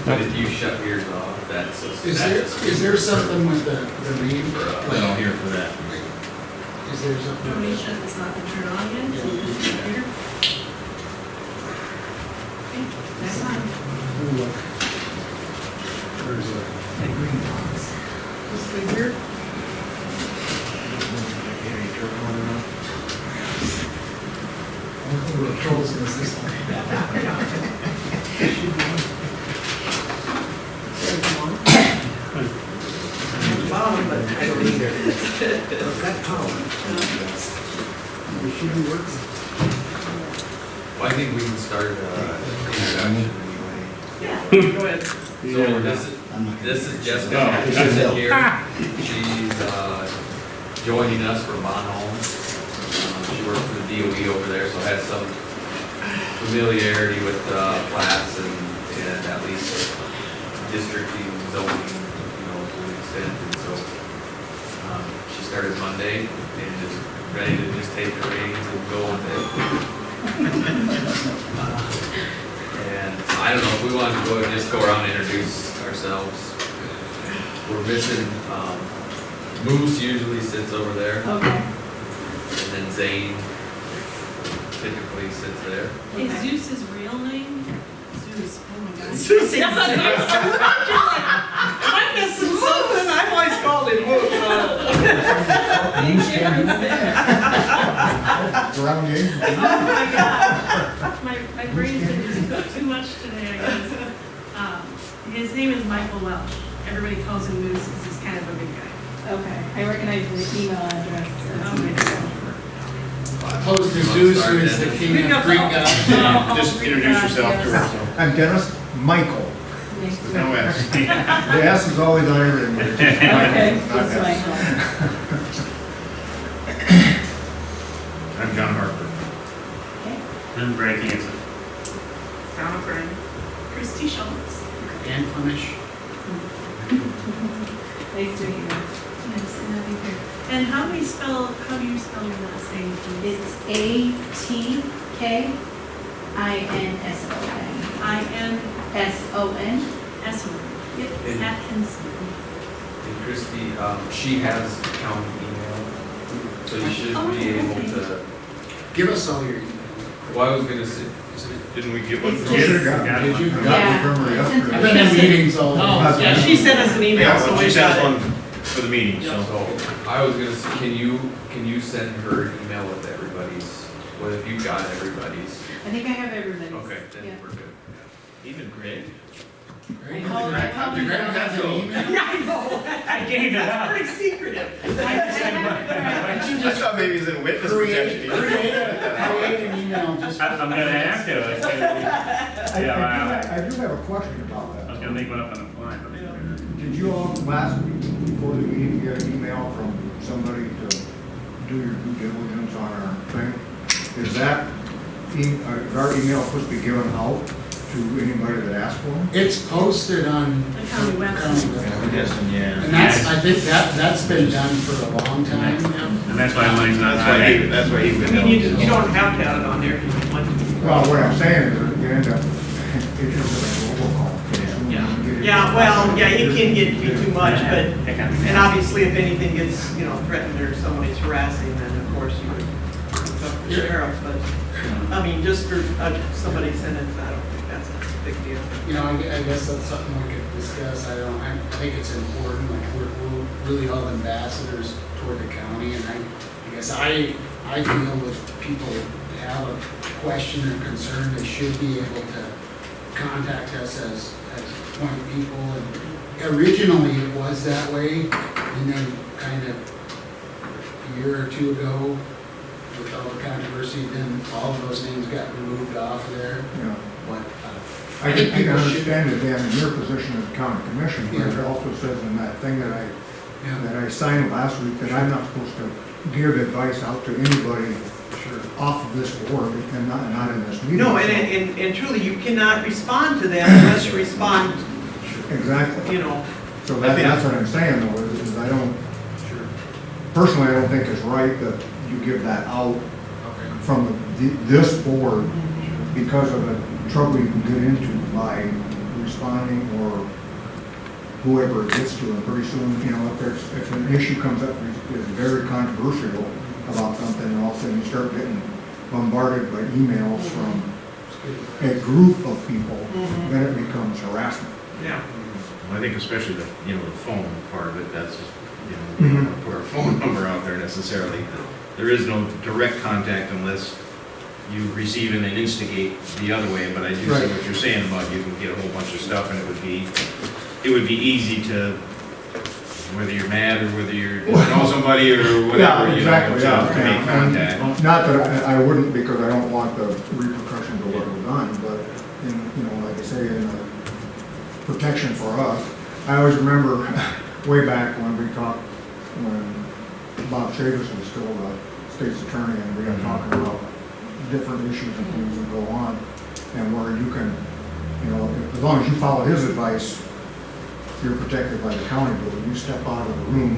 But if you shut yours off, that's a. Is there something with the name? I don't hear for that. Is there something? Want me to shut this off and turn on again? So you can see it here? Okay, that's fine. Ooh, look. There's a green box. This thing here? I don't think we're trolls in this one. Bottom, but I don't either. That column. We should be working. Well, I think we can start, introduction anyway. Yeah, go ahead. So this is Jessica, she's in here, she's, joining us from Bonholm. She works for the DOE over there, so has some familiarity with, plats and at least districting, zoning, you know, to an extent, and so, she started Monday and is ready to just take the reins and go with it. And I don't know if we want to go and just go around and introduce ourselves. We're missing, Moose usually sits over there, Okay. and then Zane typically sits there. Is Zeus's real name? Zeus, oh my god. Zeus. I'm missing something. I've always called him Moose. Ground game? Oh my god. My brain's been using too much today, I guess. His name is Michael Welch. Everybody calls him Moose, 'cause he's kind of a big guy. Okay, I recognize the email address. Oh my god. Opposed to Zeus, who is the king of Greek gods. Just introduce yourself to her, so. I'm Dennis Michael. Thanks. No S. The S is always on everything. but it's just Okay, Michael, not that's S. fine. I'm John Harper. Okay. I'm Brad Hanson. Donna Friend. Christy Schultz. Dan Flemish. Nice to meet you. Nice to have you here. And how do you spell your last name, please? It's ATKINSON. I-N-S-O-N. SON. Yep, And- Atkinson. And Christie, she has county email, so you should Oh, be able okay. to, Give us all your email. well, I was gonna say, Didn't we get one It's from just- you? Did you? Got Yeah. it from her yesterday. I've been in meetings all. Oh, yeah, she sent us an email, Yeah, so well, we she sent us got one it. for the meeting, so. so, I was gonna say, can you send her an email with everybody's, well, if you got everybody's, I think I have everybody's. okay, then Yeah. we're good. Even Greg? Great. Oh, I called Did you. Greg have the email? Yeah, I know. I gave it That's up. pretty secretive. I thought maybe he's in witness Create protection. an email just. I'm gonna have to. I do have a question about I was that. gonna make one up on the fly. Did you all last week before the meeting get an email from somebody to do your due diligence on our thing? Is that, our email supposed to be given out to anybody that asks for them? It's posted on. The county website. Yeah. And that's, I think that's been done for a long time. And that's why mine's not. That's why he. I mean, you don't have to have it on there if you don't want to. Well, what I'm saying is that you end up, it is a robocall. Yeah, well, yeah, it can get you too much, but, and obviously if anything gets, you know, threatened or somebody's harassing, then of course you would go to the sheriff, but, I mean, just for somebody sending, I don't think that's a big deal. You know, I guess that's something we could discuss. I think it's important, like, we're really all ambassadors toward the county, and I guess I feel if people have a question or concern, they should be able to contact us as point people, and originally it was that way, and then kind of a year or two ago, with all the controversy, then all of those names got removed off of there, Yeah. but I can people should. understand it, Dan, in your position as county commissioner, but it Yeah. also says in that thing that Yeah, I signed last week that I'm not supposed to give advice out to anybody sure. off of this board and not in this meeting. No, so- and truly, you cannot respond to them unless you respond, Exactly. you know, So that's what I'm saying though, is I don't, personally, I don't think it's right that you give that out Okay. from this board because of the trouble you can get into by responding responding or whoever it gets to, and pretty soon, you know, if an issue comes up that is very controversial about something, and all of a sudden you start getting bombarded by emails from a group of people, then it becomes harassment. Yeah. I think especially the, you know, the phone part of it, that's just, you know, we don't want to put our phone number out there necessarily. There is no direct contact unless you receive and then instigate the other way, but I do see Right. what you're saying about you can get a whole bunch of stuff and it would be easy to, whether you're mad or whether you know somebody or whatever, Yeah, you exactly, know, to make contact. And not that I wouldn't, because I don't want the repercussions of what was done, but in, you know, like I say, in protection for us. I always remember way back when we talked, when Bob Chavis was still the state's attorney, and we got talking about different issues and things that go on, and where you can, you know, as long as you follow his advice, you're protected by the county, but when you step out of the room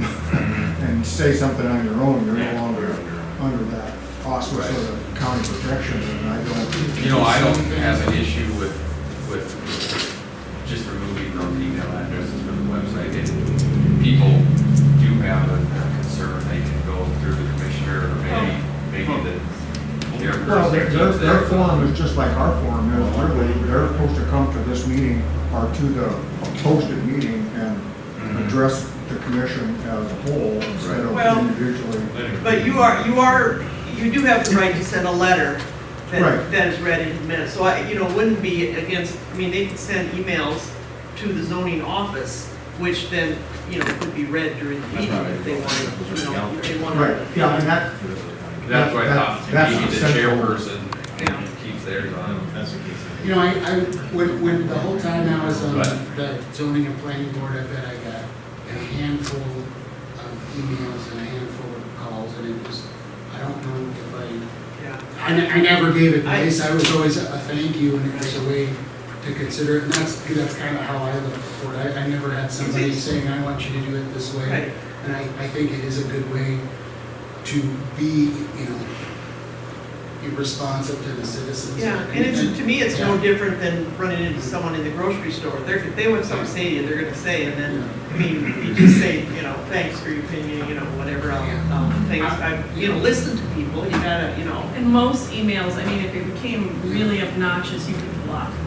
and say something on your own, you're no longer under that auspice of the county protection, and I don't. You know, I don't have an issue with just removing those email addresses from the website. If people do have a concern, they can go through the commissioner or maybe the Well, chairperson. their forum is just like our forum is, really. They're supposed to come to this meeting or to the posted meeting and address the commission as a whole instead Well, of individually. But you do have the right to send a letter Right. that is read in minutes. So wouldn't be against, I mean, they could send emails to the zoning office, which then, could be read during the meeting if they wanted, if they wanted. Right, yeah, and that, That's why I thought That's maybe the central. chairperson Yeah. keeps theirs on. That's the case. You know, when the whole time I was on What? the zoning and planning board, I bet I got a handful of emails and a handful of calls, and it was, I don't know if Yeah. I never gave advice, I was always a thank you, and it was a way to consider it, and that's kind of how I look for it. I never had somebody saying, I want you to do it this way. Right. And I think it is a good way to be, be responsive to the citizens. Yeah, and to me, it's no Yeah. different than running into someone in the grocery store. If they want something to say to you, they're gonna say, and then, I mean, you just say, thanks for your opinion, whatever, thanks, listen to people, you gotta, And most emails, I mean, if it became really obnoxious, you could block them.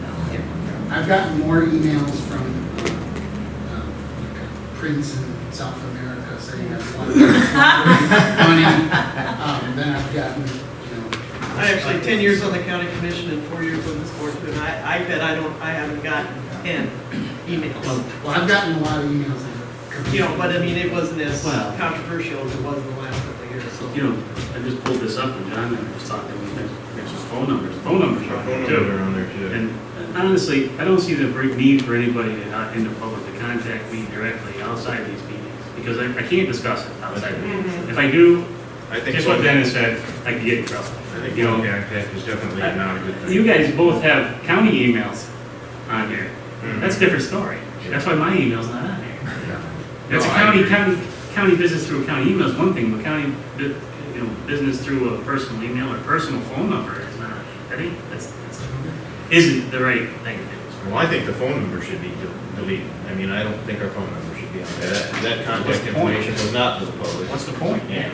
I've gotten more emails from like a prince in South America saying I want money than I've gotten, I actually, 10 years on the county commission and 4 years on this board, and I bet I haven't gotten 10 emails. Well, I've gotten a lot of emails that have come. But I mean, it wasn't as Well- controversial as it was in the last couple of years, so. I just pulled this up and John and I was talking, there's just phone numbers. Phone numbers are on there too. Are on there too. And honestly, I don't see the great need for anybody in the public to contact me directly outside these meetings, because I can't discuss it outside the meetings. If I do, I think just so. what Dennis said, I can get in trouble. I think You know, contact is definitely not a good thing. you guys both have county emails on here. That's a different story. That's why my email's not on here. That's a No, I agree. county business through a county email is one thing, but county, business through a personal email or personal phone number is not, isn't the right thing to do. Well, I think the phone number should be deleted. I mean, I don't think our phone number should be on there. That contact information was not to the public. What's the point? Yeah.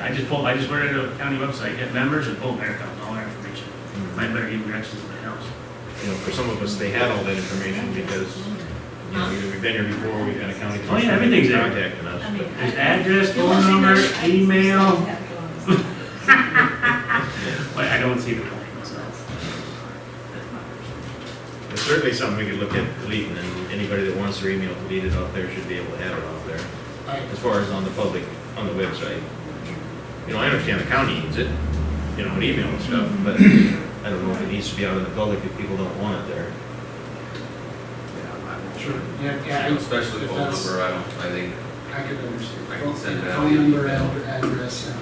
I just went to the county website, get members, and boom, there comes all our information. Might better even directions to my house. For some of us, they had all that information because, we've been here before, we've had a county Oh, yeah, commissioner everything's there. contacting us. but- There's address, phone number, email. But I don't see the point, so. That's my personal. It's certainly something we could look at deleting, and anybody that wants their email deleted off there should be able to have it off there. As far as on the public, on the website. I understand the county needs it, an email and stuff, but I don't know if it needs to be out in the public if people don't want it there. Yeah, I'm not sure. Yeah, Especially if phone that's- number, I think, I could understand. I can send it out. Phone number, address,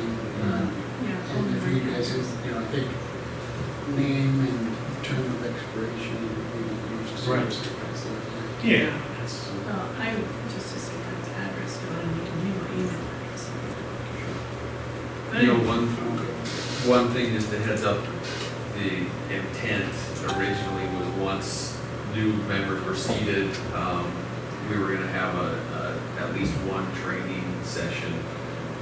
Yeah, and for you guys, I think name and term of expiration, Right. Yeah. I would just assume it's address, and you can name or email address. one thing, just a heads up, the intent originally was once new members were seated, we were gonna have at least one training session.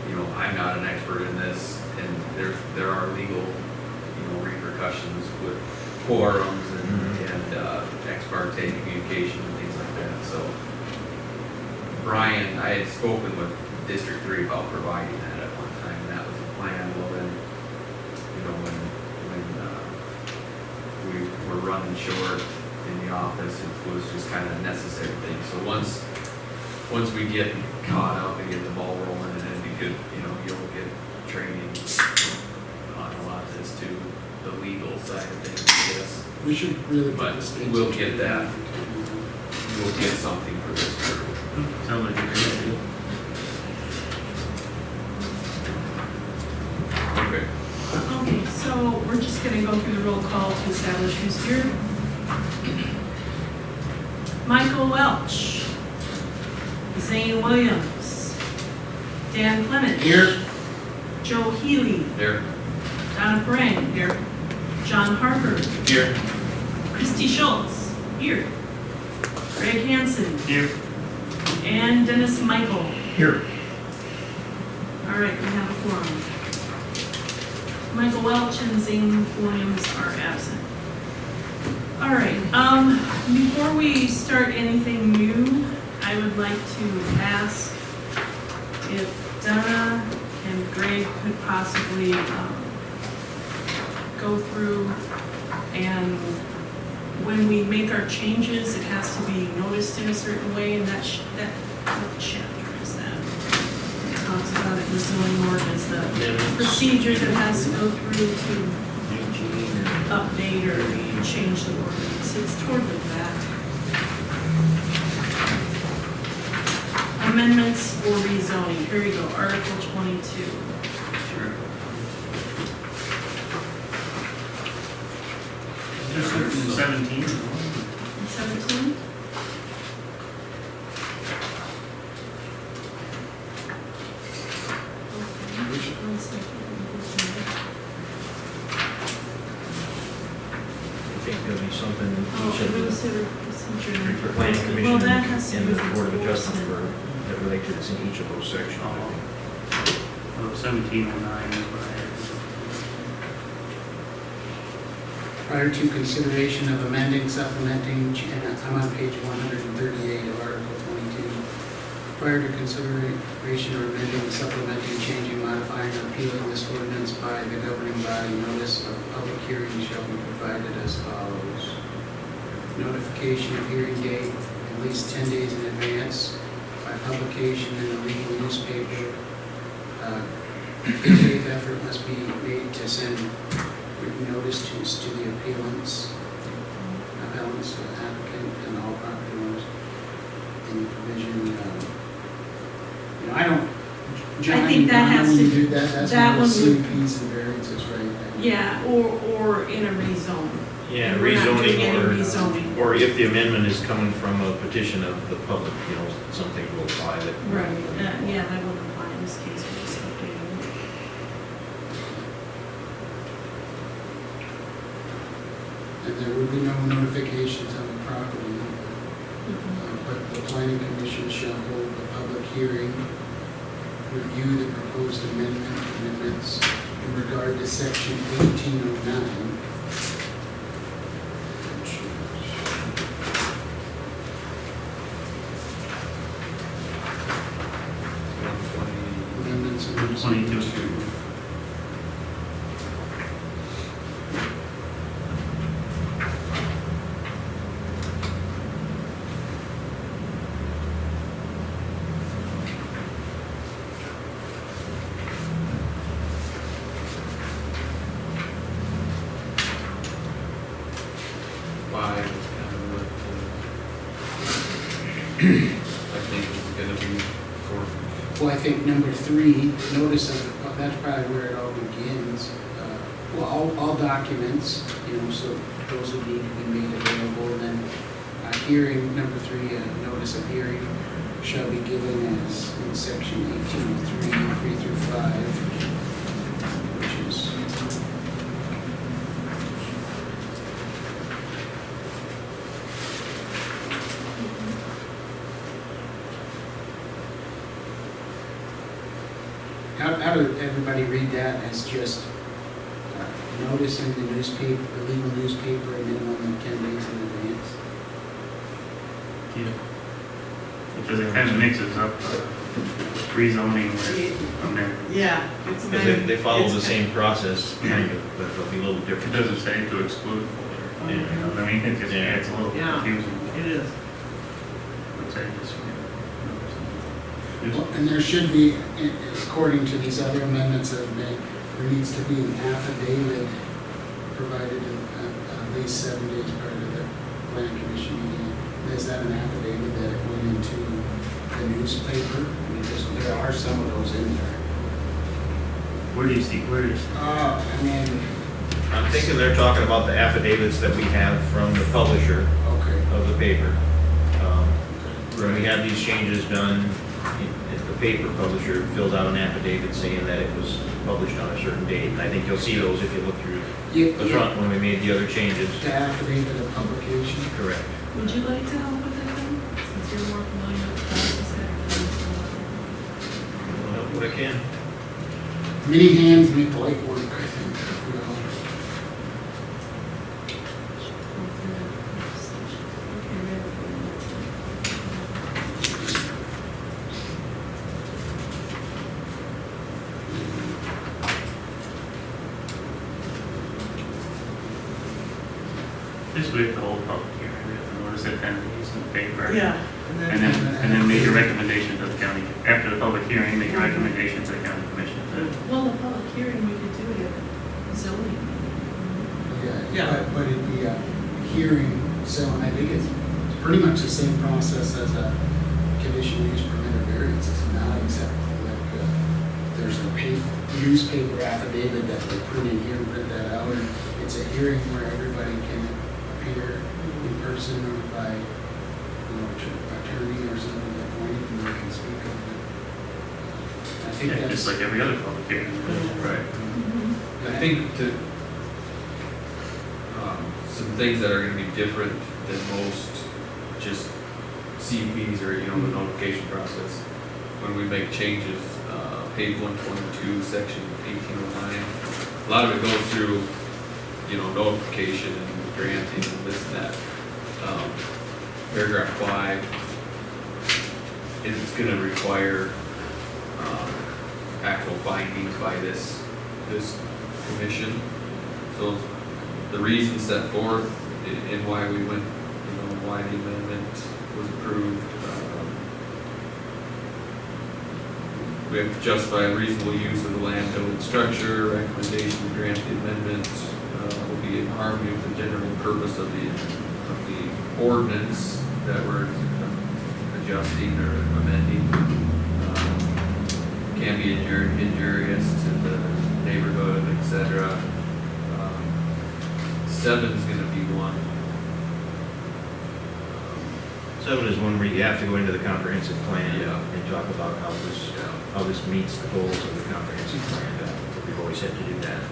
You know, I'm not an expert in this, and there are legal, repercussions with quorums and ex parte communication and things like that, so. Brian, I had spoken with District 3 about providing that at one time, and that was the plan. Well, then, when we were running short in the office, it was just kind of a necessary thing. So once we get caught up and get the ball rolling, and then we could, you'll get training on a lot of this too, the legal side of things, I guess. We should really. But put the state's we'll get attorney that. on. We'll get something for this group. Sounds like a great idea. Okay. Okay, so we're just gonna go through the roll call to establish who's here. Michael Welch. Zane Williams. Dan Clement. Here. Joe Healy. There. Donna Frame. Here. John Harper. Here. Christy Schultz. Here. Greg Hansen. Here. And Dennis Michael. Here. All right, we have a quorum. Michael Welch and Zane Williams are absent. All right, before we start anything new, I would like to ask if Donna and Greg could possibly go through, and when we make our changes, it has to be noticed in a certain way, and that what chapter is that? It talks about it in the zoning ordinance, the procedure that has to go through to update or change the ordinance. It's toward the back. Amendments or rezoning. Here we go, Article 22. Sure. Just 17. 17? Okay, one second. I think there'll be something in Oh, each of the administrative procedure. for planning Well, commission that has to and do the with board of adjustment enforcement. that relate to this in each of those sections, I think. 1709 is what I had. Prior to consideration of amending, supplementing, and I'm on page 138 of Article 22. Prior to consideration of amending, supplementing, changing, modifying, or repealing this ordinance by the governing body, notice of public hearing shall be provided as follows. Notification of hearing date at least 10 days in advance by publication in a legal newspaper. Good faith effort must be made to send written notice to the appellants, the applicant, and all property owners. Any provision, I don't, John, I think that Donna, has when to- you do that's that one of the one would- CUPs and variances, right? Yeah, or in a rezone. Yeah, And we're not doing any rezoning rezoning. or if the amendment is coming from a petition of the public, something will apply that. Right, yeah, that would apply in this case, we're just updating it. And there would be no notifications on the property, but the planning commission shall hold a public hearing, review the proposed amendments in regard to section 1809. Amendments and 22. Five is kind of what I think is gonna be for. Well, I think number 3, notice of, that's probably where it all begins. All documents, so those would need to be made available. And then hearing, number 3, notice of hearing shall be given as in section 1803, 3 through 5, which is how did everybody read that as just notice in the newspaper, the legal newspaper, a minimum of 10 days in advance? Because it kind of mixes up rezoning from there. Yeah. It's Because been- they follow it's- the same process, kind of, but they'll be a little It different. doesn't say to exclude. Yeah. You know, I mean, it just, Yeah. it's a little Yeah. confusing. It is. Let's say this. Well, and there should be, according to these other amendments that have been, there needs to be an affidavit provided at least 7 days prior to the plan commission meeting. Is that an affidavit that it went into the newspaper? I mean, there are some of those in there. Where do you see, where is? I mean, I'm thinking they're talking about the affidavits that we have from the publisher okay. of the paper. When we have these changes done, if the paper publisher fills out an affidavit saying that it was published on a certain date, and I think you'll see those if you look through the front when we made the other changes. The affidavit of publication. Correct. Would you like to help with that then, since you're more familiar with the process I'll help what I can. Many hands make light work, I think. You know. Just wait the whole public hearing, we have to notice it 10 days in the paper. Yeah. And then make a recommendation to the county, after the public hearing, make a recommendation to the county commission. Well, the public hearing, we could do it at zoning. Yeah. But it'd be a hearing, so I think it's pretty much the same process as a conditional use permit or variance. It's not except like there's a newspaper affidavit that they print in here, print that out, and it's a hearing where everybody can appear in person or by, attorney or something appointed, and they can speak of it. I think Yeah, that's. just like every other public hearing. Right. I think to, some things that are gonna be different than most just CUPs or, the notification process. When we make changes, page 122, section 1809, a lot of it goes through, notification and granting and this and that. Paragraph 5 is gonna require, actual findings by this commission. So the reasons set forth and why we went, why the amendment was approved. We have to justify a reasonable use of the land building structure, recommendation to grant the amendment will be in harmony with the general purpose of the ordinance that we're adjusting or amending. Can be injurious to the neighborhood, etc. 7 is gonna be one. 7 is one where you have to go into the comprehensive plan Yeah. and talk about how this meets the goals of the comprehensive plan. We've always had to do that.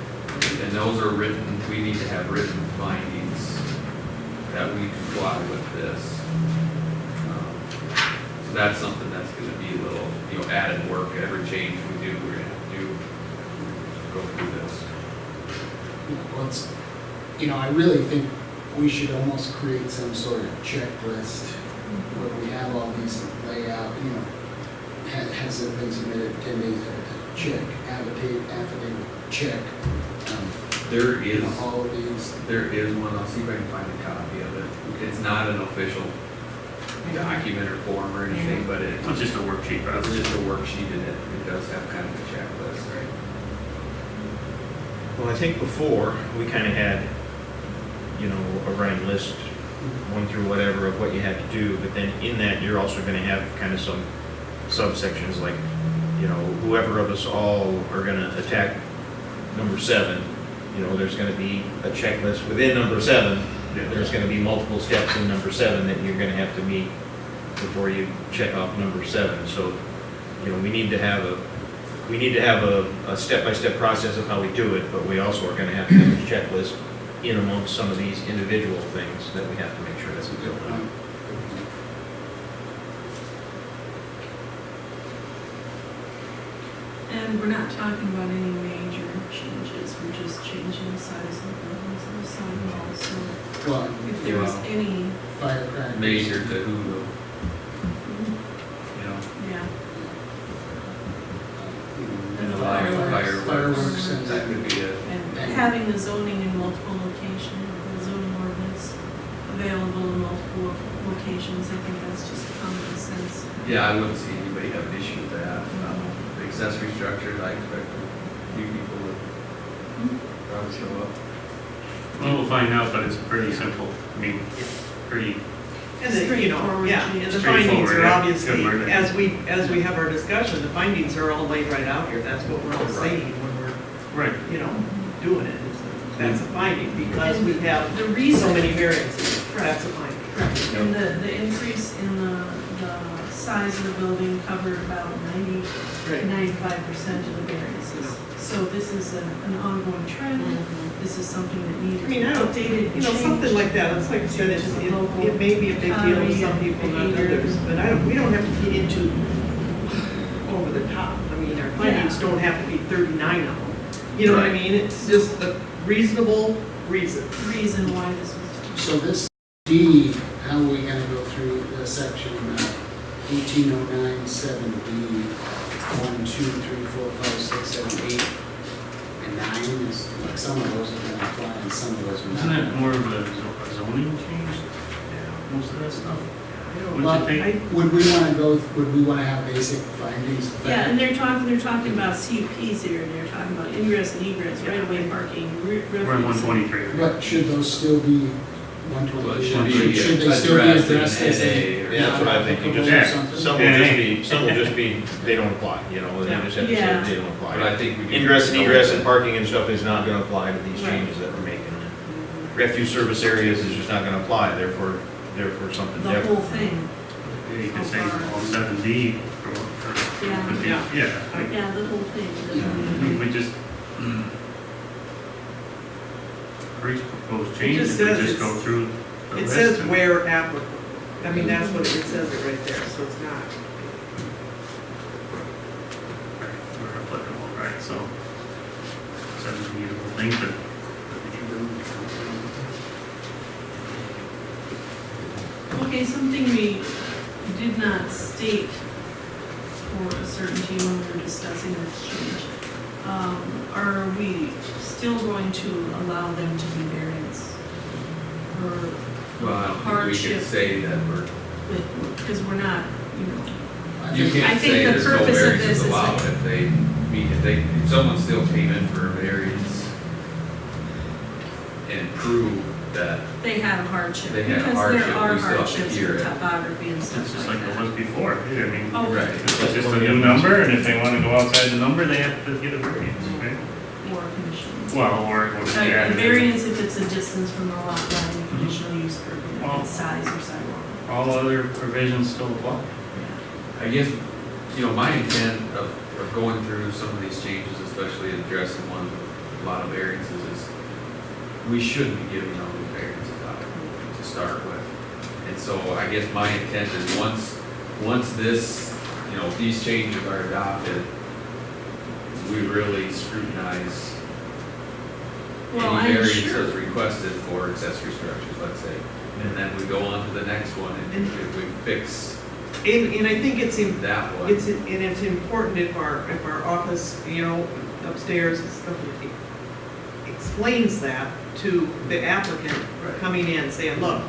And those are written, we need to have written findings that we comply with this. So that's something that's gonna be a little, added work. Every change we do, we're gonna have to go through this. I really think we should almost create some sort of checklist where we have all these layout, has it been submitted 10 days, check, affidavit, check. There is, All of these. there is one, I'll see if I can find a copy of it. It's not an official document or form or anything, but It's just a worksheet, right? it's just a worksheet and it does have kind of a checklist. Well, I think before, we kind of had, a running list, one through whatever of what you had to do, but then in that, you're also going to have kind of some subsections like, whoever of us all are going to attack number 7, there's going to be a checklist within number 7. There's going to be multiple steps in number 7 that you're going to have to meet before you check off number 7. So, we need to have a step-by-step process of how we do it, but we also are going to have to have a checklist in amongst some of these individual things that we have to make sure that we go on. And we're not talking about any major changes, we're just changing the size of the buildings and the sign walls, so Well, if there was Wow. any, firecrackers. Major to who, though, you know? yeah. And allowing Fireworks and. That could be it. And having the zoning in multiple locations, the zoning ordinance available in multiple locations, I think that's just common sense. Yeah, I wouldn't see anybody have an issue with that. The accessory structures, I expect a few people would probably show up. Well, we'll find out, but it's pretty simple. I mean, pretty, And the, you know, Straightforward yeah, and the Straightforward, findings are yeah. obviously, Good word. as we have our discussion, the findings are all laid right out here. That's what we're all saying when we're, right. you know, doing it. That's a finding, because we have The reason. so many variances. That's a finding. Correct, and the increase in the size of the building covered about 95% of the variances. So this is an ongoing trend, this is something that needs I to mean, be I don't, updated. you know, something like that, it's like I said, it may be a big deal to some people, not to others, but we don't have to get into over the top. I mean, our findings don't have to be 39 of them. You know what I mean? It's just a reasonable reason. Reason why this was done. So this D, how are we gonna go through the section 18097D, 1, 2, 3, 4, 5, 6, 7, 8, and 9 is, like, some of those are gonna apply and some of those are not. Isn't that more of a zoning change? Most of that stuff? Wouldn't Well, you think? would we wanna have basic findings? of Yeah, fact? and they're talking about CUPs here, and they're talking about ingress and egress, right-of-way parking, We're on reference. 123. But should those still be Well, it 120? should Should be they still be addressed in addressed as NA a? or- Yeah, that's what I think. You just, Or Yeah. something? some will just be, they don't apply, you know, they just have to say Yeah. they don't But I apply. think we do. Ingress and egress and parking and stuff is not gonna apply to these Right. changes that we're making. Refuse service areas is just not gonna apply, therefore something The different. whole thing, Yeah, you could say all 7D. Yeah. Yeah. Yeah. yeah, the whole thing. We just, for each proposed It changes, just we says just go it's- through the It list says and- where applicable. I mean, that's what it says it right there, so it's not. Right, where applicable, right, so. 7D is the whole thing, but. Okay, something we did not state for a certainty when we were discussing this change. Are we still going to allow them to be variance? Or Well, I don't think we hardship? could say that Because we're not, you know, I you think- I can't think say the there's no purpose of this variances is allowed like- if if someone still came in for a variance and proved that, they had a hardship. They had a Because hardship, there are we still have to hardships hear with it. topography and It's stuff just like like it that. was before, yeah, I mean. Oh, right. It's just a new number, and if they wanna go outside the number, they have to get a variance, right? Or conditions. Well, or. A variance if it's a distance from the lot line, conditional use for Well- size or sidewalk. All other provisions still apply. I guess, my intent of going through some of these changes, especially addressing ones with a lot of variances, is we shouldn't be giving all these variances out to start with. And so I guess my intent is once this, these changes are adopted, we really scrutinize Well, any I'm variances sure, requested for accessory structures, let's say. And then we go on to the next one, and if we fix And I think it's that one. it's important if our office, upstairs and stuff, explains that to the applicant Right. coming in, saying, look,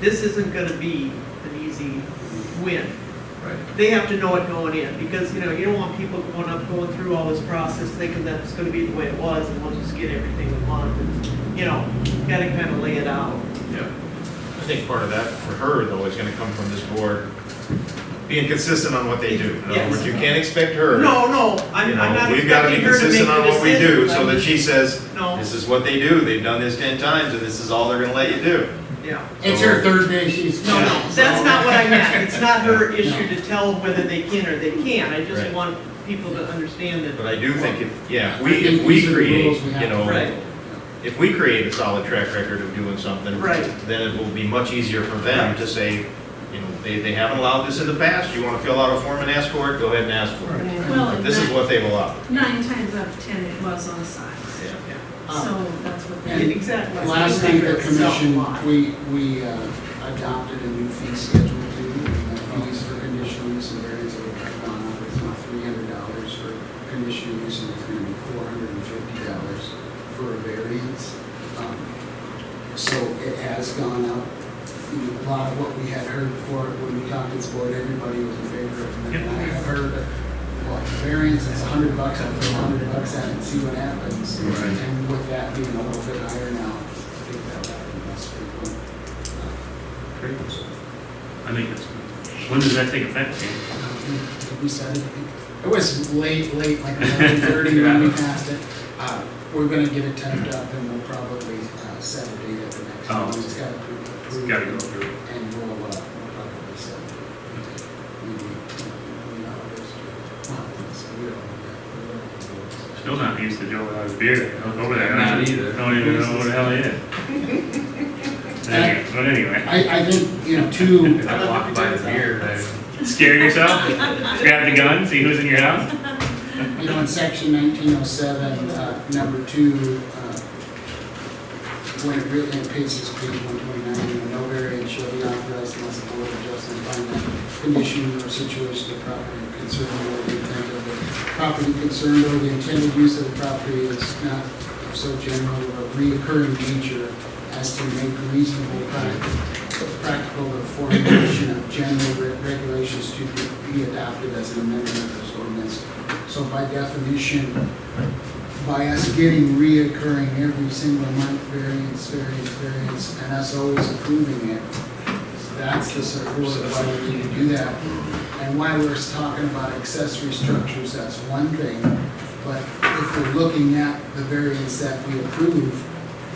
this isn't gonna be an easy win. Right. They have to know it going in, because, you don't want people going through all this process thinking that it's gonna be the way it was, and we'll just get everything we want, and, gotta kind of lay it out. Yeah. I think part of that for her, though, is gonna come from this board being consistent on what they do. In other Yes. words, you can't expect her. No, I'm not We've gotta be expecting her to make consistent on the what we do, decisions. so I'm that just- she says, No, this is what they do, they've done this 10 times, and this is all they're gonna let you do. yeah. It's her third day, she's. No, that's not what I meant. It's not her issue to tell them whether they can or they can't. I just Right. want people to understand that. But I do think if I we think these are the create, rules we have to Right. if we create a solid track record of doing something, Right. then it will be much easier for them to say, you know, they haven't allowed this in the past, you wanna fill out a form and ask for it, go ahead and ask for it. Well, But this is what they've allowed. 9 times out of 10 it was on size. So that's what Yeah, they. exactly. Last night, the It's not a commission, lot. we adopted a new fee schedule too. And the fees for conditional use and variance have gone up. It's now $300 for conditional use and it's going to be $450 for a variance. So it has gone up. You know, a lot of what we had heard before, when we talked to this board, everybody was in favor of it. And I have heard that, well, variance, it's $100, I'll throw $100 at it and see what happens. Right. And with that being a little bit higher now, I think that'll happen less frequent. I think it's, when does that take effect, Dan? Did we set it? It was late, like 11:30 when we passed it. We're gonna get it typed up and we'll probably set a date at the next Oh. one. It's got to It's gotta go through. And we'll probably set it. Maybe, you know, there's, well, so we don't. Still not used to Joe without his beard over there. Not either. Don't even know what the hell he is. But anyway, I think, you know, two, I walked by the beer, and scare yourself, grab the gun, see who's in your house. you know, in section 1907, number 2, when it really, in pages page 129, you know, no variance shall be authorized unless the board of adjustment find that condition or situation of property concerned or the intent of the property concerned or the intended use of the property is not of so general or reoccurring nature as to make reasonable practical the formulation of general regulations to be adopted as an amendment of this ordinance. So by definition, by us getting reoccurring every single month, variance, and us always approving it, that's the support of why we need to do that. And why we're talking about accessory structures, that's one thing, but if we're looking at the variance that we approve,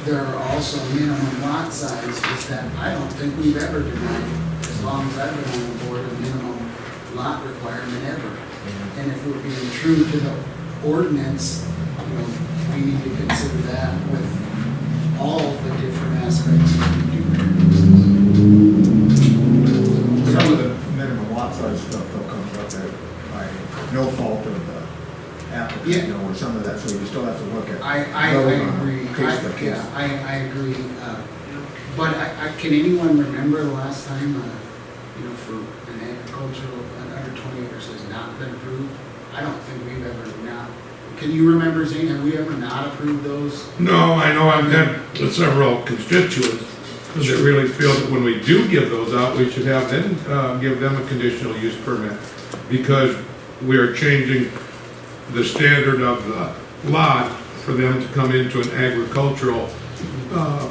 there are also minimum lot sizes that I don't think we've ever denied, as long as I've been on the board, a minimum lot requirement ever. And if we're being true to the ordinance, you know, we need to consider that with all the different aspects that we do variances. Some of the minimum lot size stuff though comes up there by no fault of the applicant, you know, or some of that, so you still have to look at. I agree. Case by case. I agree. But can anyone remember the last time, you know, for an agricultural, under 20 acres has not been approved? I don't think we've ever not. Can you remember, Zane, have we ever not approved those? No, I know I've had several constituents that really feel that when we do give those out, we should have them, give them a conditional use permit. Because we are changing the standard of the lot for them to come into an agricultural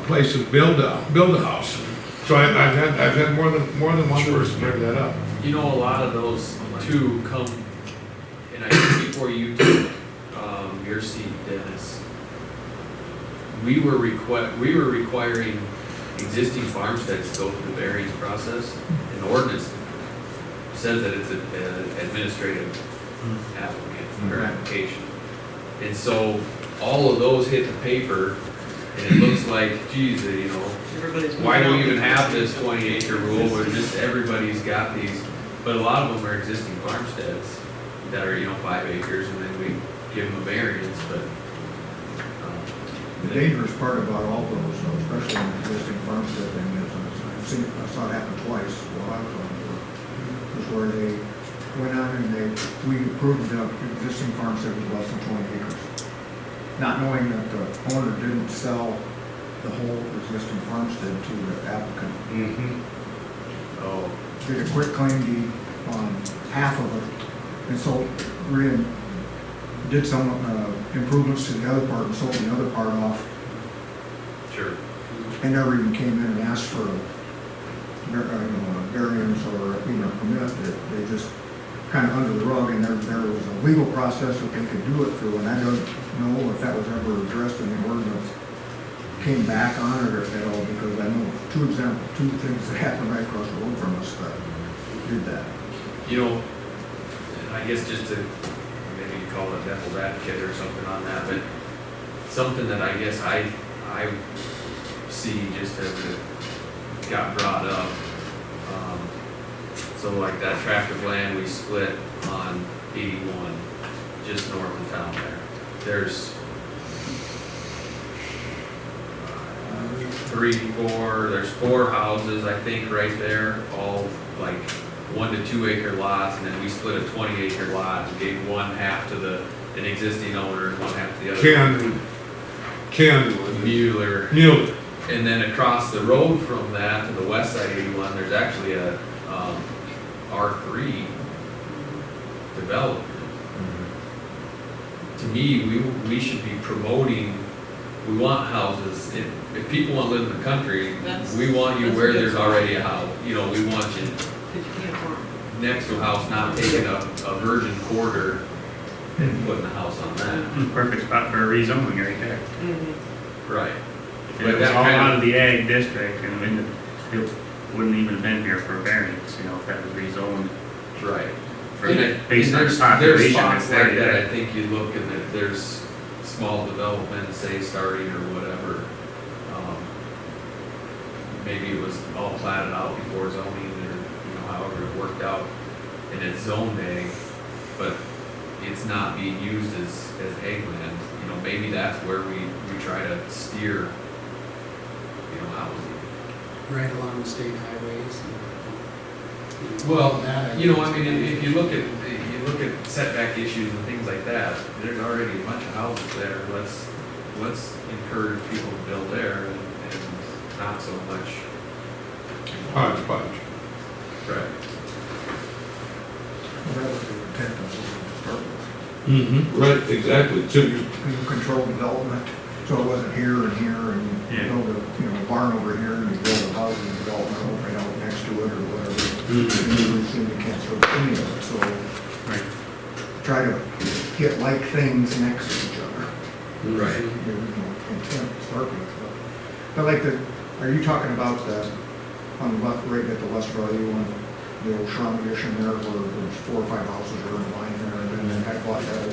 place and build a house. So I've had more than one person bring that up. you know, a lot of those too come, and I think before you took, your seat, Dennis, we were requiring existing farmsteads to go through the variance process, and the ordinance says that it's an administrative applicant or application. And so all of those hit the paper, and it looks like, geez, you know, Everybody's why do we moving even out. have this 20-acre rule where just everybody's got these? But a lot of them are existing farmsteads that are, 5 acres, and then we give them a variance, but. The dangerous part about all those, though, especially in the existing farmstead thing, is, I saw it happen twice while I was on the board, was where they went on and we approved the existing farmstead was less than 20 acres. Not knowing that the owner didn't sell the whole existing farmstead to the applicant. Oh, Did a quick claim deed on half of it, and so did some improvements to the other part and sold the other part off, sure. and never even came in and asked for a variance or even a permit. They just kind of under the rug, and there was a legal process that they could do it through, and I don't know if that was ever addressed in the ordinance, came back on it at all, because I know two things that happened right across the road from us that did that. I guess just to, maybe you call it devil's advocate or something on that, but something that I guess I see just as it got brought up, So like that tract of land we split on 81, just north of town there. There's there's 4 houses, I think, right there, all like 1 to 2 acre lots, and then we split a 20 acre lot and gave one half to an existing owner and one half to the other. Ken Mueller. And then across the road from that to the west side of 81, there's actually a R3 development. To me, we should be promoting, we want houses, if people want to live in the country, That's- we want you that's where a good there's spot. already a house. You know, we want you Because you can't farm. next to a house, not taking a virgin quarter and putting a house on that. Perfect spot for a rezoning right there. Right. If it was all out of the ag district and then it wouldn't even have been here for a variance, you know, if that was rezoned. Right. For- And based on there's population, spots it's like already that, there. I think you look and there's small developments, say, starting or whatever. Maybe it was all platted out before zoning or, you know, however it worked out. And it's zoned ag, but it's not being used as ag land. You know, maybe that's where we try to steer, you know, housing. Right along the state highways and. Well, all that, you know, I mean, if you look at setback issues and things like that, there's already a bunch of houses there. Let's encourage people to build there and not so much. Hodgepodge. Right. Well, that was the intent of it to start with. Mm-hmm. Right, exactly. So you, You control development, so it wasn't here and here, and you Yeah. build a barn over here, and you build a housing development right out next to it, or whatever. Mhm. And you assume you can't throw any of it, so Right. try to get like things next to each other. Right. The original intent to start with. But like are you talking about on the left, right at the west value, on the old Shrum addition there, where there's 4 or 5 houses are in line there, and then that bought that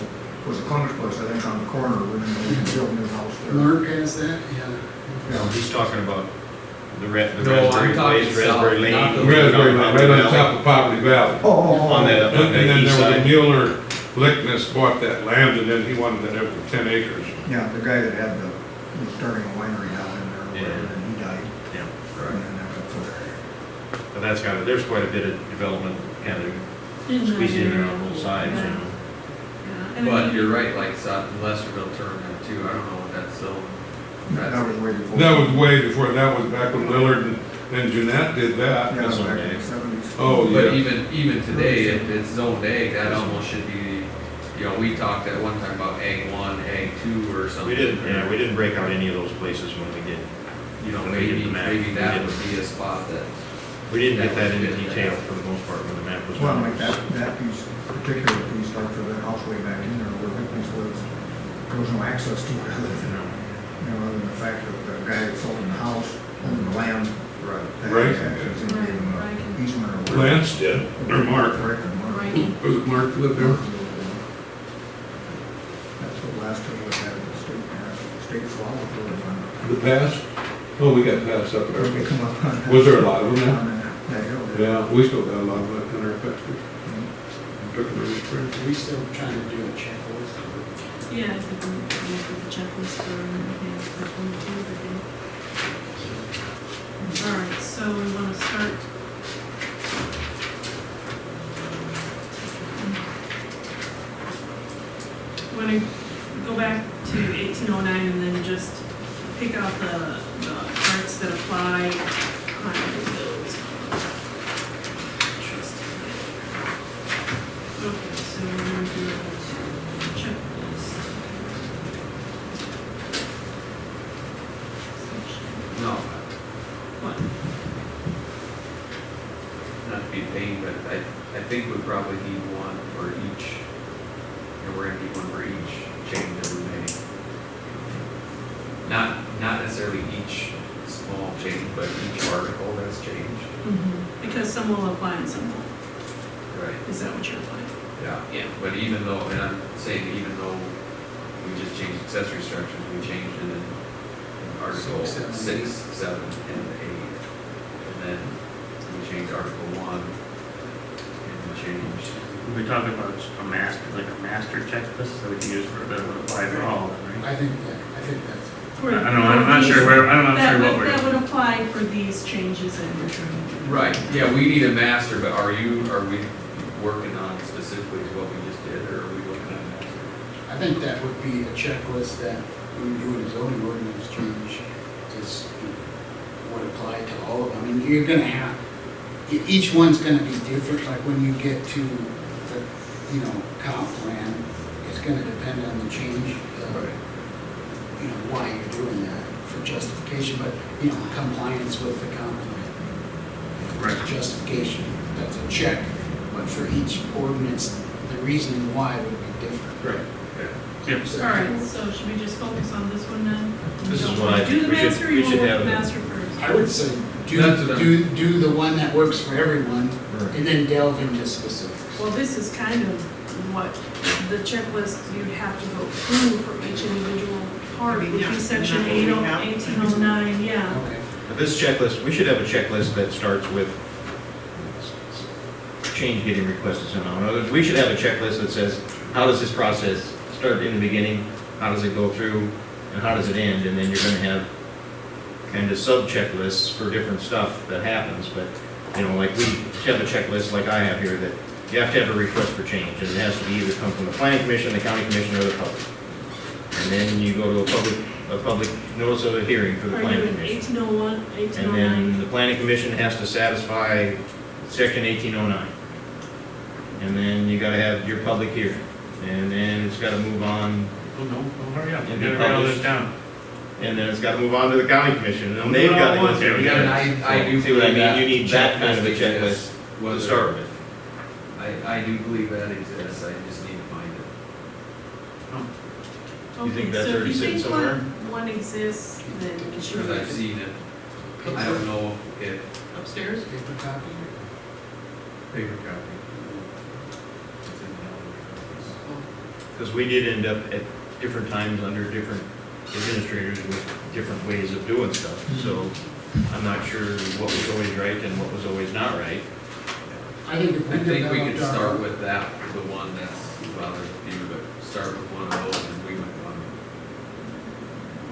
was a Clemens place, I think, on the corner, originally, you built a new house there. Mark has that, yeah. Yeah. He's talking about the No, I'm Raspberry talking Place, Raspberry south, not Lane. the- Raspberry, right on top of Poverty Valley. On the, And on the then east there was a side. Mueller Lickness bought that land, and then he wanted it over 10 acres. Yeah, the guy that had was starting a winery down in there, or Yeah. whatever, and he died. Yeah, And then that got so- but that's got, there's quite a bit of development kind of In that squeezing in area. on both sides, you Yeah. know. Yeah, and I But mean, you're right, like Lesterville turned that too. I don't know what that's zone. That was way before. That was way before, that was back when Willard and Jeanette did that. Yeah, That's back okay. in the 70s. Oh, But yeah. even today, if it's zoned ag, that almost should be, you know, we talked at one time about ag 1, ag 2 or something. We didn't break out any of those places when we did. You know, when we did maybe the map. maybe We that didn't. would be a spot that. We didn't get that That into would fit detail that. for the most part when the map was Well, done. like that piece, particular piece, like for that house way back in there, where that piece was, there was no access to it, other than, other than the fact that the guy that sold him the house, owned the land. Right. that Right. had access, and gave him Right. an easement or whatever. Lance did, or Mark. Right, or Mark. Right. Was it Mark that lived there? That's what last time we had the state flower for the The pass? Oh, we got pass up Or we there. come up on. Was there a lot of them now? On that hill there. Yeah, we still got a lot of that in our factory. Took them really spring. Are we still trying to do a checklist? yeah, I think we can do the checklist for everything, for 22, I think. All right, so we want to start. Want to go back to 1809 and then just pick out the parts that apply on those. Okay, so we're going to do a checklist. No, What? not to be a pain, but I think we probably need one for each, and we're gonna need one for each change that we make. Not necessarily each small change, but each article that's changed. Because some will apply and some won't. Right. Is that what you're applying? Yeah. Yeah. But even though, and I'm saying even though we just changed accessory structures, we changed it in Article 6, 6, 7, 7, and 8. And then we changed Article 1, changed. We talk about a master checklist that we can use for, that would apply for all of them, right? I think that's, For- I don't know, I'm not sure where, I'm not That sure would- what we're. That would apply for these changes that we're trying to do. Right, yeah, we need a master, but are we working on specifically what we just did, or are we looking at a master? I think that would be a checklist that when you're doing a zoning ordinance change is, would apply to all of them. I mean, you're gonna have, each one's gonna be different, like when you get to the, comp plan, it's gonna depend on the change, why you're doing that for justification, but, compliance with the comp plan. Right. Justification, that's a check, but for each ordinance, the reasoning why would be different. Right. Yep. All right, so should we just focus on this one then? This You is don't what wanna I Do think the we should- master, we you should want have the it. master first? I would say, That's what I'm- do the one that works for everyone, Right. and then delve into specifics. Well, this is kind of what the checklist you'd have to go through for each individual part, would Yeah, be section isn't that what we have? 1809, yeah. Okay. But this checklist, we should have a checklist that starts with change getting requested somehow. In other words, we should have a checklist that says, how does this process start in the beginning? How does it go through? And how does it end? And then you're gonna have kind of sub-checklists for different stuff that happens. But, like we have a checklist like I have here that you have to have a request for change. And it has to be either come from the planning commission, the county commission, or the public. And then you go to a public notice of a hearing for the Are you planning in commission. 1801, And 1809? then the planning commission has to satisfy section 1809. And then you gotta have your public hearing. And then it's gotta move on, Oh, no, hurry up, we And gotta be write all this published. down. and then it's gotta move on to the county commission. Don't And do they've it all gotta at go once here. through. We gotta- it. I do See what I believe mean? You need that kind of a checklist checklist exists, to whether- start with. I do believe that exists, I just need to find it. You think Okay, that's so if already you sitting think somewhere? one exists, then you should. Because I've seen it. I don't know if Upstairs? Paper copy? paper copy. It's in the other Because we did end up at different times under different administrators with different ways of doing stuff. So I'm not sure what was always right and what was always not right. I think if I think we could developed our- start with that, the one that's, well, there's a few, but start with one of those and we might want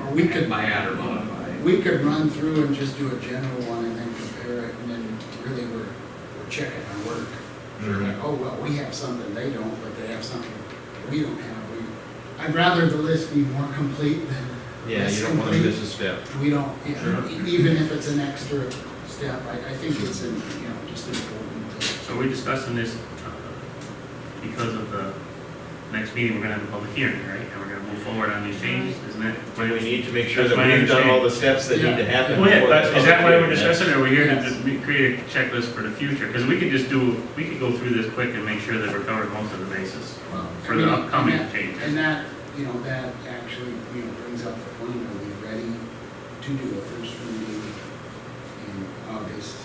Or we to could, add or modify. we could run through and just do a general one and then compare it, and then really we're checking our work. Like, oh, well, we have something they don't, but they have something we don't have. I'd rather the list be more complete than Yeah, less you don't want to complete. miss a step. We don't, Sure. even if it's an extra step, I think it's, just important to. So we're discussing this because of the next meeting, we're gonna have a public hearing, right? And we're gonna move forward on these changes, isn't that? When we need to make sure That's that my we've done all understanding. the steps that need to happen. Well, yeah, before but the is that why we're public hearing. discussing, or we're here to Yes. create a checklist for the future? Because we could just we could go through this quick and make sure that we're covering most of the bases for the upcoming changes. And that, that actually, brings up the point, are we ready to do a first reading in August?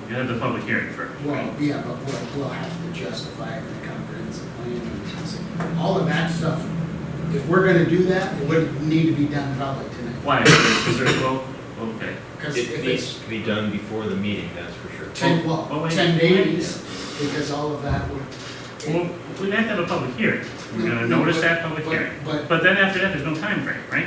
We have the public hearing first. Well, yeah, but we'll have to justify it in the comprehensive plan, and all of that stuff. If we're gonna do that, it would need to be done probably tonight. Why? Is there, well, okay. Because It if needs it's to be done before the meeting, that's for sure. 10 days, because all of that would. Well, we'd have to have a public hearing. We're gonna notice that public hearing. But But then after that, there's no time frame, right?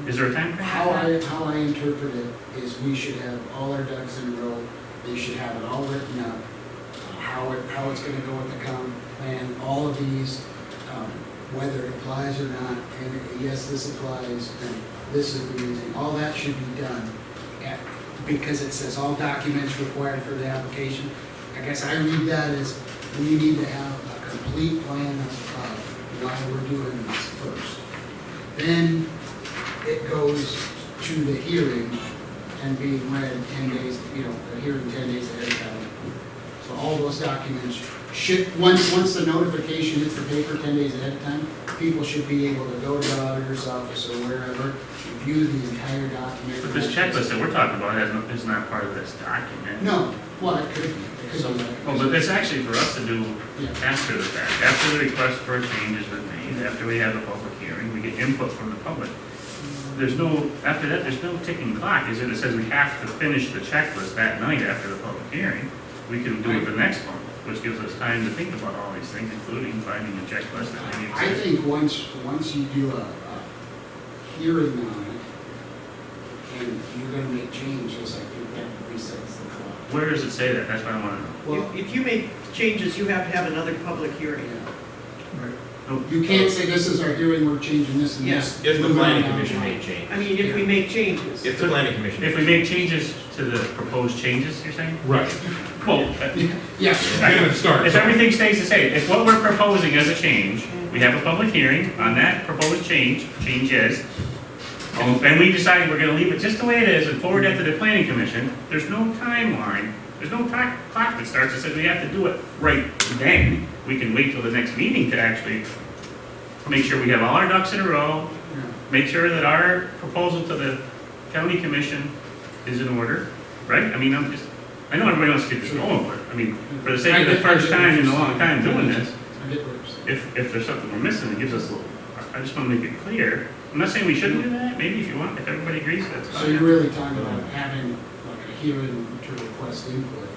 Is there a time frame? how I interpret it is we should have all our ducks in a row. They should have it all written up, how it's gonna go with the comp plan, all of these, whether it applies or not, and yes, this applies, and this is the reason, all that should be done. Because it says all documents required for the application. I guess I read that as we need to have a complete plan of why we're doing this first. Then it goes to the hearing and being read 10 days, the hearing 10 days ahead of time. So all those documents should, once the notification hits the paper 10 days ahead of time, people should be able to go to the auditor's office or wherever, review the entire document. But this checklist that we're talking about is not part of this document. No, well, it could be. It could be. Well, but it's actually for us to do Yeah. after the fact, after the request for a change has been made, after we have a public hearing, we get input from the public. After that, there's no ticking clock, is it? It says we have to finish the checklist that night after the public hearing. We can do it the next month. which gives us time to think about all these things, including finding a checklist that we need. I think once you do a hearing on it, and you're gonna make changes, I think that resets the clock. Where does it say that? That's what I want to know. Well, If you make changes, you have to have another public hearing. yeah. You can't say this is our hearing, we're changing this and this. If the Move planning on down commission the line. made change. I mean, if we make changes. If the planning commission. If we make changes to the proposed changes, you're saying? Right. Well, Yeah. Then it starts. if everything stays the same, if what we're proposing as a change, we have a public hearing on that proposed changes, and we decide we're gonna leave it just the way it is and forward that to the planning commission, there's no timeline, there's no clock that starts that says we have to do it right then. We can wait till the next meeting to actually make sure we have all our ducks in a row, Yeah. make sure that our proposal to the county commission is in order, right? I mean, I know everybody wants to get this going, but, I mean, for the sake of the first time in a long time doing this, I get what you're saying. if there's something we're missing, it gives us a little, I just wanna make it clear. I'm not saying we shouldn't do that, maybe if you want, if everybody agrees, that's So you're fine. really talking about having like a hearing to request input.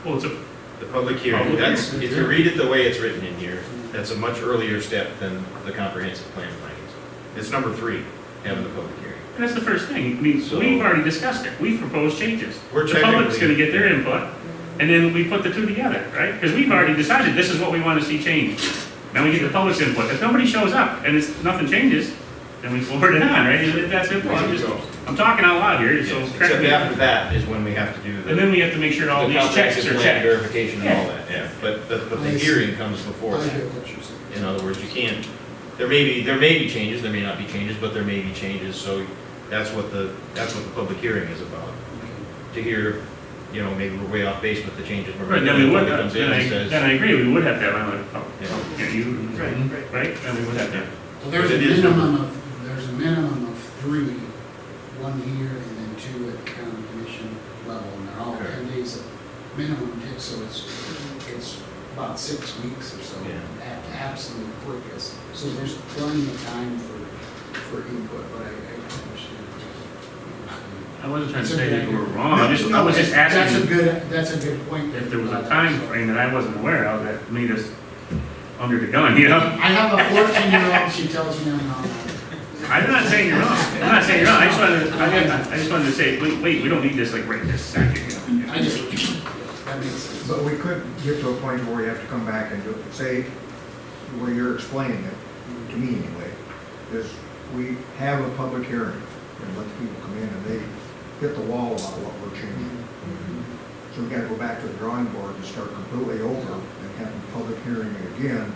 Well, it's a, The public hearing, Public that's, hearing. if you read it the way it's written in here, that's a much earlier step than the comprehensive plan findings. It's number 3, having the public hearing. and that's the first thing, I mean, So- we've already discussed it, we've proposed changes. We're The public's technically- gonna get their input, and then we put the two together, right? Because we've already decided this is what we wanna see changed. Now we get the public's input, if nobody shows up and nothing changes, then we forward it on, right? If that's simple, I'm talking out loud here, so Yes, correct except me. after that is when we have to do the. And then we have to make sure all the these checks comprehensive are plan checked. verification and all that, yeah. But the hearing comes before I that. get what you're saying. In other words, you can't, there may be changes, there may not be changes, but there may be changes, so that's what the public hearing is about. To hear, you know, maybe we're way off base with the changes. Right, then we would, Public comes in and says- then I agree, we would have to have another, Yeah. right? Then we would have to. Well, there's But a it is minimum of 3, 1 here and then 2 at the county commission level, and they're all 10 days of minimum, so it's about 6 weeks or so Yeah. at the absolute quickest. So there's plenty of time for input, but I understand. I wasn't trying to say that you were wrong, I was just asking That's a good point. if there was a time frame that I wasn't aware of that made us under the gun, you know? I have a 14-year-old, she tells me I'm not. I'm not saying you're wrong, I'm not saying you're wrong, I just wanted to say, wait, we don't need this like right this second, you know? I just, that makes sense. But we could get to a point where we have to come back and do, say, where you're explaining it, to me anyway, is we have a public hearing and let the people come in and they hit the wall about what we're changing. So we gotta go back to the drawing board and start completely over and have a public hearing again.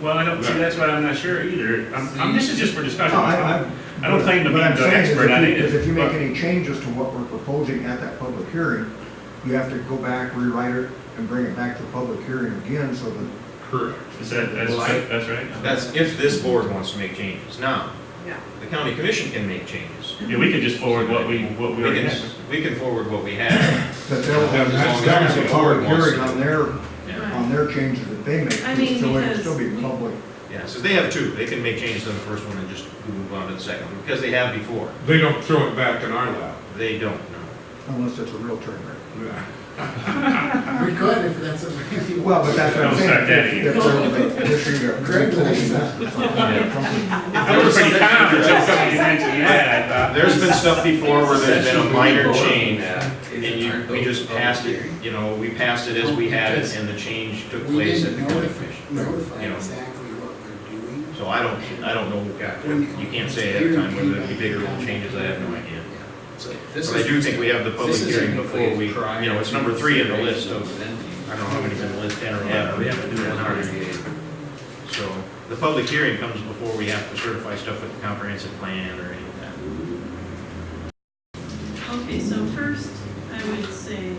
Well, I don't, see, that's why I'm not sure either, this is just for discussion. No, I don't claim to be What I'm the saying is expert on it. is if you make but- any changes to what we're proposing at that public hearing, you have to go back, rewrite it, and bring it back to the public hearing again, so that Correct. That's right? That's if this board wants to make changes. Now, Yeah. the county commission can make changes. Yeah, we could just forward what we We already can, have. we can forward what we have. that they'll have, As long as that's the a board public wants hearing to. on their, Yeah. on their changes that they make. I mean, So it'll because still be we- public. Yeah, so they have 2. They can make changes to the first one and just move on to the second one, because they have before. They don't throw it back in our lap. They don't, no. Unless it's a real train wreck. We could if that's a. Well, but that's what I'm Don't saying. start that If either. they're issuing a Greg, reclamation that's- or something, That was pretty calm until somebody mentioned that, I thought. There's been stuff before where there's been a minor change, Yeah. and we just passed it, you know, we passed it as we had it, and the change took We place at the didn't county notify commission. You know, exactly what we're doing. so I don't know, you can't say ahead of time whether it'll be bigger or little changes, I have no idea. So this But I is- do think we have the public this is hearing a- before we, you know, it's number 3 in the list of, I don't know how many's in the list, 10 or 11. Yeah, we have to do that now. So, the public hearing comes before we have to certify stuff with the comprehensive plan or any of that. Okay, so first, I would say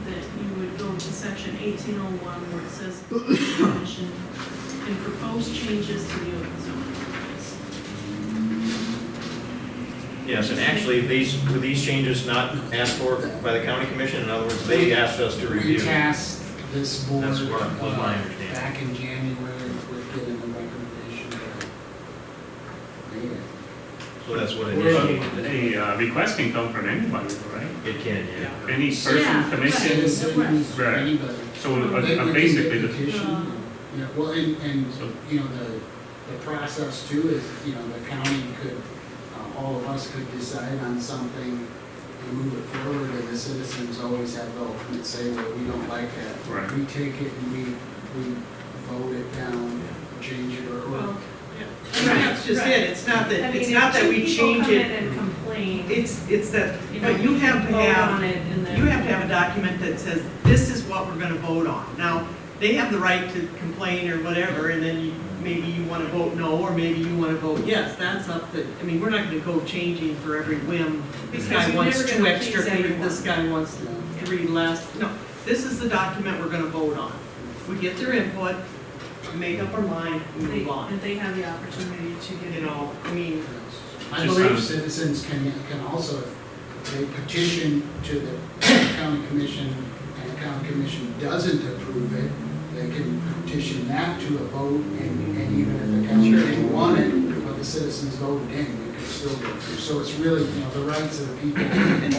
that you would go to section 1801 where it says the commission can propose changes to the open zoning ordinance. Yes, and actually, were these changes not asked for by the county commission? In other words, they asked us to We review. tasked this board That's what was my understanding. back in January with getting a recommendation. So that's what it Well, is. the request can come from anybody, right? It can, yeah. Yeah. Any person, Yeah, commission, Citizens, Right. anybody. so They can basically, get a the petition, yeah, well, and, So- you know, the process too is, you know, the county could, all of us could decide on something and move it forward, and the citizens always have the ultimate say, well, we don't like that. Right. We take it and we vote it down, change it, or, Well, And that's just it, it's not I that, mean, it's not that we change If two people it, come in and complain, it's that, but you have to vote on have, it and then. you have to have a document that says, this is what we're gonna vote on. Now, they have the right to complain or whatever, and then maybe you wanna vote no, or maybe you wanna vote yes, that's up to, I mean, we're not gonna go changing for every whim. This Because guy you're wants never 2 gonna extra please feet, everyone. this guy wants 3 less, no, this is the document we're gonna vote on. We get their input, we make up our mind, we They- move on. And they have the opportunity to get You it. know, I mean, I Just believe sounds- citizens can also, if they petition to the county commission, and the county commission doesn't approve it, they can petition that to a vote, and even if the county didn't want it, but the citizens voted in, it could still go through. So it's really, you know, the rights of the people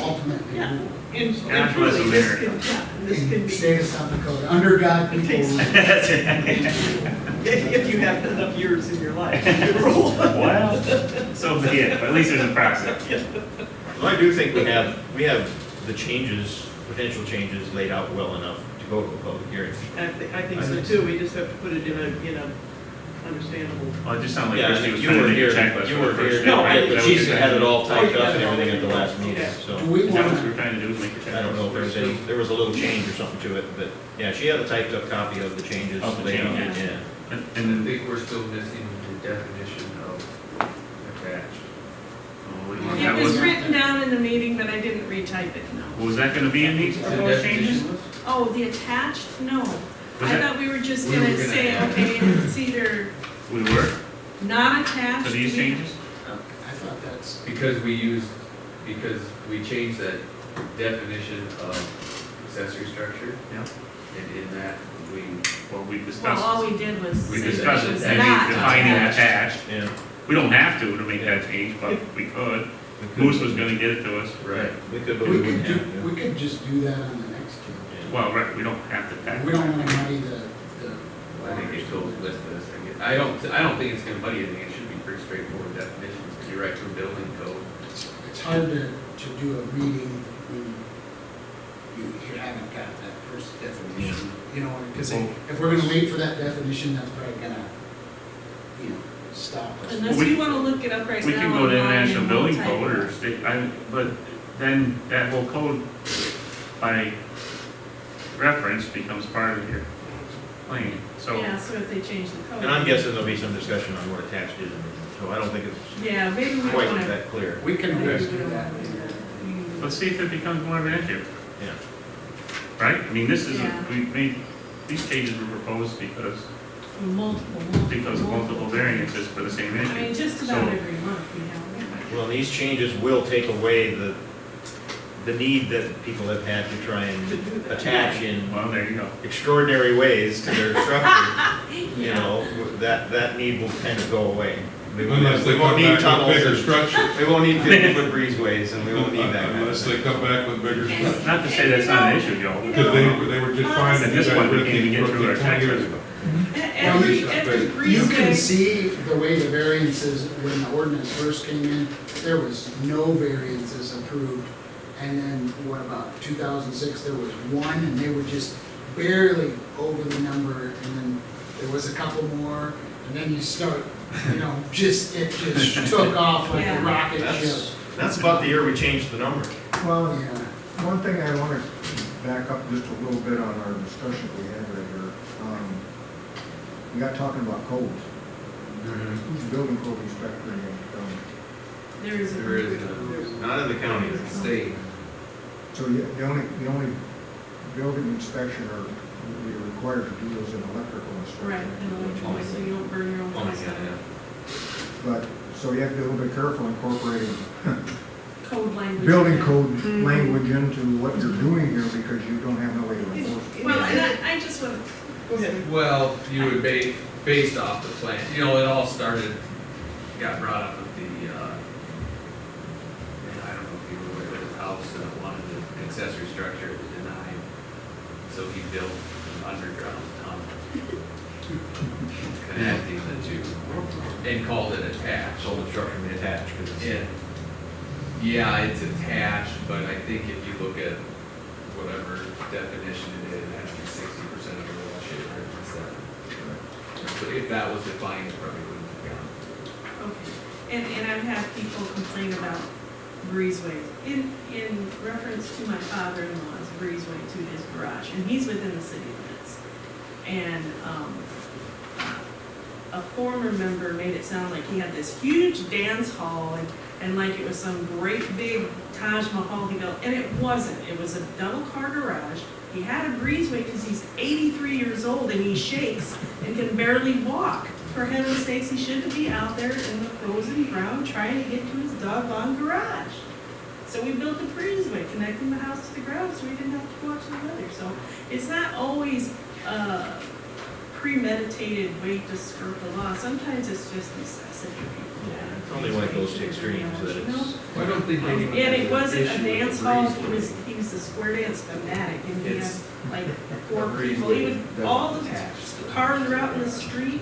ultimately Yeah. rule. and God bless truly, this America. can, yeah, this can In be, state of South Dakota, under God, people takes- rule. if you have enough years in your life, you can rule. well, so be it, but at least there's a process. Well, I do think we have the changes, potential changes laid out well enough to go to a public hearing. I think so too, we just have to put it in a understandable. Well, it just sounded like Yeah, Christie was you trying to were make a here, checklist you for were the first here. step. No, right? I- Is that what She you're saying? had it all Oh, typed you up got and it all everything at the in. last meeting, Okay. so. Do we Is that what want we were trying to do, is make a checklist? I don't know if there was a little change or something to it, but, yeah, she had a typed up copy of the changes. Of the laid out, changes. Yeah. And- And I And, think we're still missing the definition of attached. oh, It that was was, written down in the meeting, but I didn't retype it, no. was that gonna be in these The proposed changes? definition was? Oh, the attached? No. Was I that- thought we were just We were gonna gonna say, add. okay, it's either We were, not attached. for these we- changes? I thought that's, Because we changed that definition of accessory structure. Yeah. And in that, Well, we Well, discussed, all we did was. we say discussed it it, was and not defining attached. attached. Yeah. We don't have to make that change, but we could. Moose was gonna get it to us. right, We could, but we we could wouldn't do, have to. we could just do that on the next two. Yeah. Well, right, we don't have to. act. We don't want to muddy the. I think it goes with this. I don't think it's gonna muddy anything, it should be pretty straightforward definitions, because you're right from building code. It's hard to do a reading when you haven't got that first definition. You know, because if we're gonna wait for that definition, that's probably gonna, you know, stop us. Unless We- you wanna look it up right now. We can go to online international and building type code it. or state, but then that whole code by reference becomes part of your plan, so. Yeah, so if they change the code. And I'm guessing there'll be some discussion on what attached is, so I don't think it's Yeah, maybe we quite wanna. that clear. We can maybe always we do don't that. wanna do that. Let's see if it becomes more of an issue, Yeah. right? I mean, this is, Yeah. we made, these changes were proposed because Multiple. of multiple variances for the same I mean, issue. just about So- every month we have. Well, these changes will take away the need that people have had to try To and do that. attach in Well, there you go. extraordinary ways to their structure. You Yeah. know, that need will kind of go away. We won't Unless they we won't come need back with tunnels, bigger and structures. we won't need 50-foot breezeways, and we won't need that kind of Unless they thing. come back with bigger structures. Not to say that's not an issue, Joe. Because they were just fine. At this point, we can't even get through our 20 years checklist. ago. Every You can breezeway, see the way the variances, when the ordinance first came in, there was no variances approved. And then, what about 2006, there was one, and they were just barely over the number, and then there was a couple more, and then you start, you know, it just took off like a Yeah. rocket ship. That's about the year we changed the number. Well, Yeah, one thing I want to back up just a little bit on our discussion we had right here. We got talking about codes. Who's the building code inspector in Yankton? there is a. There is Not in the county, it's it's state. So the only building inspection or you're required to do is an electrical inspection. Right, and electrical, so you don't burn your own Oh, house yeah, down. yeah. But, so you have to be a little bit careful incorporating Code language. building code Mhm. language into what you're doing here because you don't have no way to enforce it. Well, and I just want, Go ahead. Well, you would based off the plan, you know, it all started, got brought up with the, I don't know know if you were aware of his house, wanted an accessory structure, it was denied. So he built an underground tunnel connecting the two and called it attached. So the structure may attach, because it's. Yeah, it's attached, but I think if you look at whatever definition it is, it has to be 60% of the wall shape, right? So if that was defined, it probably wouldn't have gone. Okay, and I've had people complain about breezeways. In reference to my father-in-law's breezeway to his garage, and he's within the city limits. And, a former member made it sound like he had this huge dance hall and like it was some great big Taj Mahal he built, and it wasn't. It was a double-car garage. He had a breezeway because he's 83 years old and he shakes and can barely walk. For heaven's sakes, he shouldn't be out there in the frozen ground trying to get to his doggone garage. So we built a breezeway connecting the house to the ground so we didn't have to watch the weather. So it's not always a premeditated way to skirt the law. Sometimes it's just necessity. It's only when it goes to extremes that it's. I don't think anyone. And it wasn't has a an issue dance with hall, breezeway. he was a square dance fanatic, and he had It's- like A 4 people, he would, breezeway all doesn't the attach. cars were out in the street,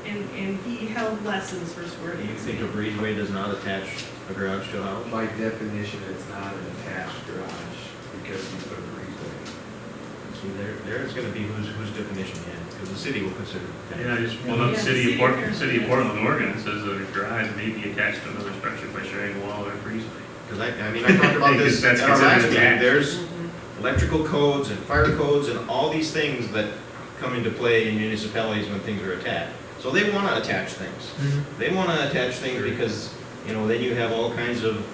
and he held lessons for square Do you dancing. think a breezeway does not attach a garage to a house? By definition, it's not an attached garage because you put a breezeway. See, there's gonna be whose definition you have, because the city will consider it. Yeah, I just pulled up Yeah, City of apparently City of does. Portland, Oregon, it says that a garage may be attached to another structure by sharing a wall or a breezeway. Because I mean, I talked about this That's at our last considered meeting, attached. there's electrical codes and fire codes and all these things that come into play in municipalities when things are attached. So they wanna attach things. They wanna attach things because, you know, then you have all kinds of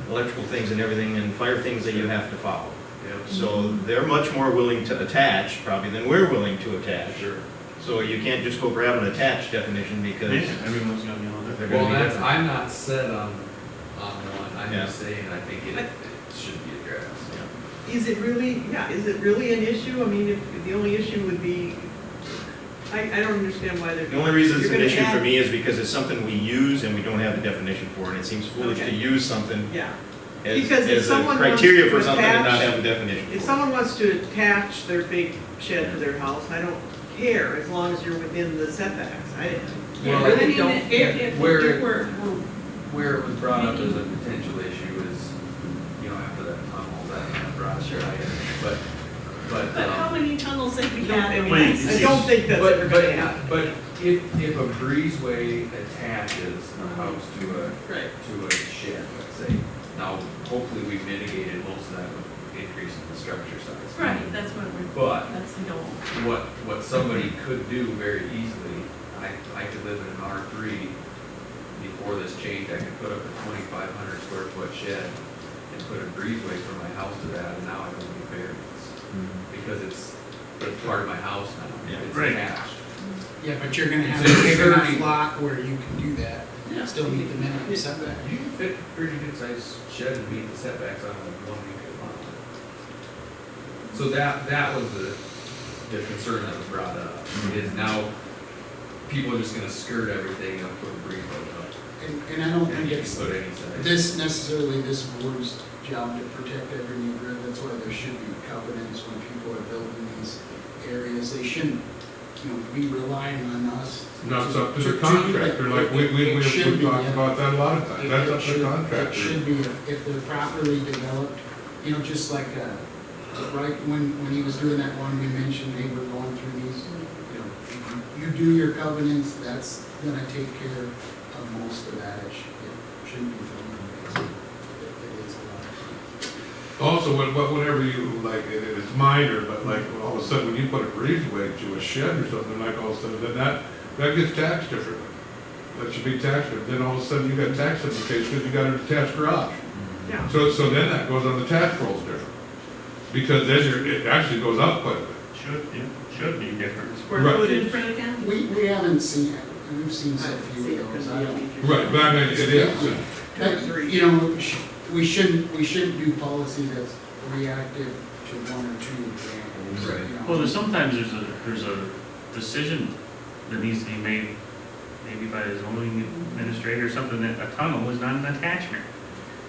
electrical things and everything and fire things that you have to follow. Yep. So they're much more willing to attach probably than we're willing to attach. Sure. So you can't just go grab an attached definition because Yeah, everyone's gonna be all they're different. gonna Well, be that's, different. I'm not set on one, I'm Yeah. just saying, I think it should be addressed. Is it really, is it really an issue? I mean, if the only issue would be, I don't understand why they're. The only reason it's you're an gonna issue for add- me is because it's something we use and we don't have a definition for, and it seems foolish to Okay. use something Yeah, as, Because if as a someone wants criteria to for something and not attach- have a definition if for it. someone wants to attach their big shed to their house, I don't care as long as you're within the setbacks. I Well, I really mean, don't care. if Where- we're Where it was brought up as a potential issue is, you know, after that tunnel, that garage area, but, But how many tunnels have we don't, had? I mean, Wait, I don't think that's ever gonna happen. but if a breezeway attaches a house to Right. a shed, let's say, now hopefully we've mitigated most of that with increasing the structure size. Right, that's what But that's the goal. what somebody could do very easily, I could live in an R3, before this change, I could put up a 2,500 square foot shed and put a breezeway from my house to that, and now I don't need variance, because it's part of my house now, Yeah. it's Right. attached. Yeah, but you're gonna have So a big you're enough gonna- lot where you can do that, Yeah. still meet the minimum setback. You can fit pretty good sized shed and meet the setbacks on a 1 acre lot. So that was the concern that was brought up, is now people are just gonna skirt everything and put a breezeway up. And I don't And think you can it's put any size. necessarily this board's job to protect every neighborhood. That's why there should be covenants when people are building these areas. They shouldn't, be relying on us. No, it's up to the do contractor, that. like we It should be, talked yeah. about that a lot of times, that's up to the It contractor. should be, if they're properly developed, just like, right, when he was doing that one, we mentioned they were going through these, if you do your covenants, that's gonna take care of most of that. It shouldn't be thrown away. It is a lot. Also, whenever you, like, it's minor, but like, all of a sudden, when you put a breezeway to a shed or something, like, all of a sudden, then that gets taxed differently. That should be taxed different, then all of a sudden, you got tax implications because you got an attached garage. Yeah. So then that goes on the tax rolls different, because then it actually goes up quite a bit. Should be different. Square Right. footage. In front of county? We haven't seen it, we've seen so few of those. I don't- Right, but I mean, it is. That, we shouldn't do policy that's reactive to one or two examples. Right. Well, sometimes there's a decision that needs to be made, maybe by the zoning administrator or something, that a tunnel is not an attachment.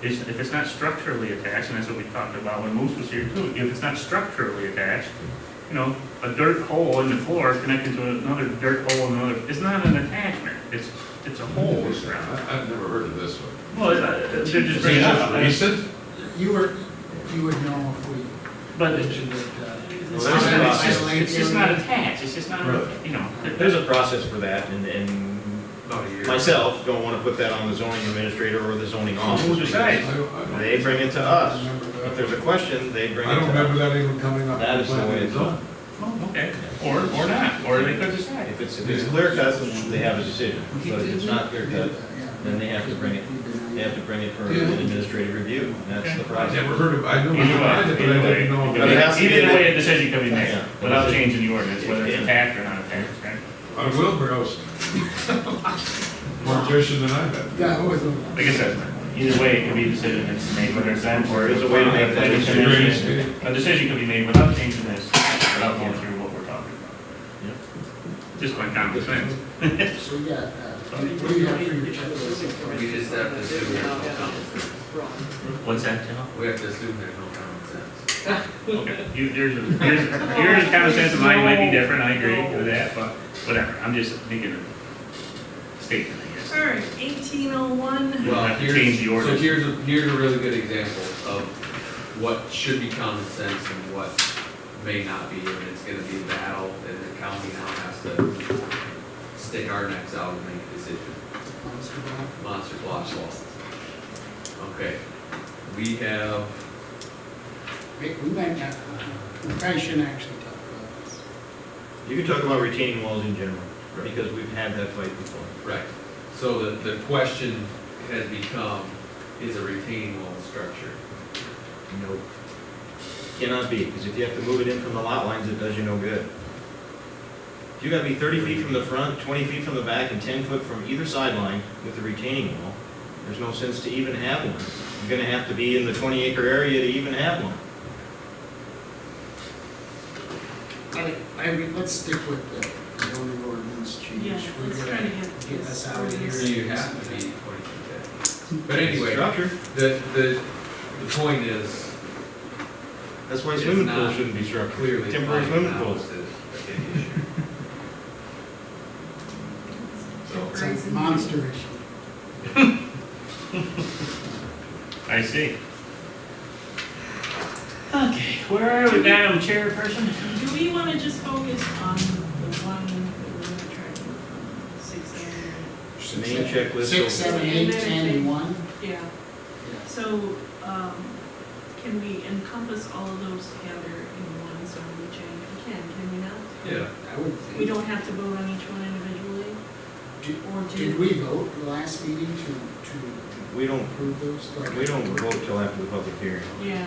is if it's not structurally attached, and that's what we talked about when Moose was here too, if it's not structurally attached, you know, a dirt hole in the floor connected to another dirt hole in another, it's not an attachment, it's a hole around. I've never heard of this one. Well, they're just bringing it up. Recent? You would know if we But mentioned it. it's Well, that's it's just not attached, it's just not, you know. There's a process for that, and About a year. myself don't wanna put that on the zoning administrator or the zoning Who officer. decides? They bring it to us. If there's a question, they bring it I don't to remember us. that even coming up. That is the way it's done. Oh, okay, or not, or they could decide. If it's clear cut, they have a decision. But if it's not clear cut, then they have to bring it, they have to bring it for an administrative review, and that's the I process. never heard of, I knew Either about it, but I way, didn't know. But it has to be either the- way, a decision can be made Yeah. without changing the ordinance, whether it's attached or not attached, right? On wheelbarrows. More efficient than I've been. That was Like I said, either way, it can be a decision that's made, whether it's that or There's a way to make that decision. A decision can be made without changing this, without going through what we're talking about. Just my common sense. So we got, what do you have for your checklist? We just have to assume there's no common sense. What's that, Tim? We have to assume there's no common sense. Okay, yours common sense and mine might be different, I agree with that, but whatever, I'm just making a statement, I guess. All right, 1801. We'll have to change the So ordinance. here's a really good example of what should be common sense and what may not be, and it's gonna be a battle, and the county now has to stick our necks out and make a decision. Monster block law. Okay, we have, We might not, we probably shouldn't actually talk about this. You can talk about retaining walls in general, because we've had that fight before. right, so the question has become, is a retaining wall a structure? Nope. Cannot be, because if you have to move it in from the lot lines, it does you no good. You gotta be 30 feet from the front, 20 feet from the back, and 10 foot from either sideline with the retaining wall. There's no sense to even have one. You're gonna have to be in the 20-acre area to even have one. I mean, let's stick with the zoning ordinance change. Yeah, We're let's gonna try to get us this out of here. So you have to be 20 feet back. But anyway, Structure. the point is, That's why it's swimming not pools shouldn't be structured. clearly Temporary defined swimming now pools. as a big issue. It's So, a monster issue. I see. Okay, where are we, Madam Chairperson? Do we want to just focus on the one that we're going to try to work on, 6, 7, Main checklist. 6, 7, 8, 10, and 1? 8? Yeah, so, can we encompass all of those together in one zoning change? We can we not? yeah, I would think. We don't have to vote on each one individually? Or Did we vote the last meeting to We don't, approve those? we don't vote till after the public hearing. Yeah.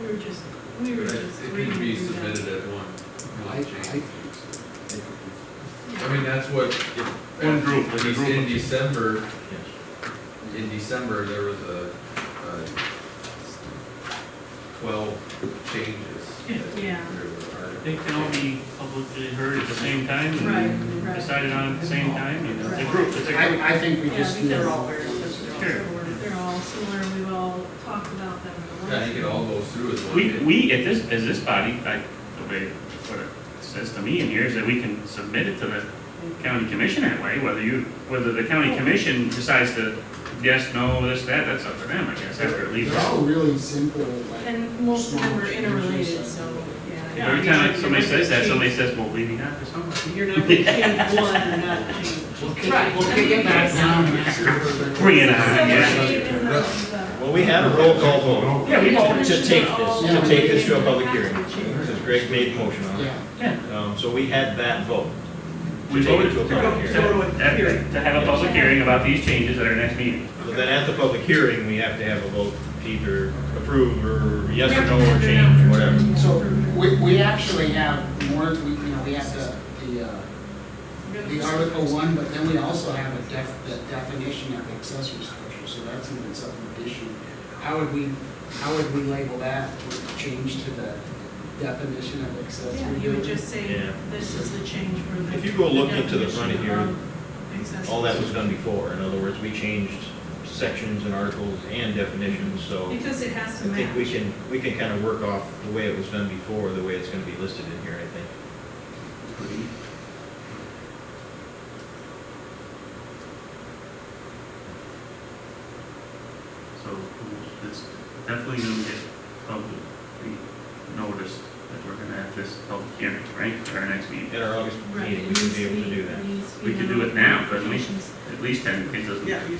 We were just but it reading can be through that. submitted as one I change. think so. I mean, that's what, One group, like a group in of- December, Yes. there was a 12 changes. Yeah. They can all be publicly heard at the same time Right, and right. decided on at the same time, you know, it's a Right. group, it's a group. I think we Yeah, I just. think they're all need- very similar. They're all similar, we've all talked about them. in the I last think it all goes through as one. We, as this body, the way, what it says to me in here is that we can submit it to the county commission that way, whether the county commission decides to yes, no, this, that's up to them, I guess, after it leaves. They're all really simple, like. And most of them are small interrelated, changes, so, yeah. Every time somebody says that, somebody says, well, maybe not for somebody. You're not going to change one and not change. We'll kick Right. we'll kick it back down and ask her for the. Bring it on, Seven, yeah. 8, and Well, we had a roll call vote. Yeah, we voted. To take this to a public hearing, because Greg made the motion on it. Yeah, So we had that vote. We Take it voted to a public to hearing. have a public hearing about these changes at our next meeting. But then at the public hearing, we have to have a vote to either approve or yes or no or change or whatever. so we actually have more, we have the Article 1, but then we also have the definition of accessory structure, so that's even something additional. How would we label that, would change to the definition of accessory? Yeah, you would building? just say, Yeah. this is the change for the. If you go look into the front of definition here, of accessory All that was structure. done before. In other words, we changed sections and articles and definitions, so Because it has I to think match. we can kind of work off the way it was done before, the way it's gonna be listed in here, I think. So it's definitely gonna get publicly noticed that we're gonna have this public hearing, right, at our next meeting. At our August Right, meeting, it we should needs be to able to do that. it needs to be We could done do it now, but notifications. at least 10 days doesn't. Yeah, you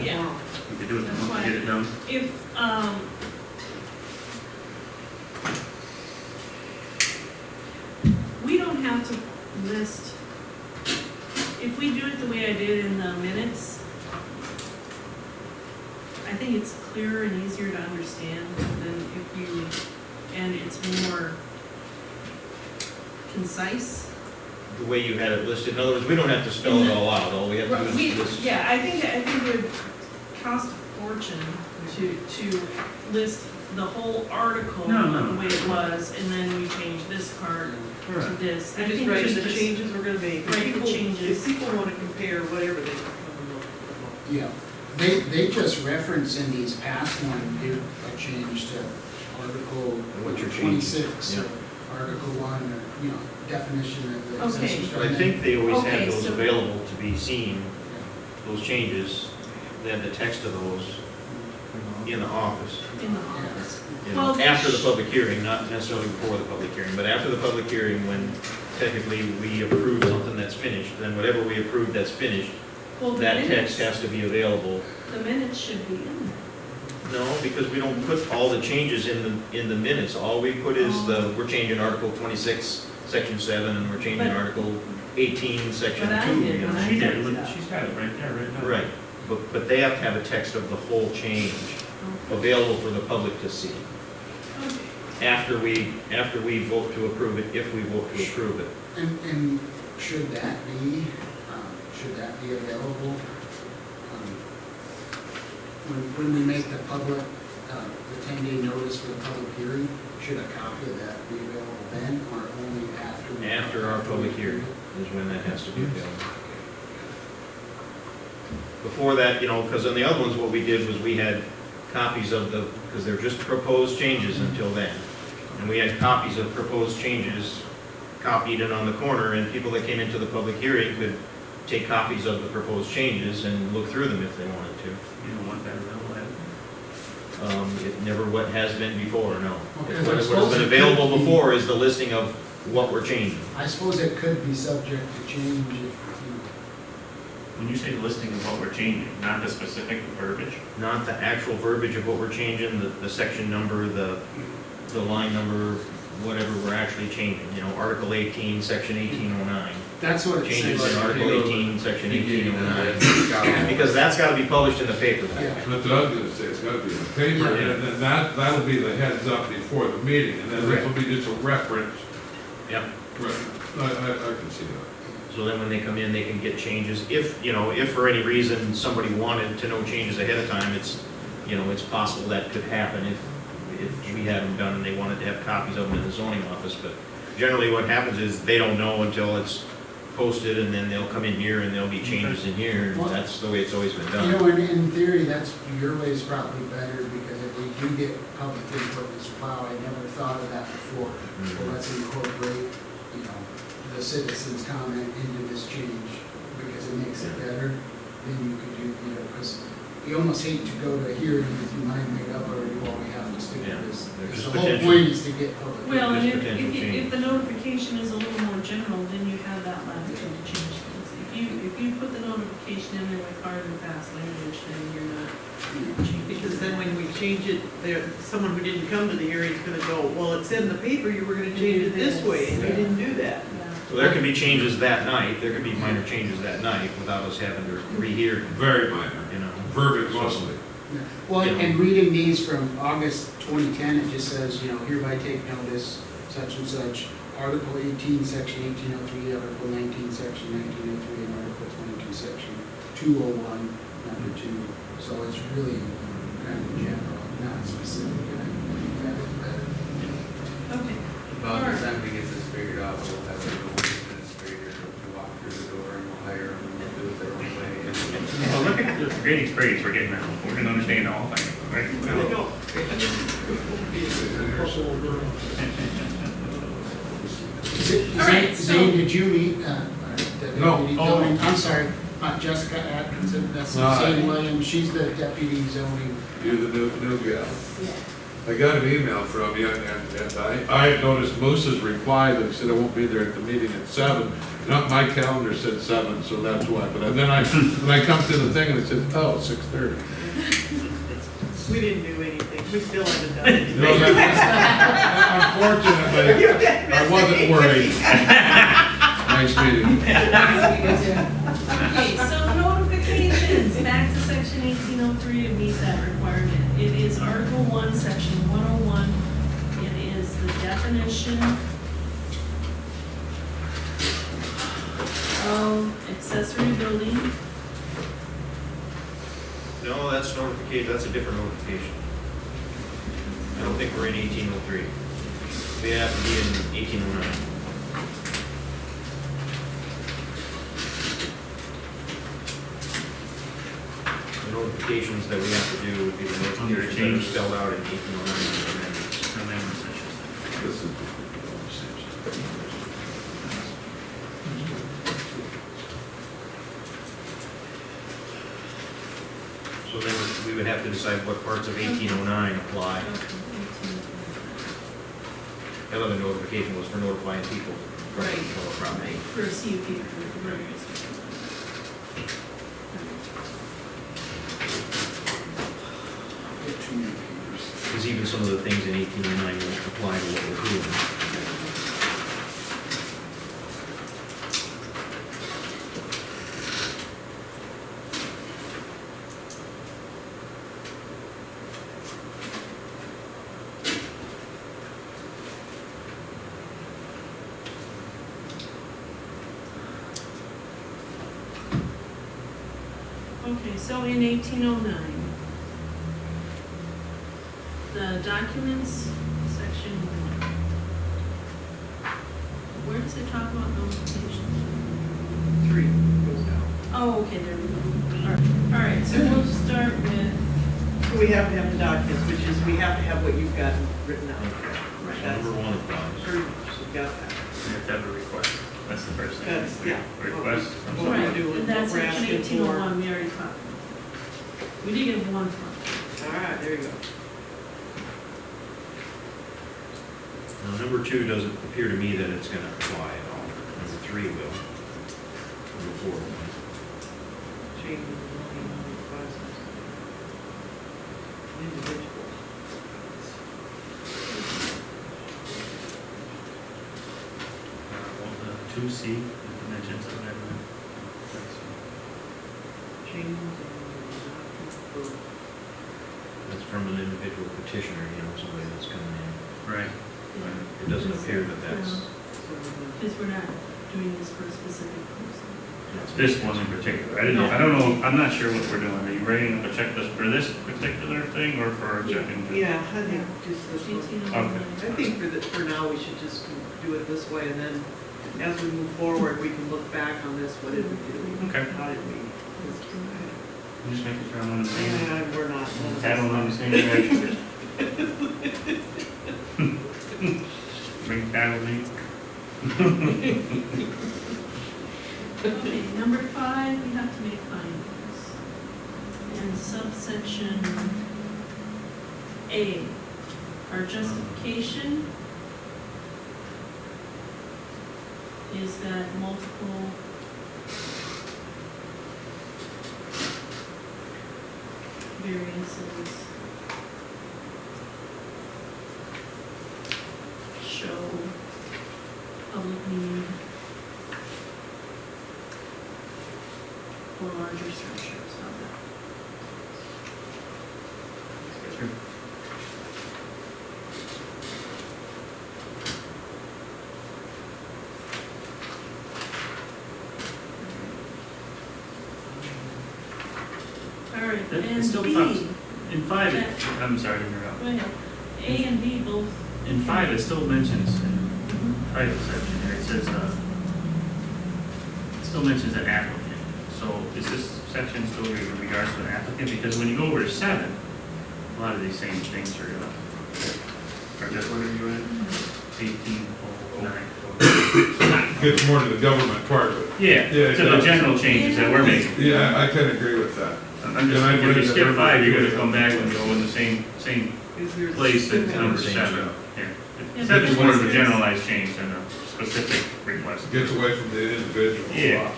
Yeah. We could do it That's tomorrow, why- get it done. If, we don't have to list, if we do it the way I did in the minutes, I think it's clearer and easier to understand than if you, and it's more concise. The way you had it listed, in other words, we don't have to spell it all out, all we have to do is list. Yeah, I think it would cost a fortune to list the whole article No. the way it was, and then we change this part to this. I just think write we the should changes we're gonna make. Write the People- changes. If people wanna compare whatever, they can come and look. Yeah, they just reference in these past one, did a change to Article What you're changing, 26, yeah. or Article 1, or, you know, definition of the Okay. accessory But I structure. think they always Okay, had those so- available to be seen, those changes, they had the text of those in the office. in the office. You know, Well, after the public hearing, not necessarily before the public hearing, but after the public hearing, when technically we approve something that's finished, then whatever we approve that's finished, Well, the that minutes- text has to be available. The minutes should be in there. No, because we don't put all the changes in the minutes, all we put is we're changing Article 26, Section 7, and we're changing But- Article 18, Section But I 2. did, you know. when I She typed did, it up. she's got it right there, right now. Right, but they have to have a text of the whole change available for the public to see. Okay. After we vote to approve it, if we vote to approve it. And should that be available? When we make the public, the 10-day notice for the public hearing, should a copy of that be available then, or only after? After our public hearing is when that has to be available. Before that, you know, because on the other ones, what we did was we had copies of the, because they're just proposed changes until then. And we had copies of proposed changes copied and on the corner, and people that came into the public hearing could take copies of the proposed changes and look through them if they wanted to. You don't want that available, It never what has been before, no. Okay, What I has suppose been it available could be- before is the listing of what we're changing. I suppose it could be subject to change if, When you say listing of what we're changing, not the specific verbiage, Not the actual verbiage of what we're changing, the section number, the line number, whatever we're actually changing. You know, Article 18, Section 1809. that's what it Changes says. in Article 18, Section He did, 1809. Because that's gotta be published in the paper. Yeah. That's what I was gonna say, it's gotta be in the paper, Yeah. and then that'll be the heads up before the meeting, and then this will be just a reference. Yep. Right, I can see that. So then when they come in, they can get changes. If, you know, if for any reason somebody wanted to know changes ahead of time, it's, you know, it's possible that could happen if we had them done and they wanted to have copies of them in the zoning office. But generally what happens is they don't know until it's posted, and then they'll come in here and there'll be changes in here, and that's the way it's always been You done. know, in theory, your way is probably better, because if we do get public input, Mr. Plow, I never thought of that before. Well, let's incorporate, you know, the citizens' comment into this change, because it makes it better. Then you could do, you know, because you almost hate to go to a hearing with your mind made up already, well, we have to stick Yeah, with this. there's Because just the whole potential. point is to get public. Well, and There's if, potential if change. the notification is a little more general, then you have that latitude to change things. If you put the notification in there with hard and fast language, then you're not changing. Because then when we change it, someone who didn't come to the hearing is gonna go, well, it said in the paper you were gonna change it this way, and you didn't do that. Yeah. So there can be changes that night, there can be minor changes that night without us having to rehear, Very minor, you know. verbiage mostly. Yeah. Well, and reading these from August 2010, it just says, you know, hereby take notice, such and such, Article 18, Section 1803, Article 19, Section 1903, and Article 22, Section 201, number 2. So it's really kind of general, not specific, and I think that is better. Okay. About the time we get this figured out, we'll have a little administrator to walk through the door, and we'll hire them, and they'll do it their own way. Well, look at the grading grades we're getting now, we're gonna understand the whole thing, right? There you go. All right, Zane, did you meet, the No. deputy Oh. zoning, I'm sorry, Jessica Atkinson, that's No, Zane Williams, she's the deputy zoning. You're the new gal. I got an email from you, and I had noticed Moose's reply that said I won't be there at the meeting at 7. Not my calendar said 7, so that's why. But then when I come to the thing and it said, oh, 6:30. We didn't do anything, we still haven't done anything. No, unfortunately, I wasn't worried. Nice meeting. Okay, so notifications, back to section 1803 to meet that requirement. It is Article 1, Section 101. It is the definition of accessory building. No, that's notification, that's a different notification. I don't think we're in 1803. We have to be in 1809. The notifications that we have to do would be the notifications that are spelled out in 1809 amendments. Amendments, I should say. This is- So then we would have to decide what parts of 1809 apply. That other notification was for notifying people. Right. Of a property. For a CUP, for various. Because even some of the things in 1809 won't apply to what we're doing. Okay, so in 1809, the documents, section 1. Where does it talk about notifications? 3 goes down. Oh, okay, there we go. All right, so we'll start with, So we have to have the documents, which is, we have to have what you've got written out. right, That's Number one applies. pretty much, we got that. We have to have a request, that's the first thing. That's, yeah. Request. What we're right, doing, and that's what we're section asking for. 1801, we already talked about. We did get one from. All right, there you go. Now, number 2 doesn't appear to me that it's gonna apply at all. Number 3 will. Number 4 will. Change in the zoning process. Individuals. Well, the 2C, the dimensions of everything. Change in the zoning for That's from an individual petitioner, somebody that's coming in. Right. It doesn't appear that that's, Because we're not doing this for a specific person. This one in particular, I don't know, I'm not sure what we're doing. Are you writing up a checklist for this particular thing or for a check in? Yeah, I think just this one. 1801. I think for now, we should just do it this way, and then as we move forward, we can look back on this, what did we do? Okay. How did we? I'm just making sure I'm on the same. Yeah, we're not. Paddling on the same direction. Bring paddle me. Okay, number 5, we have to make findings. And subsection A, our justification is that multiple variances show public need for larger structures. How's that? All right, It and still B, talks- In 5, I'm sorry to interrupt. go ahead. A and B both. In 5, it still mentions, in the title section here, it says, it still mentions an applicant. So is this section still in regards to an applicant, because when you go over to 7, a lot of these same things are gonna, or just what are you at? 18:09. Gets more to the government part of it. Yeah, Yeah, to the general changes that we're making. Yeah, I kinda agree with that. I'm just, And I if you believe skip that 5, you're everybody- gonna come back and go in the same Is there place as specific- number Same 7. stuff. Yeah. Yeah, 7 is but more of a there's- generalized change than a specific request. Gets away from the individual. a Yeah. lot.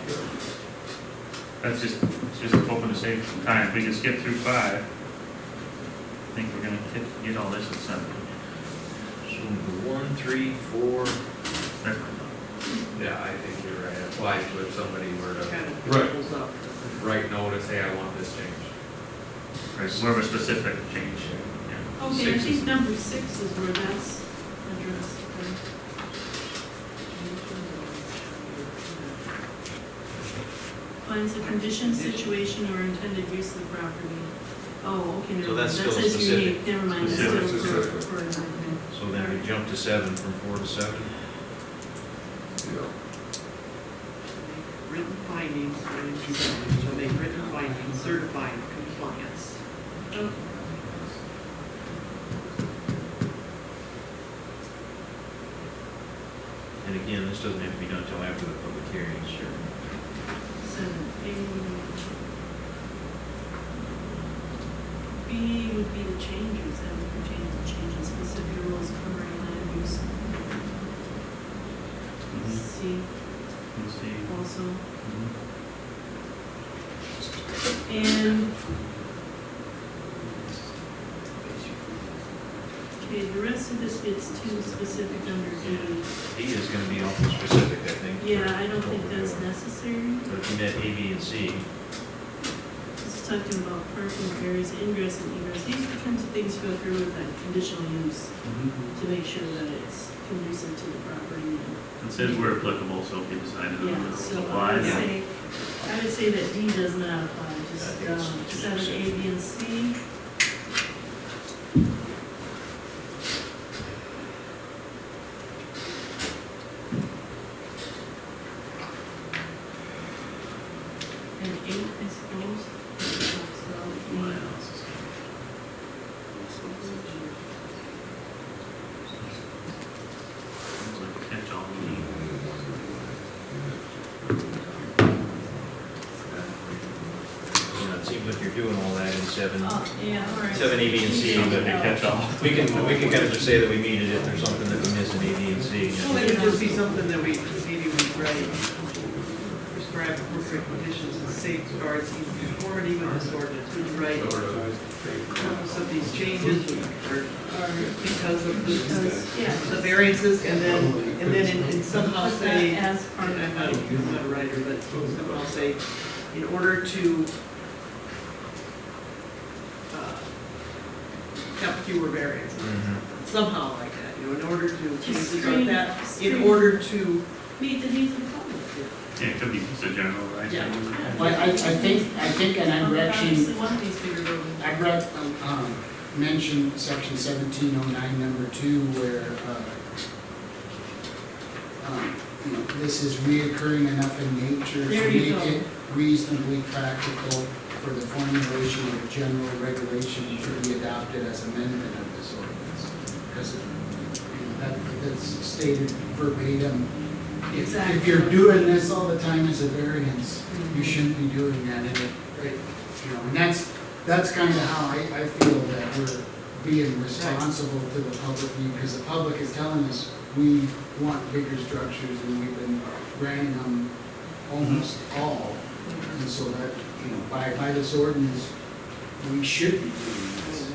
That's just, it's just hoping to save some time. If we can skip through 5, I think we're gonna get all this at 7. So number 1, 3, 4, That's my thought. Yeah, I think you're right. It applies to if somebody were to Kind of Right. pulls up. write notice, hey, I want this changed. Right, more of a specific change. Yeah. Okay, I 6 think is- number 6 is where that's addressed. Finds the condition, situation, or intended use of the property. Oh, okay, So never mind, that's that still says specific. unique, never mind, that's Specific. still Specific. for so then we jump to 7, from 4 to 7. Written findings, shall make written findings certifying compliance. Okay. And again, this doesn't have to be done until after the public hearing. Sure. 7A. B would be the changes, that would pertain to changes, specific rules covering land use. C Let's see. also. And, okay, the rest of this gets too specific under D. D is gonna be awful specific, I think. Yeah, I don't think that's necessary. But if you met A, B, and C, It's talking about parking areas, ingress and egress. These are the kinds of things you go through with that conditional use to make sure that it's conducive to the property. It says we're applicable, so if you decided Yeah, to so apply, I would say that D does not apply, just, I think it's too 7, A, specific. B, and C. And 8, I suppose. Talks about the- catch all. you know, it seems like you're doing all that in 7. Oh, yeah, all right. 7, A, B, and C, Sounds but like a catch-all. we can kind of just say that we meet it if there's something that we miss in A, B, and C. Well, it would just be something that we, maybe we write, prescribe appropriate conditions and safeguards in conformity with this ordinance. We write, purpose of these changes are because of Because, yeah. the variances, and then in somehow Put say, that as part I'm of not, it. I'm not a writer, but somehow say, in order to have fewer variances, somehow like that, you know, in order to change it like that, in Stream. order to, Meet the needs of the public. Yeah, it could be just a general, right? Yeah. Well, I think, and I read, Obviously, one of these bigger buildings. I read, mentioned section 1709, number 2, where, you know, this is reoccurring enough in nature to There you make go. it reasonably practical for the formulation of a general regulation to be adopted as amendment of this ordinance. Because, that's stated verbatim. If you're doing this all the time as a variance, you shouldn't be doing that in it. right, You know, and that's kind of how I feel that we're being responsible to the public, because the public is telling us we want bigger structures, and we've been granting them almost all. And so that, you know, by this ordinance, we should be doing this.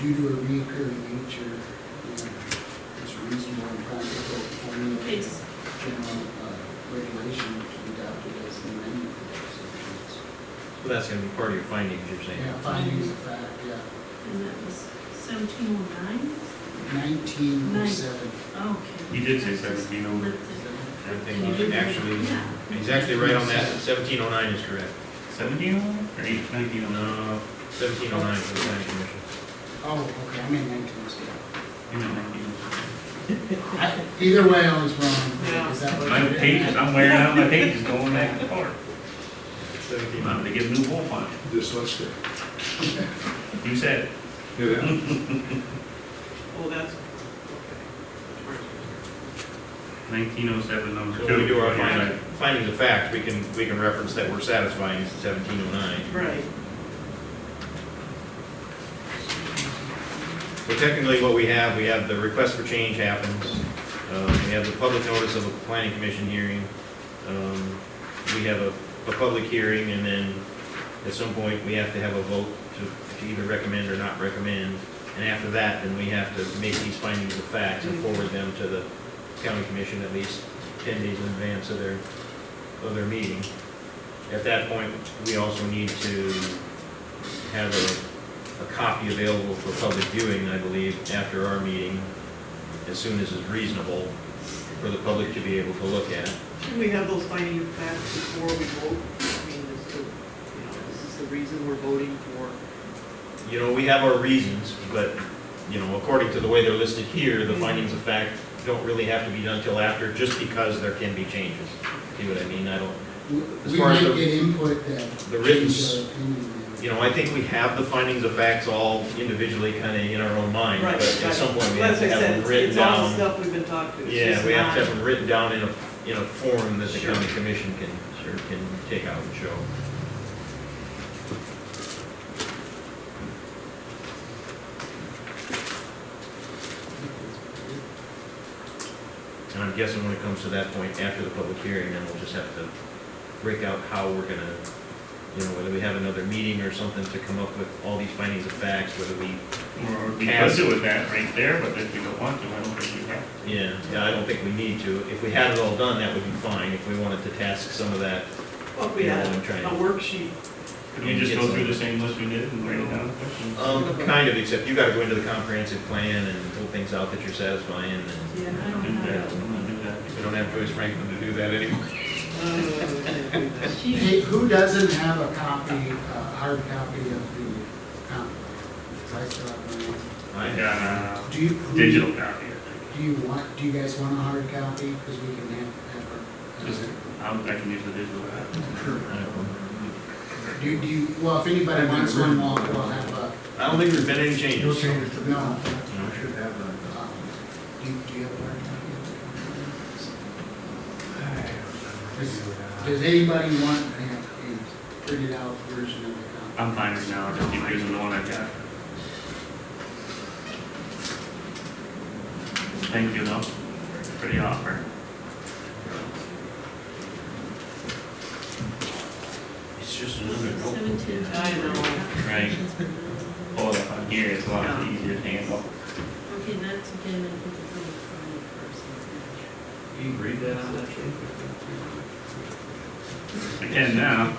Due to a recurring nature, it's reasonable and practical to formulate Case. general regulation to be adopted as an amendment to those sections. So that's gonna be part of your findings, you're saying? Yeah, findings of fact, yeah. And that was 1709? 1907. Okay. You did say 1709. Flipped it. Everything actually, Yeah. he's actually right on that, 1709 is correct. 1709 or 1909? No, 1709 for the planning commission. Oh, okay, I'm in 19 still. You meant 1909. Either way, I was wrong. Yeah. Is that what My you did? pages, I'm wearing out my pages going back and forth. 1709. I'm gonna get a new hole on it. Dyslexic. You said it. Yeah. Oh, that's, 1907, number So two. when we do our Yeah. findings of facts, we can reference that we're satisfying 1709. right. So technically what we have the request for change happens, we have the public notice of a planning commission hearing, we have a public hearing, and then at some point, we have to have a vote to either recommend or not recommend. And after that, then we have to make these findings of facts and forward them to the county commission at least 10 days in advance of their meeting. At that point, we also need to have a copy available for public viewing, I believe, after our meeting, as soon as is reasonable for the public to be able to look at. Should we have those finding of facts before we vote? I mean, this is the reason we're voting for. You know, we have our reasons, but, you know, according to the way they're listed here, the Mhm. findings of fact don't really have to be done till after, just because there can be changes. See what I mean? I don't, as We far as might the- get input that the written change s- our opinion. you know, I think we have the findings of facts all individually kind of in our own mind, Right, but at some point we have As to I have said, them it's- written it's all the down. stuff we've been talking. It's Yeah, just we have not- to have them written down in a form that the Sure. county commission can take out and show. And I'm guessing when it comes to that point, after the public hearing, then we'll just have to break out how we're gonna, you know, whether we have another meeting or something to come up with all these findings of facts, whether we, Or we could Pass. do it that right there, but if we don't want to, I don't think we have. yeah, I don't think we need to. If we had it all done, that would be fine, if we wanted to task some of that. Well, if we Yeah, had I'm trying a to- worksheet. Could we just go through the same list we did and write it down? Kind of, except you gotta go into the comprehensive plan and pull things out that you're satisfying, and Yeah, I don't Do that, have I'm gonna do that. we don't have Joyce Franklin to do that anymore. that. She- Hey, who doesn't have a copy, hard copy of the comp plan? 'Cause I still have mine. I got a Do you, who- digital copy, I think. do you guys want a hard copy? Because we can have our. Just, I can use the digital copy. Do you, well, if anybody wants one, we'll have a, I don't think there's been any No changes. changes to the, No. I should have that. do you have a hard copy of the Does anybody want a printed out version of the copy? I'm fine right now, I'll just keep using the one I got. Thank you though, for the offer. It's just another notebook. 17. I know. Right. Pull it up on here, it's a lot Yeah. easier to handle. Okay, that's again, I think it's only Friday first. You can read that on that sheet? I can now.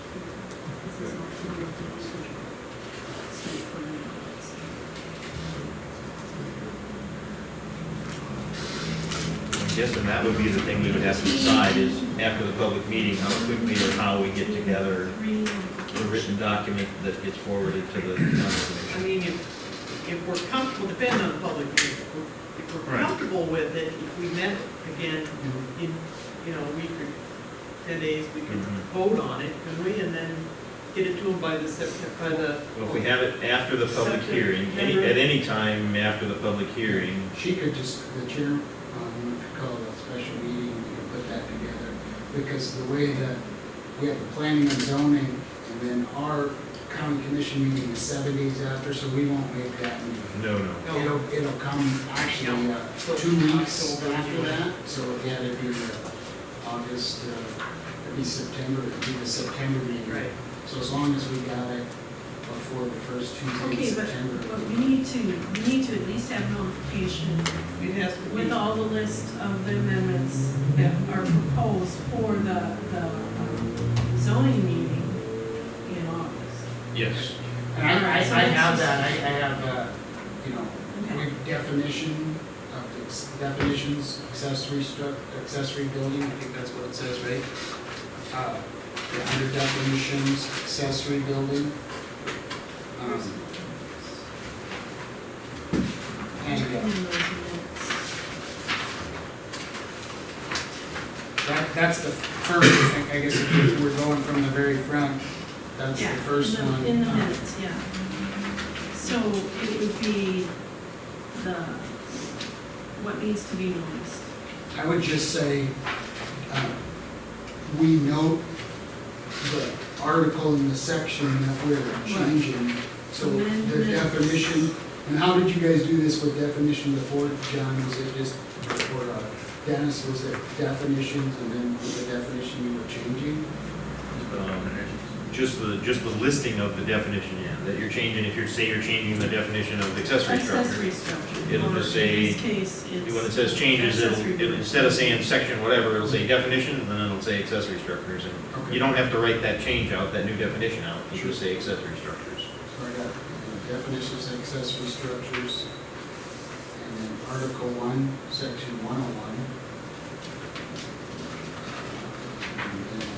This is all from the state planning. I'm guessing that would be the thing we would have to decide is after the public meeting, how quickly or how we get together a written document that gets forwarded to the county I commission. mean, if we're comfortable, depending on the public meeting, if we're Right. comfortable with it, if we met again in, a week or 10 days, we could Mhm. vote on it, could we, and then get it to them by the September, Well, if we have it after the public hearing, at any time after the public hearing, She could just, the chair, we could call a special meeting, we could put that together. Because the way that we have the planning and zoning, and then our county commission meeting is 7 days after, so we won't make that meeting. no. It'll come actually, 2 weeks after that, so yeah, it'd be August, it'd be September, it'd be the September meeting. right. So as long as we got it before the first Tuesday Okay, in but September. we need to at least have notification It has to be. with all the list of the amendments that are proposed for the zoning meeting in August. Yes. And I have that, I have, Okay. with definitions, accessory building, I think that's what it says, right? Yeah, under definitions, accessory building. And In those minutes. that's the first, I guess if we're going from the very front, that's the Yeah, first in the- one. In the minutes, yeah. So it would be what needs to be noticed. I would just say, we note the article in the section that we're changing. So the Amendments. definition, and how did you guys do this with definition before, John? Was it just, or Dennis, was it definitions and then with the definition you were changing? Just the listing of the definition, yeah, that you're changing, if you're changing the definition of accessory structure. Accessory structure. It'll or just say- In this case, it's. When it says changes, accessory building. instead of saying section whatever, it'll say definition, and then it'll say accessory structures. And Okay. you don't have to write that change out, that new definition out, you just say accessory structures. So I got definitions of accessory structures, and then Article 1, Section 101. And then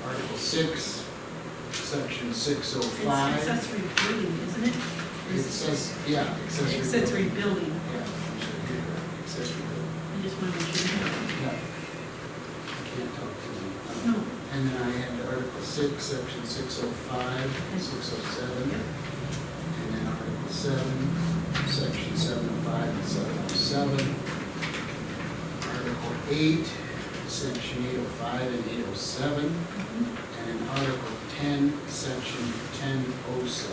Article 6, Section 605. It's accessory building, isn't it? It says, yeah, accessory. Accessory building. building. Yeah, I'm sure you're right, accessory building. I just want to make sure. Yeah. I can't talk to them. No. And then I had Article 6, Section 605, 607. And then Article 7, Section 705 and 707. Article 8, Section 805 and 807. And then Article 10, Section 1007.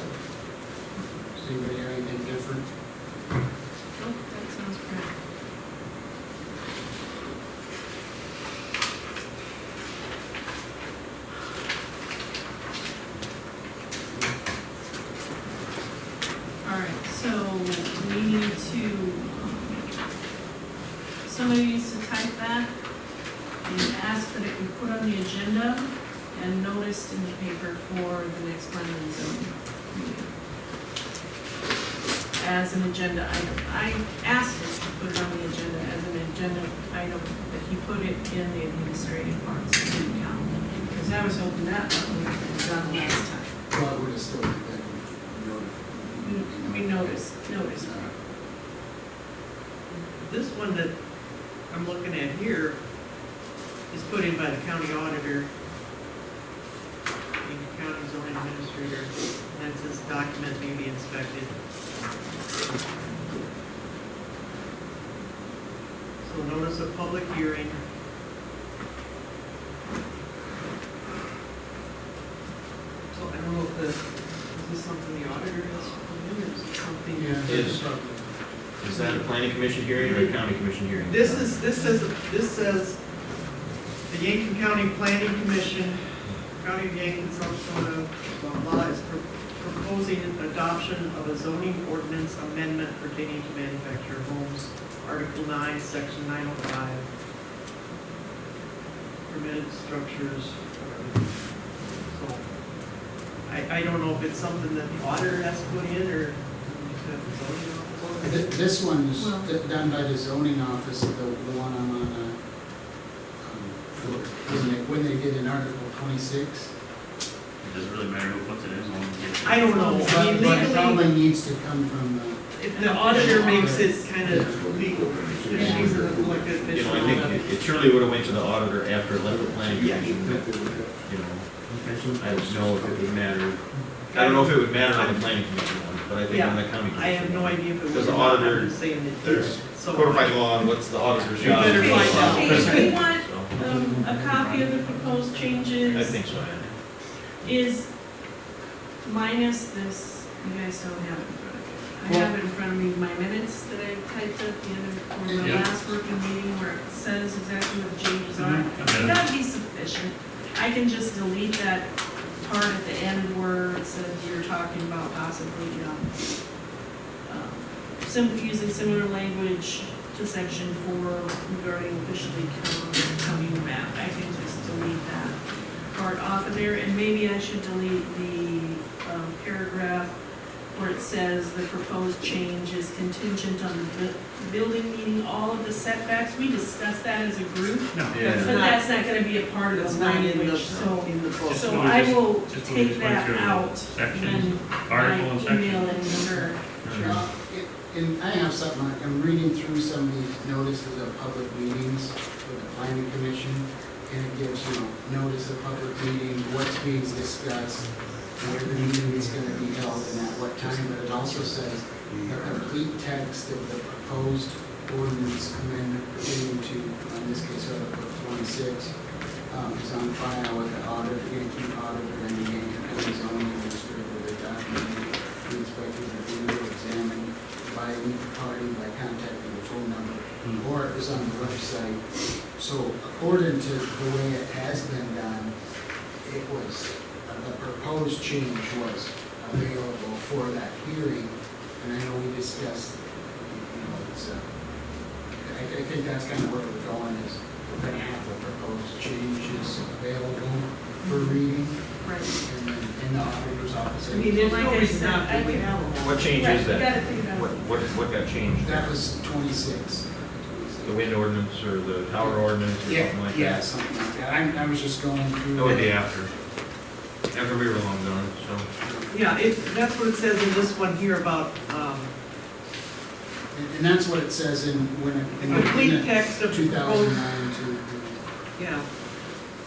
Does anybody have anything different? Oh, that sounds correct. All right, so we need to, somebody needs to type that and ask that it be put on the agenda and noticed in the paper for the next planning and zoning meeting as an agenda item. I asked us to put it on the agenda as an agenda item, but he put it in the administrative parts of the calendar. Because I was hoping that would have been done last time. Well, we're just still notified. We noticed. This one that I'm looking at here is put in by the county auditor, the county zoning administrator, and that says document may be inspected. So notice of public hearing. So I don't know if is this something the auditor has to put in, or is it something? Yeah, Is- that's probably. Is that a planning commission hearing or a county commission hearing? This says the Yankton County Planning Commission, County of Yankton, South Dakota, blah, blah, is proposing adoption of a zoning ordinance amendment pertaining to manufactured homes, Article 9, Section 905. Permitted structures, whatever. So, I don't know if it's something that the auditor has to put in, or we just have the zoning office. This one is Well- done by the zoning office, the one I'm on, when they did in Article 26. It doesn't really matter who puts it in, as long as it gets. I don't know, I mean, But it legally, probably needs to come from the. if the auditor makes it kind of legal, because she's an elected You official. know, I think it surely would have went to the auditor after it left the planning Yeah. commission. You know, I don't know if it would matter. I don't know if it would matter on the planning commission one, but I think on the county commission. I have no idea if it was. Because the or not. auditor- I'm just saying it There's did. So- codified law on what's the auditor's You job. better find out. Okay, we want So, a copy of the proposed changes. I think so, yeah. Is minus this, you guys don't have it in front of you. I have it in front of me, my minutes that I typed up the other, or the Yeah. last working meeting where it says exactly what the changes are. Okay. That'd be sufficient. I can just delete that part at the end where it said you're talking about possibly, using similar language to section 4 regarding officially counting map. I can just delete that part off of there, and maybe I should delete the paragraph where it says the proposed change is contingent on the building meeting all of the setbacks. We discussed that as a group, No. but that's not gonna be a part of It's the not in the, language, so. in the book. Just So what we I just- will just what we take just went that through, out section, and article and I section. email it to her. And I have something, I'm reading through some of these notices of public meetings for the planning commission, and it gives, notice of public meeting, what's being discussed, where the meeting is gonna be held and at what time, but it also says the complete text of the proposed ordinance amendment pertaining to, in this case, Article 26, is on file with the auditor, Yankton auditor, and the Yankton County zoning administrator, the document, the inspector, review, or examine by any party by contacting the phone number, or it is on the website. So according to the way it has been done, it was, the proposed change was available for that hearing, and I know we discussed, it's, I think that's kind of where we're going, is we're gonna have the proposed changes available for reading, Right. and then in the auditor's office. I mean, there's Like no I reason said, not I to can- have them. What change Right, is you that? gotta think about it. What got changed? That was 26. The wind ordinance or the tower ordinance or something like that? Yeah, something like that. I was just going through. That would be after. After we were long gone, so. Yeah, that's what it says in this one here about, And that's what it says in, when it. in the- complete in the text of 2009 to. yeah.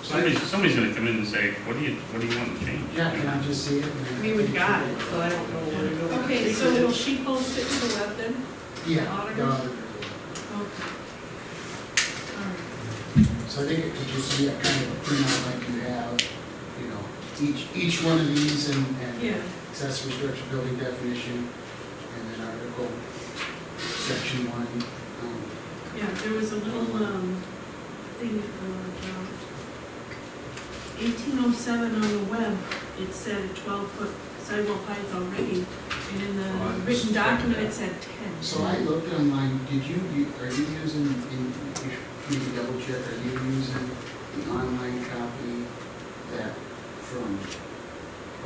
Somebody's gonna come in and say, what do you want to change? Yeah, can I just see it? We've got it, so I don't know where to go. Okay, so will she post it to the web then? Yeah. Auditor? the auditor. Okay. All right. So I think it could just be a kind of a printout like you have, each one of these and Yeah. accessory structure building definition, and then article, section 1. Yeah, there was a little, thing, about 1807 on the web, it said 12-foot sidewalk height already, and in Oh, I the written just document, checked it said 10. So I looked online, are you using, you can double check, are you using the online copy that from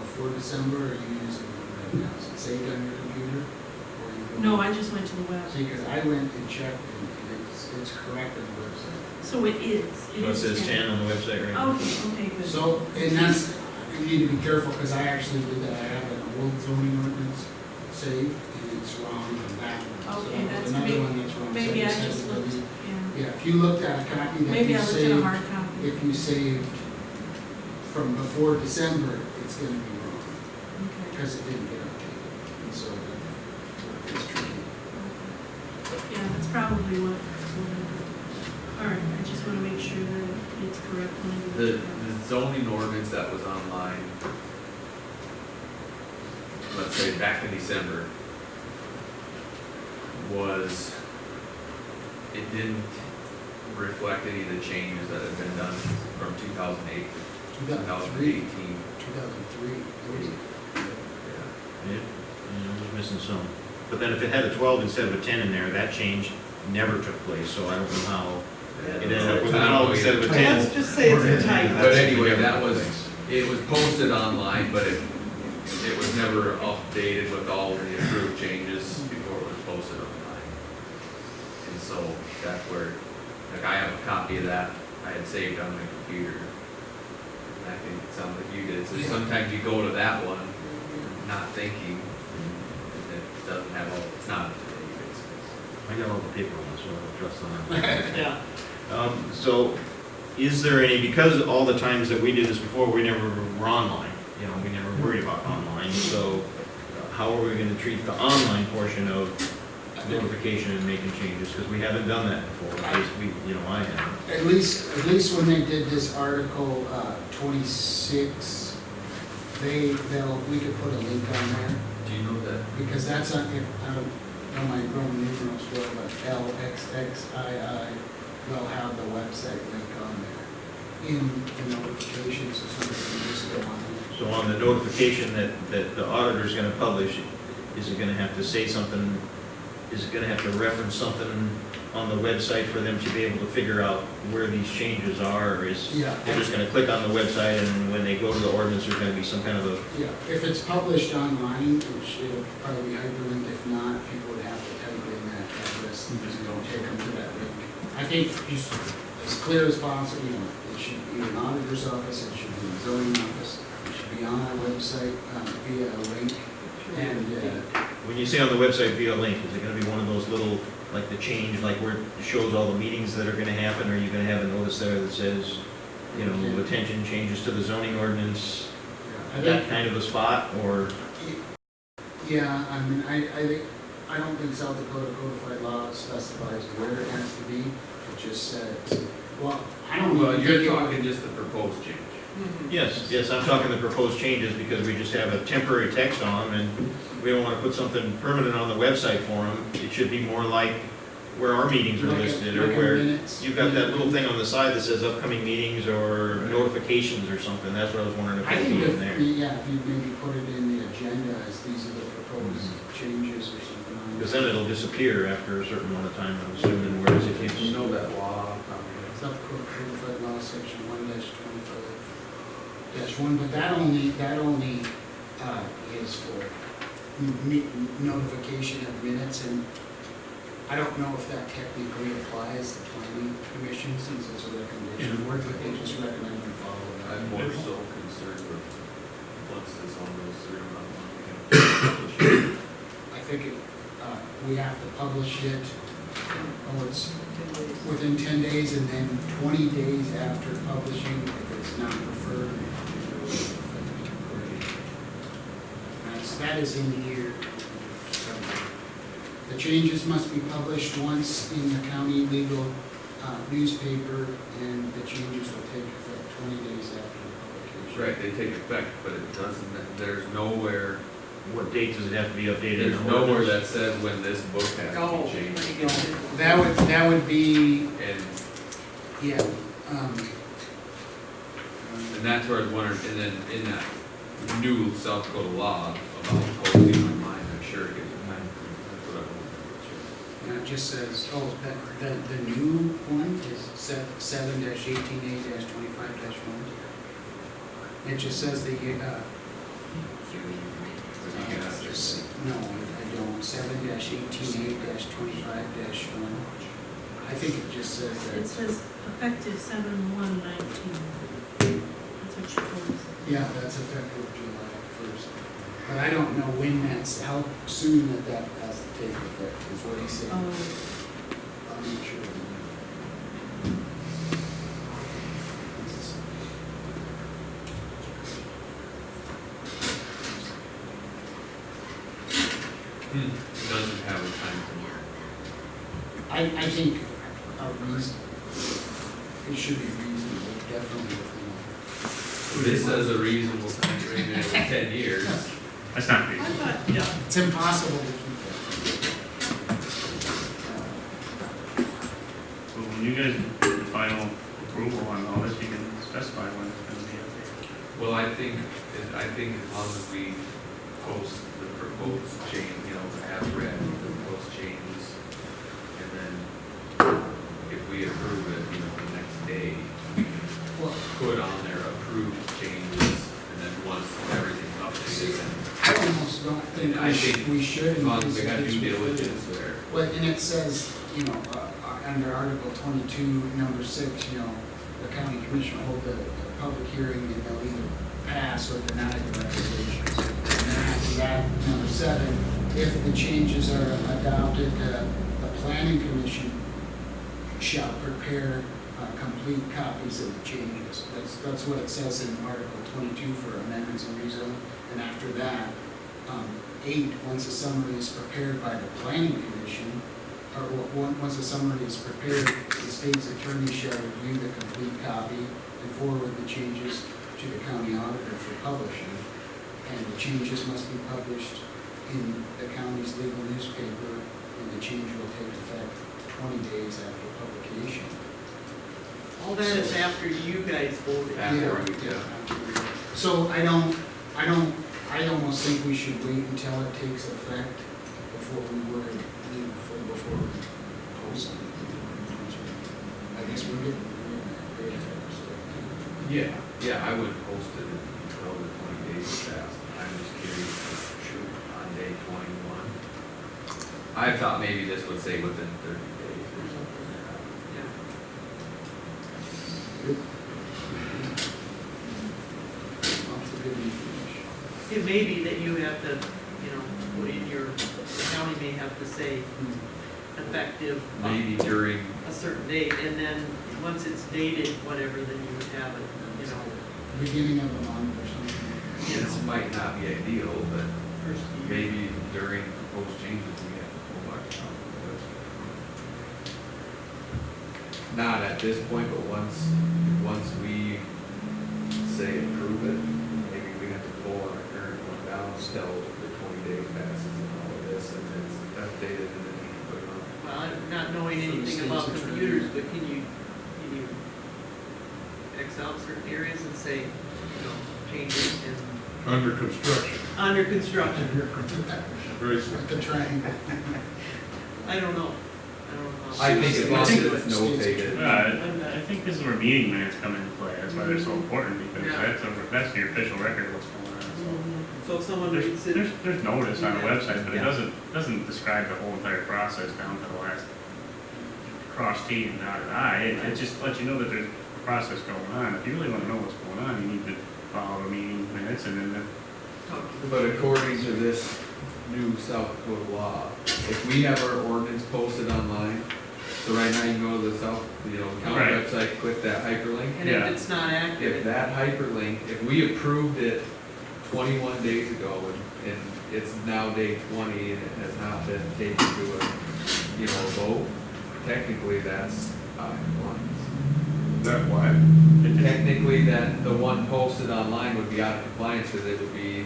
before December, or are you using it right now? Is it saved on your computer? Or you go- No, I just went to the web. See, because I went and checked, and it's correct on the website. So it is. So it says 10 on the website right now. Okay, okay, good. So, and that's, you need to be careful, because I actually did that, I have an old zoning ordinance saved, and it's wrong on that one. So Okay, that's another one that's wrong. So Maybe I this has just to looked, be- yeah. Yeah, if you looked at a copy that Maybe you I looked at a saved, hard copy. if you saved from before December, it's gonna be wrong, Okay. because it didn't get updated, and so it's tricky. Yeah, that's probably what. All right, I just want to make sure that it's correct when I do The it. zoning ordinance that was online, let's say back in December, it didn't reflect any of the changes that had been done from 2008 to 2018. 2003, Yeah, I was missing some. But then if it had a 12 instead of a 10 in there, that change never took place, so I don't know how it ended up with a 12 instead of a 10. Let's just say it's a typo. But anyway, it was posted online, but it was never updated with all the approved changes before it was posted online. And so that's where, like, I have a copy of that I had saved on my computer. And I think it sounds like you did, so sometimes you go to that one, not thinking, and it doesn't have all, it's not up to date, basically. I got all the paper ones, so I'll trust on that. Yeah. So, is there any, because all the times that we did this before, we never were online, we never worried about online, so how are we gonna treat the online portion of notification and making changes, because we haven't done that before, at least I haven't. At least when they did this article 26, we could put a link on there, Do you know that? because that's on, if, I don't know my Roman numerals well, but LXXII will have the website link on there in the notifications, so somebody can just go on there. So on the notification that the auditor's gonna publish, is it gonna have to say something is it gonna have to reference something on the website for them to be able to figure out where these changes are, or is, Yeah. they're just gonna click on the website and when they go to the ordinance, there's gonna be some kind of a, Yeah, if it's published online, which it'll probably be hyperlinked, if not, people would have to type in that address and just don't take them to that link. I think just as clear as possible, you know, it should be an auditor's office, it should be a zoning office, it should be on our website via a link, and, when you say on the website via link, is it gonna be one of those little, like the change, like where it shows all the meetings that are gonna happen, or are you gonna have a notice there that says, you know, Yeah. attention changes to the zoning ordinance, I that think, kind of a spot, or? yeah, I mean, I don't think South Dakota codified law specifies where it has to be, it just says, well, I don't Well, even you're think it- talking just the proposed change. Yes, I'm talking the proposed changes because we just have a temporary text on and we don't wanna put something permanent on the website for them. It should be more like where our meetings are Like a- listed, or like a where minutes. you've got that little thing on the side that says upcoming meetings or notifications or something. That's what I was wondering if I it's think in if, there. yeah, if you maybe put it in the agenda as these are the proposed changes or something. Because then it'll disappear after a certain amount of time, I'm assuming, whereas if You you, know that law, South Dakota codified law, section 1-25-1, but that only is for notification of minutes, and I don't know if that technically applies to planning commission since it's a recommendation board, but they just recommend we follow that. I'm more so concerned with once this all goes through, not wanting I think we have to publish it, it's within 10 days, and then 20 days after publishing, if it's not preferred. That is in here. So, the changes must be published once in the county legal newspaper, and the changes will take effect 20 days after publication. Right, they take effect, but it doesn't, there's nowhere, what date does it have to be updated? there's nowhere that says when this book has to Oh, be changed. there you go. That would be, And, yeah, and that's where I was wondering, and then in that new South Dakota law about posting online, I'm sure it gets, that's what I want and it just says, oh, the new one is 7-18A-25-1. It just says the, no, I don't, 7-18A-25-1. I think it just says It that, says effective 7/1/19. That's what she told us. yeah, that's effective July 1st. But I don't know when that's, how soon that has to take effect, is what he said. I'm not sure. It doesn't have a time limit. I think it should be reasonable, definitely within. This says a reasonable time frame, and it was 10 years. That's not I big. thought, yeah, It's impossible to keep that. So when you guys do the final approval on all this, you can specify when it's gonna be updated. Well, I think as long as we post the proposed change, you know, as read, the proposed changes, and then if we approve it, you know, the next day, we can Well, put on there approved changes, and then once everything's updated, then I almost don't think I think we should. as long as we because got it's due referred- diligence there. Well, and it says, you know, under Article 22, number 6, you know, the county commission will hold a public hearing and they'll either pass or deny the recommendations. And then after that, number 7, if the changes are adopted, the planning commission shall prepare complete copies of the changes. That's what it says in Article 22 for amendments and rezone. And after that, 8, once a summary is prepared by the planning commission, once a summary is prepared, the state's attorney shall review the complete copy and forward the changes to the county auditor for publishing. And the changes must be published in the county's legal newspaper, and the change will take effect 20 days after publication. all that is after you guys voted. After, yeah. So I almost think we should wait until it takes effect before we were leaving, before we post it. I guess we're getting there, so. Yeah, I would post it until the 20 days passed. I'm just curious, shoot, on day 21. I thought maybe this would say within 30 days or something. Yeah. Good. Lots of good information. It may be that you have to, put in your, the county may have to say effective Maybe during, a certain date, and then once it's dated, whatever, then you would have it, Beginning of the month or something. this might not be ideal, but first year. maybe during proposed changes, we have to pull back on it. Not at this point, but once we say approve it, maybe we have to pull our current one down, still the 20 days passes and all of this, and it's updated and then we can put it on. Well, I'm not knowing For the anything state's about attorney. computers, but can you X out certain areas and say, change it in, Under construction, under construction? very simple. At the triangle. I don't know. I think as long as it's notated. I think this is where meeting minutes come into play, that's why they're so important, because Yeah. that's your official record of what's going on, So if someone so. reads it, There's notice on the Yeah. website, but it Yeah. doesn't describe the whole entire process down to the last cross T and dotted I. It just lets you know that there's a process going on. If you really wanna know what's going on, you need to follow the meeting minutes and then talk to the. But according to this new South Dakota law, if we have our ordinance posted online, so right now you can go to the county Right. website, click that hyperlink. And Yeah. if it's not If accurate, that hyperlink, if we approved it 21 days ago and it's now day 20 and it has not been taken to a vote, technically that's out of compliance. That why? Technically, that the one posted online would be out of compliance because it would be,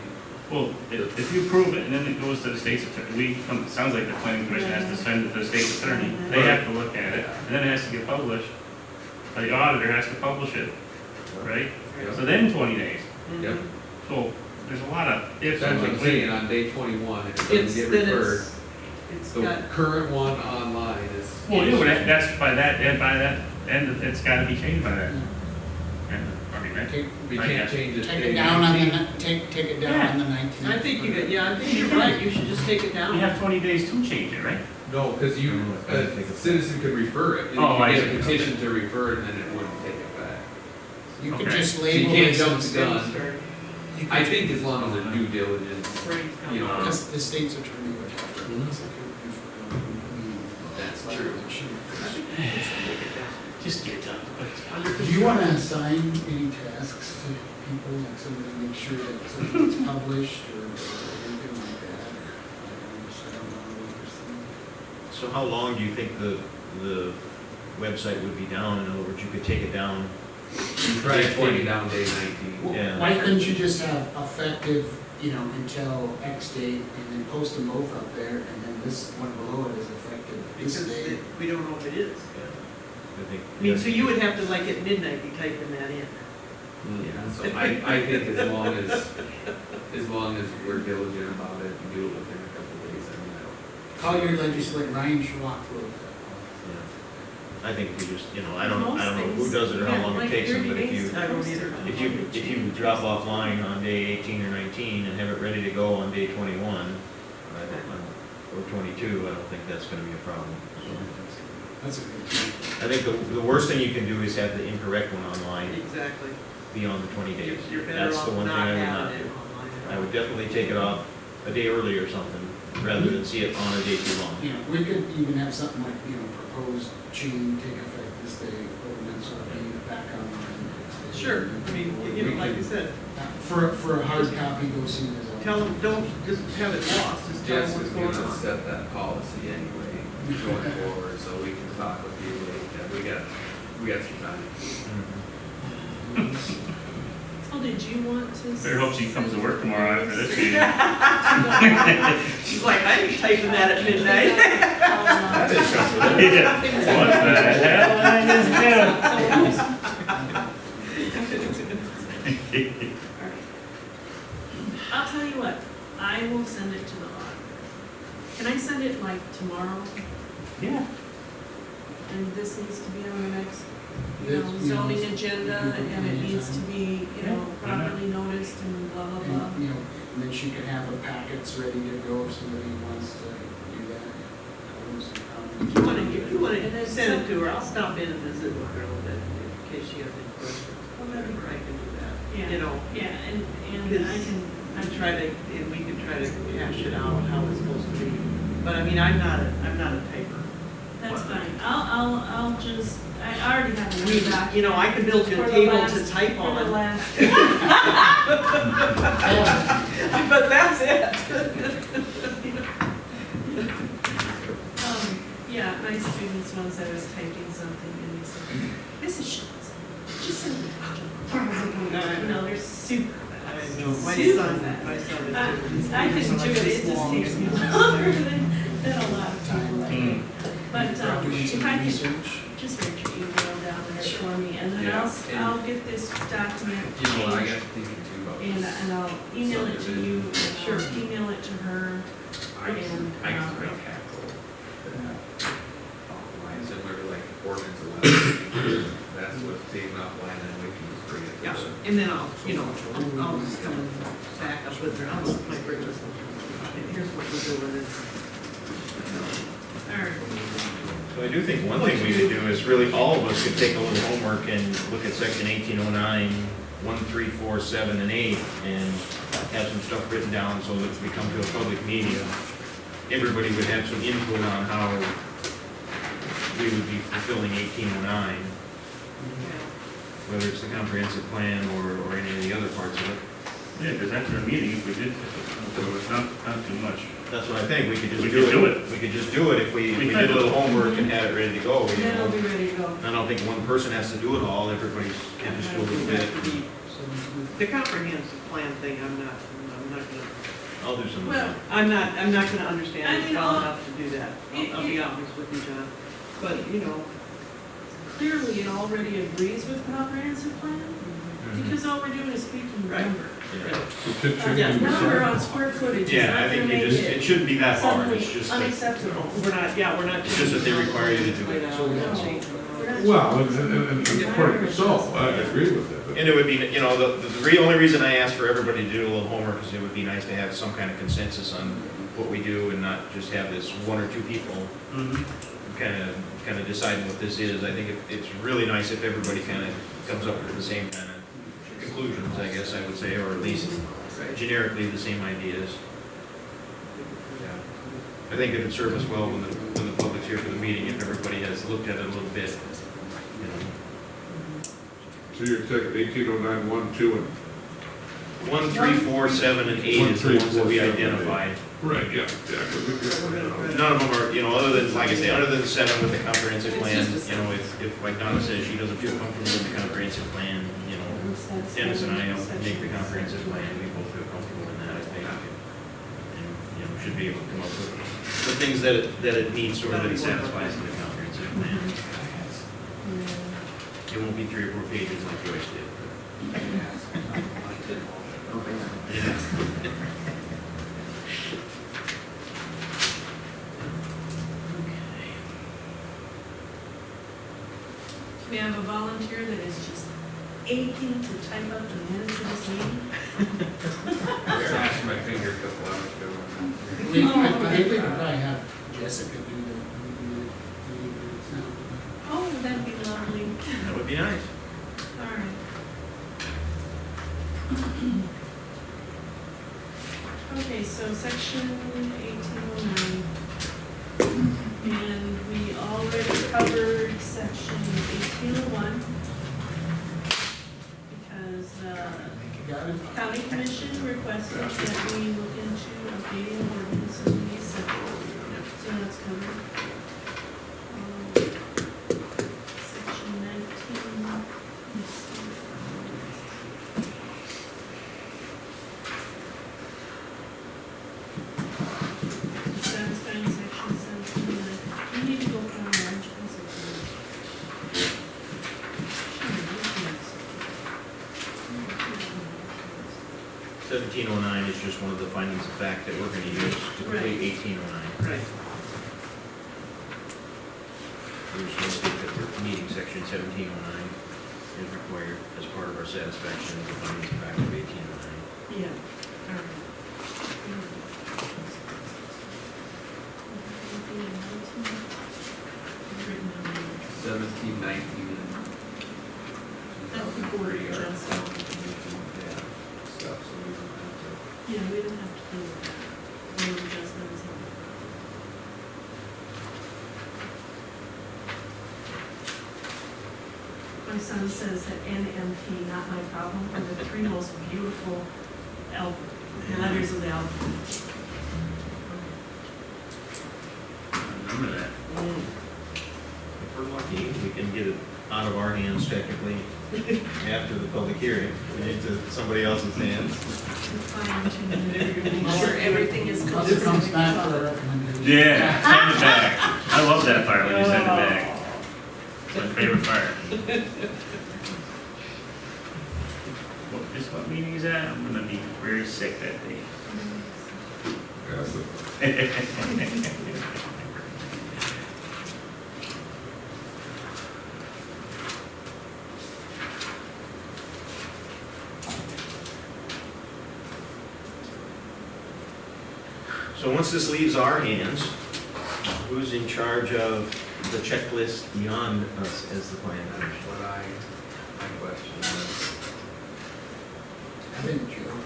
well, if you approve it and then it goes to the state's attorney, it sounds like the planning commission has to send it to the state's attorney. They have to look at it, and then it has to get published. The auditor has to publish it, right? Yeah. So then 20 days. yep. So there's a lot of ifs That's and what I'm buts. saying, on day 21, if it it's, doesn't get then referred, it's the got, current one online is. Well, yeah, but that's by that end, it's gotta be changed by that. And, I mean, that, Take, We I can't guess. change it. take day it down on 19. take it down on the 19th. I think I think you're right, you should just take it down. you have 20 days to change it, right? No, because a citizen could refer it. You Oh, could I get a see. petition to refer it and then it wouldn't take it back. You could Okay. just So you label can't it jump as, the gun. you I could, think as long as there's due diligence, you know, because the state's attorney would have to Mhm. execute before the meeting. That's true. Just get it done. Do you want to assign any tasks to people, like somebody make sure that something's published or anything like that? I don't know what you're saying. So how long do you think the website would be down? In other words, you could take it down. try to 20 down day 19. Yeah. Why couldn't you just have effective, until X date and then post them both up there and then this one below it is effective this Because day? we don't know if it is. I think. I mean, so you would have to, like, at midnight, be typing that in. Yeah, so I think as long as we're diligent about it, and do it within a couple of days, I mean, I don't. Call your legislator, Ryan Schrock wrote that. I think if you just, I don't know who does it or how long it takes them, but if you, I don't either. if you drop offline on day 18 or 19 and have it ready to go on day 21, or 22, I don't think that's gonna be a problem. So, That's a good point. I think the worst thing you can do is have the incorrect one online Exactly. beyond the 20 days. You're better That's the off one thing not I would not having do. it online. I would definitely take it off a day early or something, rather than see it on a day too long. We could even have something like, proposed change take effect this day, ordinance will be back online. Sure, I mean, like you said, For a hard copy, go see it as a. tell them, don't just have it lost, just tell them Jess what's is going gonna on. set that policy anyway, going forward, so we can talk with you, we got some time. Oh, did you want to? Better hope she comes to work tomorrow after this meeting. She's like, I ain't typing that at midnight. Yeah. What the hell I just did? I'll tell you what, I will send it to the auditor. Can I send it like tomorrow? Yeah. And this needs to be on the next, This, zoning you know, agenda, you can and it needs to be, Yeah. properly noticed and blah, blah, blah. And, and then she can have the packets ready to go if somebody wants to do that. If you wanna And then send it to her, I'll stop in and visit with her a little bit in case she has any questions. Well, that'd be Whatever, I can do that. Yeah. You know, Yeah, and I Because can, I try to, and we can try to hash it out how it's supposed to be. But I mean, I'm not a typer. that's fine. I'll just, I already have a Word document. You know, I could build you For a the table last- to type For the on, last, but that's it. yeah, my students once I was typing something and they said, Mrs. Schultz, just send me. No, they're super I fast. know, my Super son fast. is I too. can do it, it just takes me longer than a lot of people. Mm. But if I can, Research. just write your email down there for me, and then Yeah, I'll get this document You know, I changed, got thinking too about and this. I'll email it to you, and Sure. I'll email it to her, I can and, real capital. Offline, similar to like ordinance 11, that's what's taken offline, and we can just bring it. Yeah, and then I'll just come back up with her, I'll look at my bring this, and here's what we're doing, Alright. So I do think one thing we could do is really all of us could take a little homework and look at section 1809, 1, 3, 4, 7, and 8, and have some stuff written down so that if we come to a public meeting, everybody would have some input on how we would be fulfilling 1809, whether it's the comprehensive plan or any of the other parts of it. Yeah, because after a meeting, if we did, so it's not too much. That's what I think, we could just We do could do it. it. We could just do it if we We did a could. little homework and had it ready to go, you Then know. I'll be ready to go. I don't think one person has to do it all, everybody's can just do a little bit. the comprehensive plan thing, I'm not gonna, I'll do some. Well, I'm not gonna understand I it mean, well all- enough to do that, I'll be honest with you, John. But, clearly it already agrees with comprehensive plan, Mhm. because all we're doing is speaking Right. number. Yeah. Number on square footage is Yeah, not I gonna think make it it shouldn't be that hard, suddenly it's just that, unacceptable. we're not. It's just that they require you to do it. So we have No. Change We're not- Well, and according so, I agree with that. and it would be, the only reason I asked for everybody to do a little homework is it would be nice to have some kind of consensus on what we do and not just have this one or two people Mm-hmm. kind of deciding what this is. I think it's really nice if everybody kind of comes up with the same kind of conclusions, I guess I would say, or at least generically the same ideas. I think it would serve us well when the public's here for the meeting, if everybody has looked at it a little bit, you know. So you're taking 1809, 1, 2, and. 1, 3, 4, 7, and 8 is the ones that we identified. Right, yeah, yeah. None of them are, other than, like I say, other than 7 with the comprehensive plan, if like Donna says, she doesn't feel comfortable with the comprehensive plan, Dennis and I help make the comprehensive plan, we both feel comfortable in that, I think. And, should be able to come up with the things that it needs or that it satisfies in the comprehensive plan. It won't be 3 or 4 pages like Joyce did. Yeah. We have a volunteer that is just aching to type up the minutes of this meeting. Smashed my finger a couple hours ago. I think we could probably have Jessica do the Oh, that'd be lovely. That would be nice. All right. Okay, so section 1809. And we already covered section 1801. Because Got it? county commission requested that we look into updating ordinance in the assembly. So that's covered. Section 19. Let's see. Satisfying section 17. We need to go from large 1709 is just one of the findings of fact that we're gonna use to complete 1809. Right. We're just gonna state that the meeting section 1709 is required as part of our satisfaction of the findings of fact of 1809. Yeah, all right. Written down there. 17, 19, and. That would be board Pretty hard. adjustment. Yeah, stuff, so we don't have to. Yeah, we don't have to do that. Board adjustments. My son says that NMP, not my problem, are the three most beautiful letters of the alphabet. Remember that. If we're lucky, we can get it out of our hands technically after the public hearing, and into somebody else's hands. Fine tuning. Make sure everything is Unless it comes back for a consistent. recommendation. Yeah, send it back. I love that part when you send it back. It's my favorite part. What meeting is that? I'm gonna be very sick that day. So once this leaves our hands, who's in charge of the checklist beyond us as the planning commission? What my question was, I think Joe.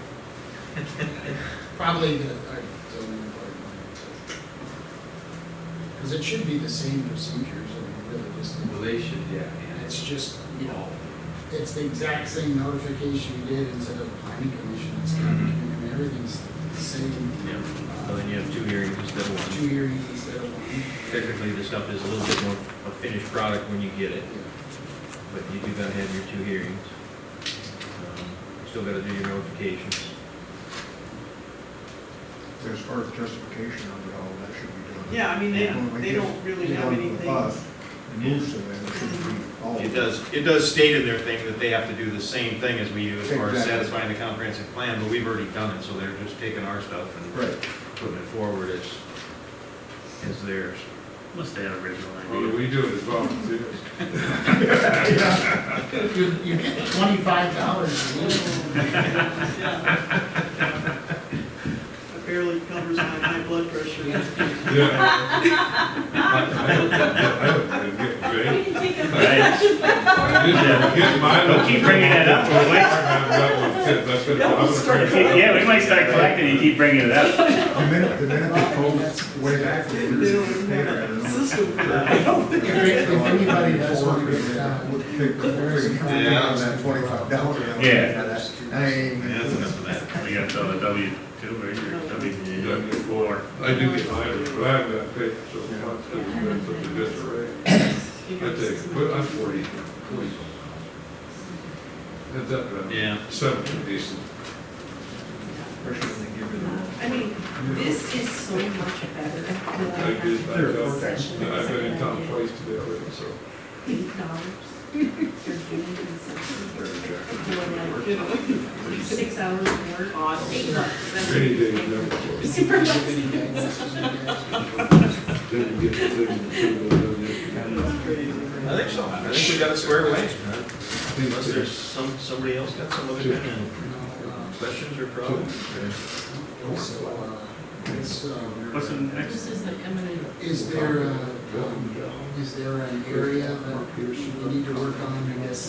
Probably the zoning department. Because it should be the same procedures, and really just, well, they should, yeah, and it's just, you know, all, it's the exact same notification you did instead of planning commission, it's and everything's the same. Yeah. So then you have 2 hearings instead of 1. 2 hearings instead of 1. Technically, the stuff is a little bit more a finished product when you get it, but you do gotta have your 2 hearings. You still gotta do your notifications. As far as justification of it all, that should be done. Yeah, I mean, they don't really have anything. Moves to them, it should be all. It does state in their thing that they have to do the same thing as we do as far as Exactly. satisfying the comprehensive plan, but we've already done it, so they're just taking our stuff and Right. putting it forward as theirs. Must have original Well, idea. we do it as volunteers. You get $25 a week. It barely covers my high blood pressure. Yeah. I don't get paid. Right? I didn't get mine. Don't keep bringing that up, we'll wait. Yeah, we might start collecting, you keep bringing it up. The minute they post way back, they don't have a system for that. If anybody does want to get it out, Yeah. that $25. Yeah. I ain't. Yeah, that's enough of that. We got the W2, right, or W4. I do get mine, but I haven't got paid for so much, because it's been such a disarray. I take it, but I'm 40. That's up to Yeah. 70 decent. I mean, this is so much better than I did, I our felt, session. I've been in town twice today already, so. $8 for doing consumption. 6 hours of work. $8. Rainy days never close. Super much. Didn't get the thing. I think so. I think we got it squared away. Unless there's somebody else got some other kind of questions or problems. What's the next? This is the eminent. Is there an area that we need to work on, I guess,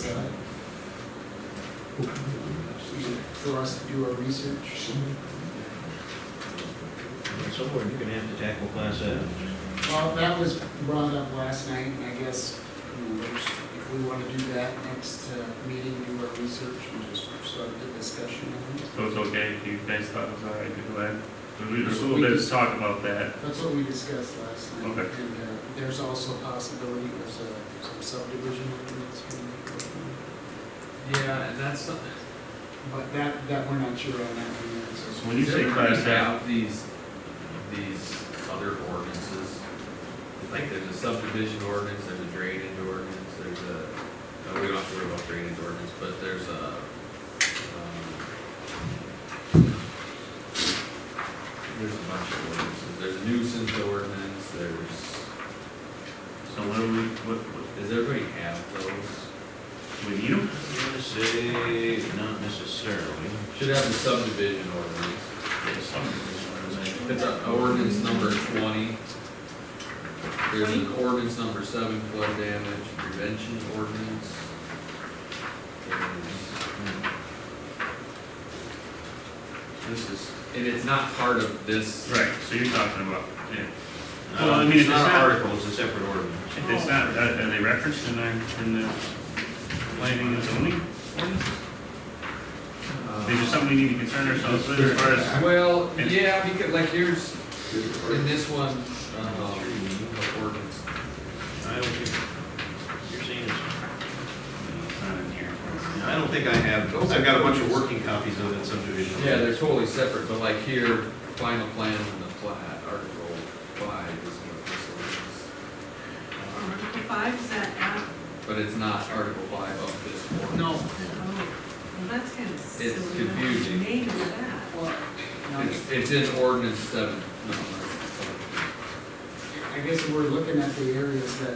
for us to do our research? At some point, you're gonna have to tackle class F. Well, that was brought up last night, and I guess, if we want to do that next meeting, do our research, and just start the discussion on it. So it's okay if you guys thought it was all right to go ahead? There's a little bit of talk about that. That's what we discussed last night. Okay. And there's also a possibility with some subdivision ordinance being worked on. yeah, and that's something. But that we're not sure on that one yet, so. When you say class F, Have these other ordinances, like there's a subdivision ordinance, there's a drainage ordinance, there's a, we don't have to worry about drainage ordinance, but there's a, Does everybody have those? We need them? I'm gonna say, not necessarily. Should have the subdivision ordinance. It's a ordinance number 20. There's an ordinance number 7, flood damage prevention ordinance. This is, and it's not part of this. Right, so you're talking about, yeah. Well, I mean, if it's not it's an not- article, it's a separate ordinance. If it's not, are they referenced in the planning and zoning ordinances? Is there something we need to concern ourselves with as far as? Well, And- yeah, because like here's, in this one, ordinance. I don't think, you're saying it's, Not in here. I don't think I have, I've got a bunch of working copies of that subdivision. Yeah, they're totally separate, but like here, final plan and the plat, Article 5 is what this is. Article 5, is that out? But it's not Article 5 of this one. No, Oh, well, that's kind of silly. It's confusing. Name of that. well, no, It's in ordinance 7. No, that's I guess we're looking at the areas that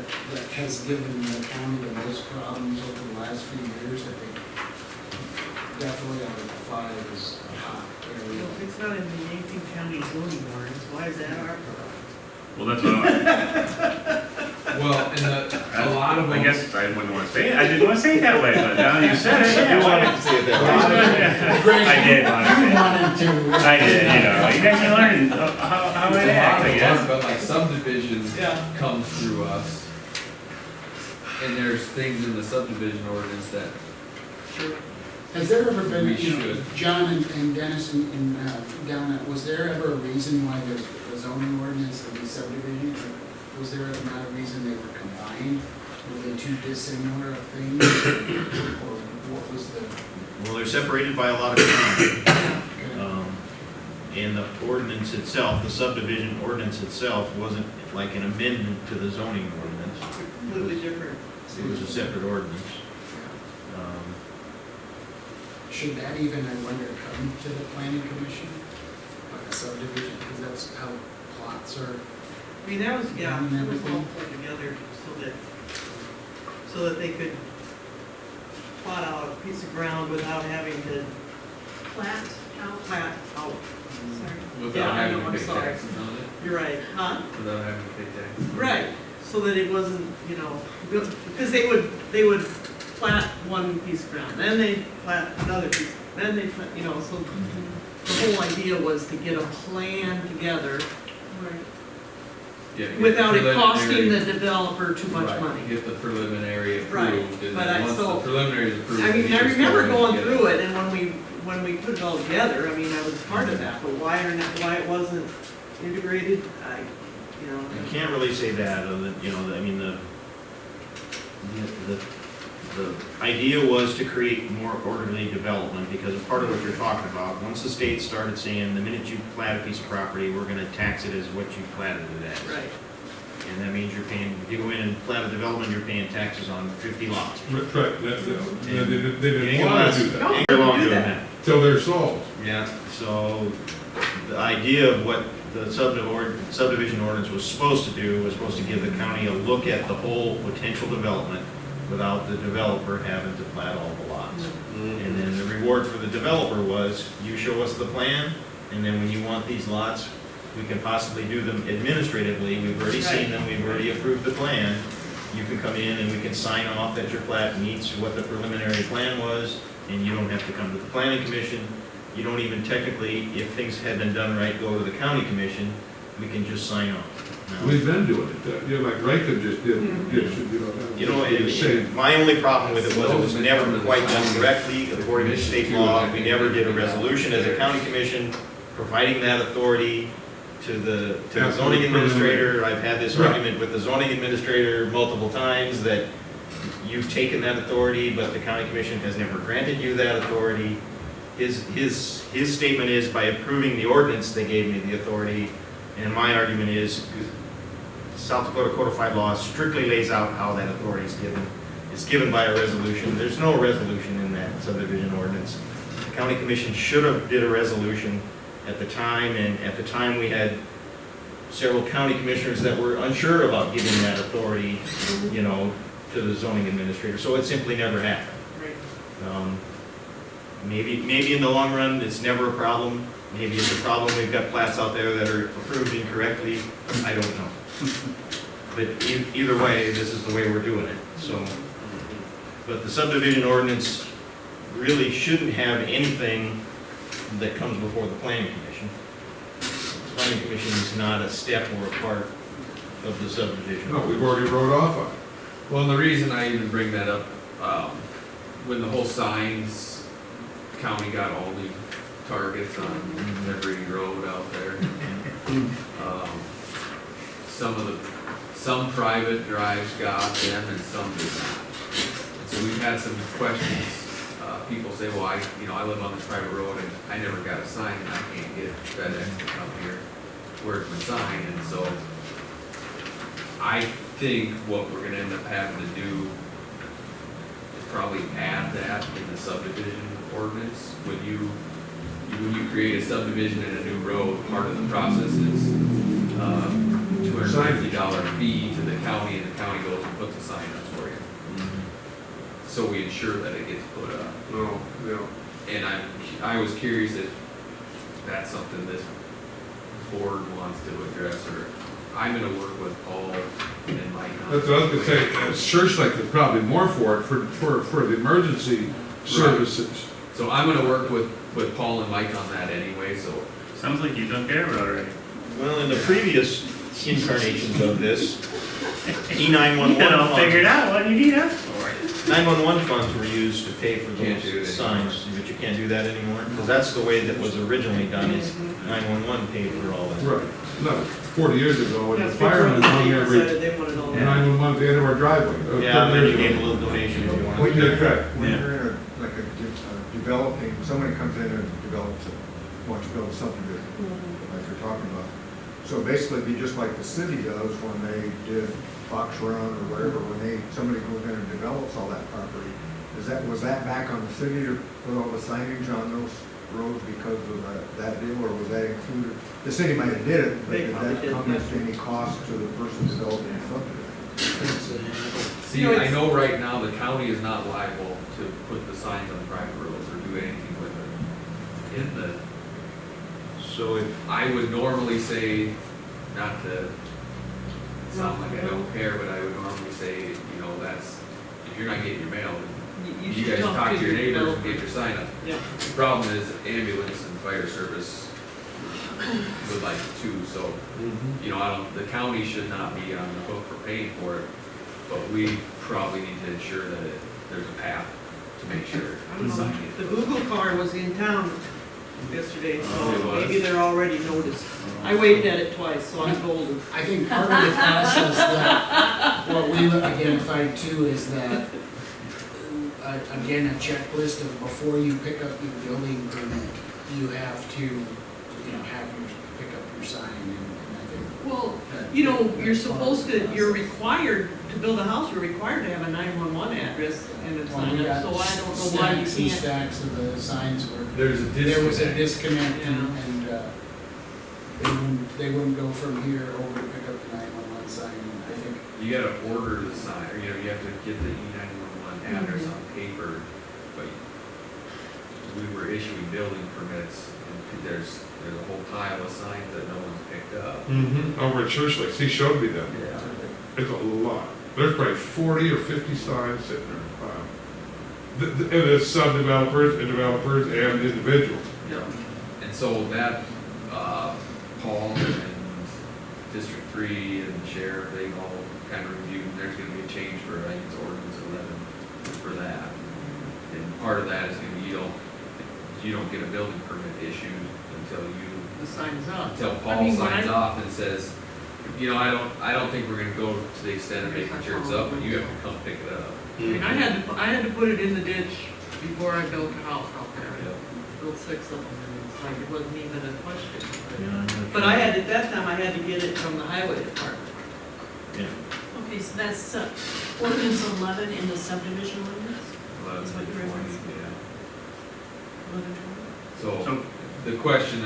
has given the county the most problems over the last few years. I think definitely Article 5 is a hot area. If it's not in the Yankton County zoning ordinance, why is that our problem? Well, that's what I, well, and a lot of them. I guess I wouldn't want to say it, I didn't want to say it that way, but now you said it, yeah, why not? say it that Greg, I did want to say you it. wanted to. I did, you guys are learning how I act, I guess. But like subdivisions Yeah. come through us. And there's things in the subdivision ordinance that, Has there ever been, We you know, should. John and Dennis and down at, was there ever a reason why the zoning ordinance and the subdivision, was there not a reason they were combined? Were they two dissimilar things? Or what was the? Well, they're separated by a lot of time. And the ordinance itself, the subdivision ordinance itself, wasn't like an amendment to the zoning ordinance. Completely different. It was a separate ordinance. Should that even, I wonder, come to the planning commission? Like a subdivision, because that's how plots are. I mean, that was, yeah, And it was all everything. put together so that they could plot out a piece of ground without having to Plat out. plat out. Sorry. Yeah, without I having know, to I'm pay sorry. taxes on it, You're right, huh? without having to pay taxes. Right, so that it wasn't, you know, because they would plat one piece of ground, then they plat another piece, then they plat, you know, so the whole idea was to get a plan together Right. Yeah, get the without it costing preliminary- the developer too much Right, money. Get the preliminary Right, approved, and but then I once the still- preliminary is approved. I mean, you I just remember go in and going get through it, and when we put it all together, I mean, I was part of that, but why it wasn't integrated, you know. You can't really say that, you know, I mean, the idea was to create more orderly development, because part of what you're talking about, once the state started saying, the minute you plat a piece of property, we're gonna tax it as what you platted it as. Right, And that means you're paying, if you go in and plat a development, you're paying taxes on 50 lots. Right, they didn't Ain't want gonna to do that, No. Ain't gonna do do that. that. till they're solved. Yeah, so the idea of what the subdivision ordinance was supposed to do was supposed to give the county a look at the whole potential development without the developer having to plat all the lots. And then the reward for the developer was, you show us the plan, and then when you want these lots, we can possibly do them administratively. We've already seen them, we've already approved the plan. You can come in and we can sign off that your plat meets what the preliminary plan was, and you don't have to come to the planning commission. You don't even technically, if things had been done right, go to the county commission. We can just sign off. Now, We've been doing it, you know, like Rankin just did, you know, the same. my only problem with it was never quite done correctly according to state law. We never did a resolution as a county commission providing that authority to the zoning administrator. I've had this argument with the zoning administrator multiple times that you've taken that authority, but the county commission has never granted you that authority. His statement is, by approving the ordinance, they gave me the authority, and my argument is, South Dakota codified law strictly lays out how that authority is given. It's given by a resolution. There's no resolution in that subdivision ordinance. The county commission should have did a resolution at the time, and at the time we had several county commissioners that were unsure about giving that authority, you know, to the zoning administrator, so it simply never happened. Right. Maybe in the long run, it's never a problem. Maybe it's a problem, we've got plats out there that are approved incorrectly, I don't know. But either way, this is the way we're doing it, so. But the subdivision ordinance really shouldn't have anything that comes before the planning commission. The planning commission is not a step or a part of the subdivision. No, we've already wrote off on it. Well, and the reason I even bring that up, when the whole signs, county got all the targets on every road out there. Some private drives got them and some did not. And so we've had some questions. People say, well, I live on this private road and I never got a sign and I can't get FedEx to come here. Where's my sign? And so I think what we're gonna end up having to do is probably add that in the subdivision ordinance. When you create a subdivision and a new road, part of the process is $250 fee to the county, and the county goes and puts a sign up for you. So we ensure that it gets put up. No, no. And I was curious if that's something this board wants to address, or I'm gonna work with Paul and Mike on. That's what I was gonna say, Searchlight is probably more for it, for the emergency services. So I'm gonna work with Paul and Mike on that anyway, so. Sounds like you took care of it already. Well, in the previous incarnations of this, E911 You got it all figured funds, out, what do you need us for? 911 funds were used to pay for Can't do it those anymore. signs, but you can't do that anymore? Because that's the way that was originally done, is 911 paid for all that. Right, no, 40 years ago, when the That's firemen before hung they every decided they wanted all that. 911 at the end of our driveway. That was Yeah, 30 then you years gave a ago. little donation if you When wanted. you're, Okay. when you're in developing, somebody comes in and develops it, wants to build a subdivision, like you're talking about. So basically, it'd be just like the city does when they did Fox Run or whatever, when somebody goes in and develops all that property. Was that back on the city to put all the signage on those roads because of that deal, or was that included? The city might have did it, but They did probably that did, come yeah. at any cost to the person developing the subdivision? See, I know right now the county is not liable to put the signs on private roads or do anything with it. So if, I would normally say, not to sound like I don't care, but I would normally say, if you're not getting your mail, you should guys talk to your neighbors and developer. get your sign up. Yeah. The problem is ambulance and fire service would like it too, so, the county should not be on the hook for paying for it, but we probably need to ensure that there's a path to make sure I the don't sign know, gets the put up. Google car was in town yesterday, Oh, it so was? maybe they're already noticed. I waved at it twice, so I'm golden. I think part of the process that, what we identified too is that, again, a checklist of before you pick up your building permit, you have to, pick up your sign, and I think Well, that. you're supposed to, you're required to build a house, you're required to have a 911 address and a Well, we sign got up, so I don't know why you stacks and can't. stacks of the signs were, There's a there was a disconnect. disconnect and, they wouldn't go from here over to pick up the 911 sign, and I think. You gotta order the sign, or, you have to get the E911 address on paper, but we were issuing building permits, and there's a whole pile of signs that no one's picked up. Over at Searchlight, he showed me them. Yeah. It's a lot. There's probably 40 or 50 signs sitting there. And it's some developers and individuals. Yeah. And so that, Paul and District 3 and the sheriff, they all kind of reviewed, and there's gonna be a change for, I think it's ordinance 11 for that. And part of that is gonna be, you don't get a building permit issued until The sign's up. Paul signs off and says, I don't think we're gonna go to the extent of making sure it's up, but you have to come pick it up. I mean, I had to put it in the ditch before I built a house out there. Built 6 of them, and it's like, it wasn't even a question. But at that time, I had to get it from the highway department. yeah. Okay, so that's ordinance 11 in the subdivision ordinance? 11 That's what to you're 20, referencing. yeah. 11, 20? So, the question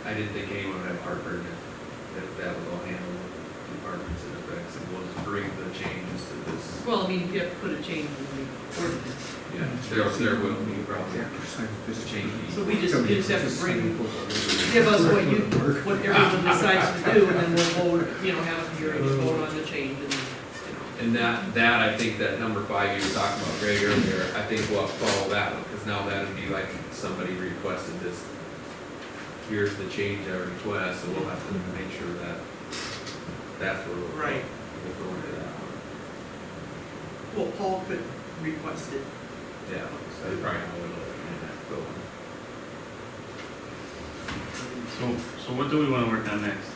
I didn't think anyone would have heartburn if that was all handled departments it affects, and we'll just bring the changes to this. Well, I mean, you have to put a change in the ordinance. Yeah, there will be probably changes. So you just have to give us what everyone decides to do, and then we'll vote, have a hearing and vote on the change, and, And that, I think that number 5 you were talking about, Greg, earlier, I think we'll follow that one, because now that'd be like somebody requested this. Here's the change I request, so we'll have to make sure that that's where we'll. Right. We'll go into that one. well, Paul could request it. Yeah, so you probably know it'll go on. So what do we wanna work on next?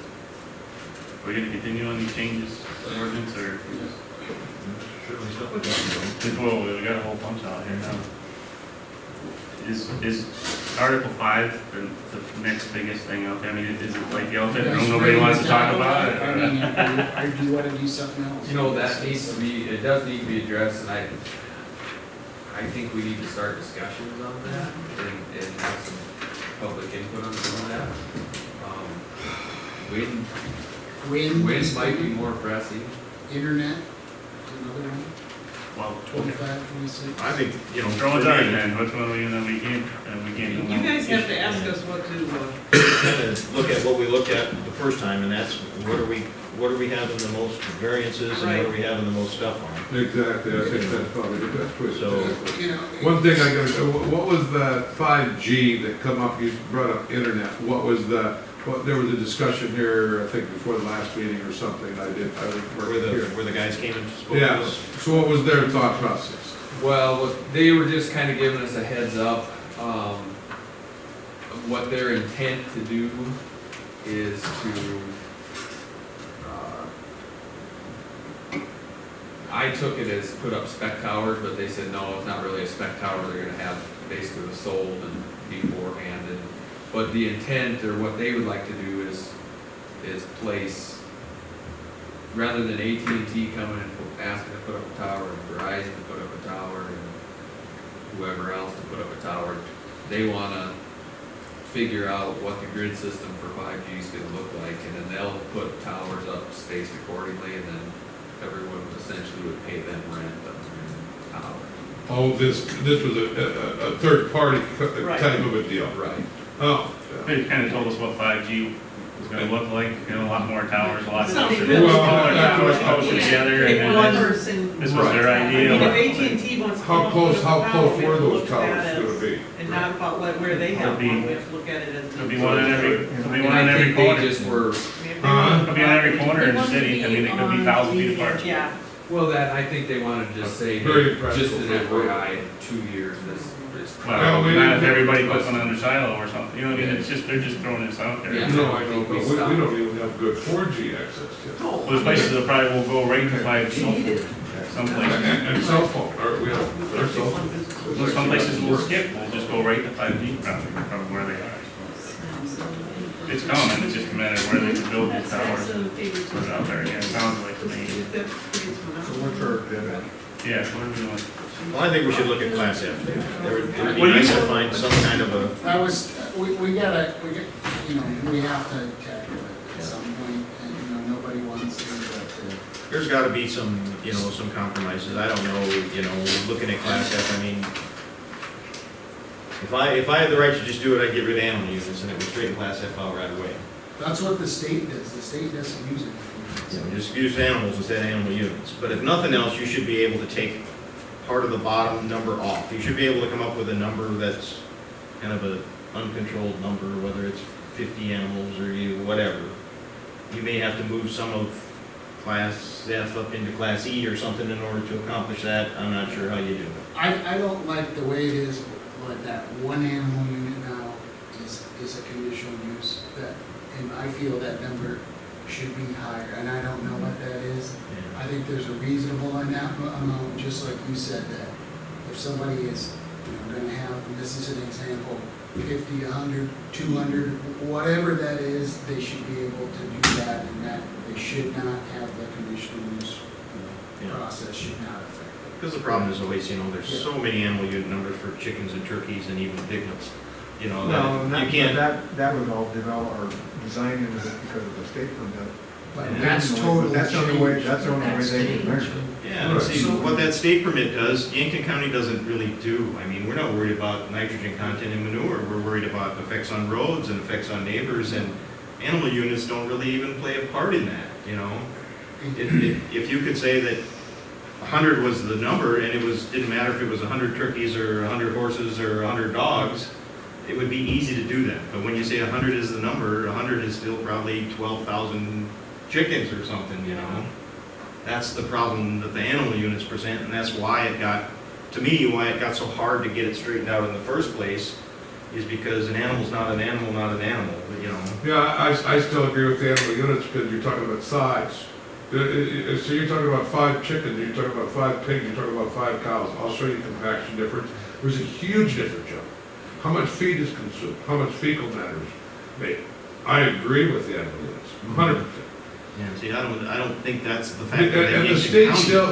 Are we gonna continue on these changes to the ordinance, or? Certainly something. Well, we got a whole bunch out here now. Is Article 5 the next biggest thing out there? I mean, is it like the elephant in the room, nobody wants to talk about it? I mean, or do you want to do something else? You know, that needs to be, it does need to be addressed, and I think we need to start discussions on that and have some public input on some of that. Wind might be more pressing. Internet, another one, Well, 25, 26. I think, throw it for out me, then, which one we can't do? You guys have to ask us what to, kind of look at what we looked at the first time, and that's what are we having the most variances, and what are we having the most stuff on? Exactly, I think that's probably the best way to So- do it. You know, One thing I gotta, what was that 5G that come up, you brought up internet, what was there was a discussion here, I think before the last meeting or something, I Where worked here. the guys came and spoke to Yeah, us? so what was their thought process? Well, they were just kind of giving us a heads up. What their intent to do is to, I took it as put up spec towers, but they said, no, it's not really a spec tower, they're gonna have basically the sold and beforehand. But the intent, or what they would like to do is place, rather than AT&T coming and asking to put up a tower, and Verizon to put up a tower, and whoever else to put up a tower, they wanna figure out what the grid system for 5G is gonna look like, and then they'll put towers up spaced accordingly, and then everyone essentially would pay them rent on the tower. Oh, this was a third party Right. type of a deal. Right. Oh. They kind of told us what 5G was gonna look like, a lot more towers, a lot Something closer. really All small. closer together, pick and one then person. this was their idea. I mean, if AT&T wants to. How come close, up with a how tower, close we were have to those look at towers that gonna as- be? And not about where they have Could be- one, we have to look at it as. Could be one in every, could be And one in I every think they corner. just were, Could be on every corner in the city, I mean, it could be thousands of feet apart. Yeah, well, that, I think they wanted to just say, Very just an impressive. FYI, in 2 years, this. Well, we- not if everybody puts one under silo or something, you know, what I mean, it's just, they're just throwing this out there. Yeah. No, I know, but we don't even have good 4G access yet. Well, there's places that probably will go right to 5G, some places. And cell phone, or we have, our cell phone. Well, some places will skip, will just go right to 5G probably from where they are. It's coming, it's just a matter of where they can build these towers, put it out there, yeah, it sounds like to me. So what's our deadline? Yeah, what are we doing? Well, I think we should look at Class F. It would be What do you nice to say? find some kind of a, That was, we gotta, we have to tackle it at some point, and, nobody wants to, but, there's gotta be some, some compromises. I don't know, looking at Class F, I mean, if I had the right to just do it, I'd get rid of animal units and it would straighten Class F out right away. that's what the state does, the state doesn't use it. Just use animals instead of animal units. But if nothing else, you should be able to take part of the bottom number off. You should be able to come up with a number that's kind of an uncontrolled number, whether it's 50 animals or whatever. You may have to move some of Class F up into Class E or something in order to accomplish that. I'm not sure how you do it. I don't like the way it is, but that one animal unit now is a conditional use, and I feel that number should be higher, and I don't know what that is. I think there's a reasonable amount, just like you said, that if somebody is, gonna have, and this is an example, 50, 100, 200, whatever that is, they should be able to do that, and that they should not have the conditional use process should not affect it. Because the problem is always, there's so many animal unit numbers for chickens and turkeys and even piglets. No, You can't. that was all developed or designed into it because of the state permit. But Yeah. that's totally That's the only way, changed. that's the only way That's they can changed. measure. Yeah, and see, So- what that state permit does, Yankton County doesn't really do. I mean, we're not worried about nitrogen content in manure. We're worried about effects on roads and effects on neighbors, and animal units don't really even play a part in that, you know? If you could say that 100 was the number, and didn't matter if it was 100 turkeys or 100 horses or 100 dogs, it would be easy to do that. But when you say 100 is the number, 100 is still probably 12,000 chickens or something, you know? That's the problem that the animal units present, and that's why it got, to me, why it got so hard to get it straightened out in the first place, is because an animal's not an animal, you know? Yeah, I still agree with the animal units because you're talking about size. So you're talking about 5 chickens, you're talking about 5 pigs, you're talking about 5 cows. I'll show you compaction difference. There's a huge difference, Joe. How much feed is consumed, how much fecal matters made. I agree with the animal units, 100%. Yeah, see, I don't think that's the fact that And Yankton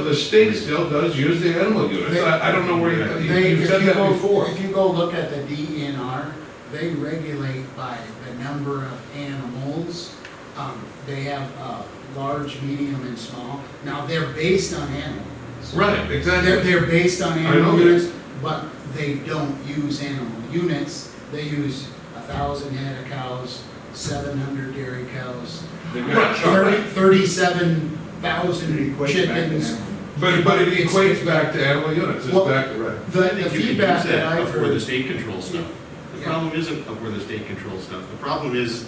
the state still does use the animal units. I don't know where you said that before. If you go look at the DNR, they regulate by the number of animals. They have large, medium, and small. Now, they're based on animals. Right, exactly. They're based on I know animal that. units, but they don't use animal units. They use 1,000 head of cows, 700 dairy cows, They've got a chart. 37,000 It equates back to chickens. animal. But it equates back to animal units, it's Well, back, right. The I think you can feedback use that I've up where the heard, state controls stuff. The Yeah. problem isn't up where the state controls stuff. The problem is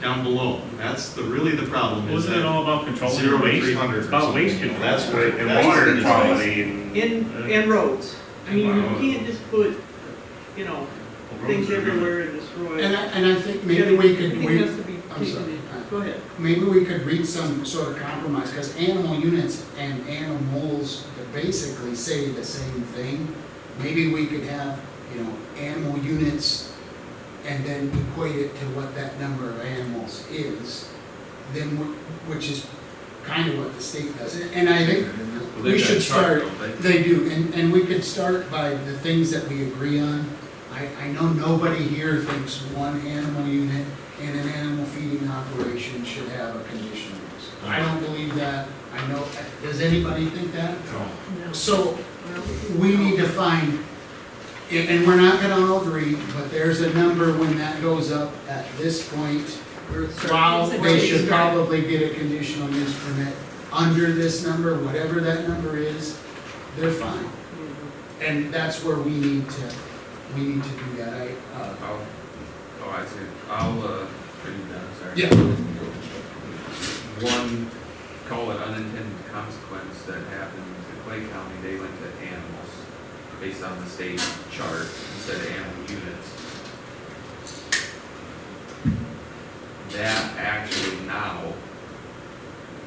down below. That's really the problem. Is Wasn't it that all about controlling 0 to waste? 300 It's or about something. waste control. That's where- And that's water where- quality and. And roads. I mean, Wow. you can't just put, you know, things everywhere and destroy. and I think maybe we could, Everything has to be I'm taken sorry. in. Go ahead. maybe we could reach some sort of compromise, because animal units and animals basically say the same thing. Maybe we could have, animal units and then equate it to what that number of animals is, then, which is kind of what the state does. And I think Well, we they've got should a chart, start, don't they? they do, and we could start by the things that we agree on. I know nobody here thinks one animal unit in an animal feeding operation should have a conditional use. I don't believe that. I know, does anybody think that? No. So, we need to find, and we're not gonna all agree, but there's a number when that goes up at this point. Wow, It's a they great should start. probably get a conditional use permit under this number, whatever that number is, they're fine. And that's where we need to do that. I see. I'll, put you down, sorry. Yeah. One, call it unintended consequence that happened in Clay County, they went to animals based on the state chart instead of animal units. That actually now,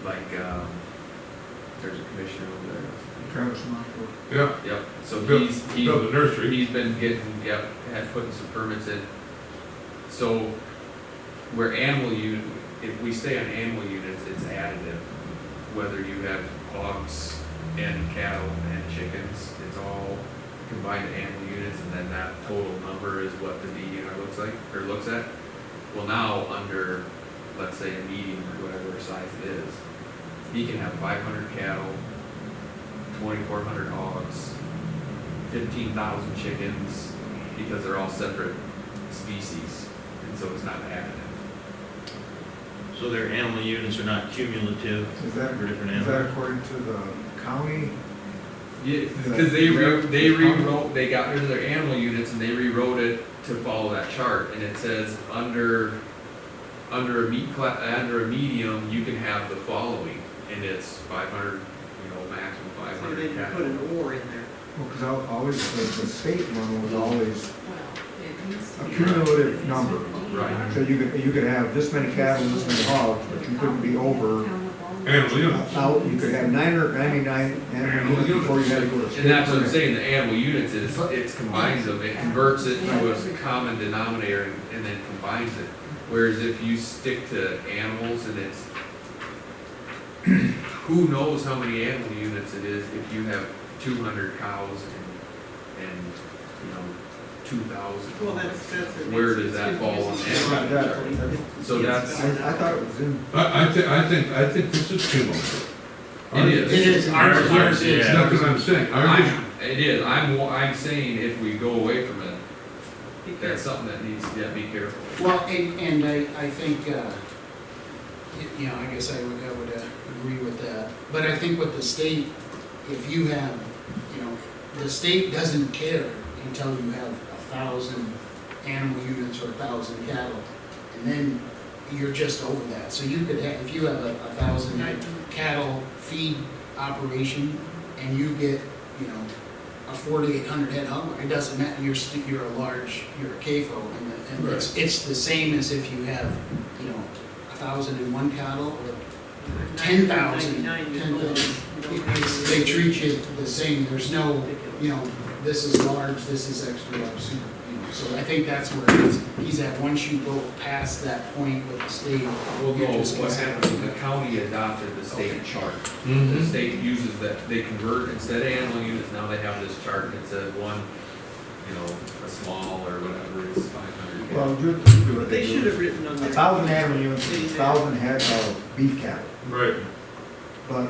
like, there's a commissioner over there. Travis Marshall. Yeah, Yep, so built he's the nursery. He's been getting, had putting some permits in. So, where if we stay on animal units, it's additive. Whether you have hogs and cattle and chickens, it's all combined to animal units, and then that total number is what the DNR looks like, or looks at. Well, now, under, let's say, a medium or whatever size it is, he can have 500 cattle, 2,400 hogs, 15,000 chickens, because they're all separate species, and so it's not additive. So their animal units are not cumulative Is that, for different is that animals? according to the county? Yeah, because they rewrote, they got rid of their animal units and they rewrote it to follow that chart, and it says under a medium, you can have the following, and it's 500, maximum So 500 they can put cattle. an or in there. Well, because always, the state one was always Well, it needs to a be. cumulative number. Right. So you could have this many cattle, this many hogs, but you couldn't be over, Animal units. you could have 999 animal units before you had to go to state. And that's what I'm permit. saying, the animal units is, it combines them, it converts it to a common denominator and then combines it. Whereas if you stick to animals and it's, who knows how many animal units it is if you have 200 cows and 2 2,000. Well, that's. Where does that fall on the animal unit chart? So that's, I thought it was in, I think this is cumulative. it is. It is, ours is. It's not what I'm saying. Ours is- It is, I'm saying if we go away from it, that's something that needs to be careful. Well, and I think, you know, I guess I would agree with that. But I think with the state, if you have, you know, the state doesn't care until you have 1,000 animal units or 1,000 cattle. And then you're just over that. So you could have, if you have a 1,000 cattle feed operation and you get, you know, a 4,800 head hog, it doesn't matter, you're a CAFO, and it's the same as if you have, you know, 1,001 cattle or 10,000. They treat you the same, there's no, you know, this is large, this is extra large, super, you know, so I think that's where he's at, once you go past that point with the state. Well, no, what happened is the county adopted the state chart. The Mhm. state uses that, they convert, instead of animal units, now they have this chart, and it says one, you know, a small or whatever is 500. well, just do it. They should have written on there. 1,000 animal units, 1,000 head of beef cattle, Right. but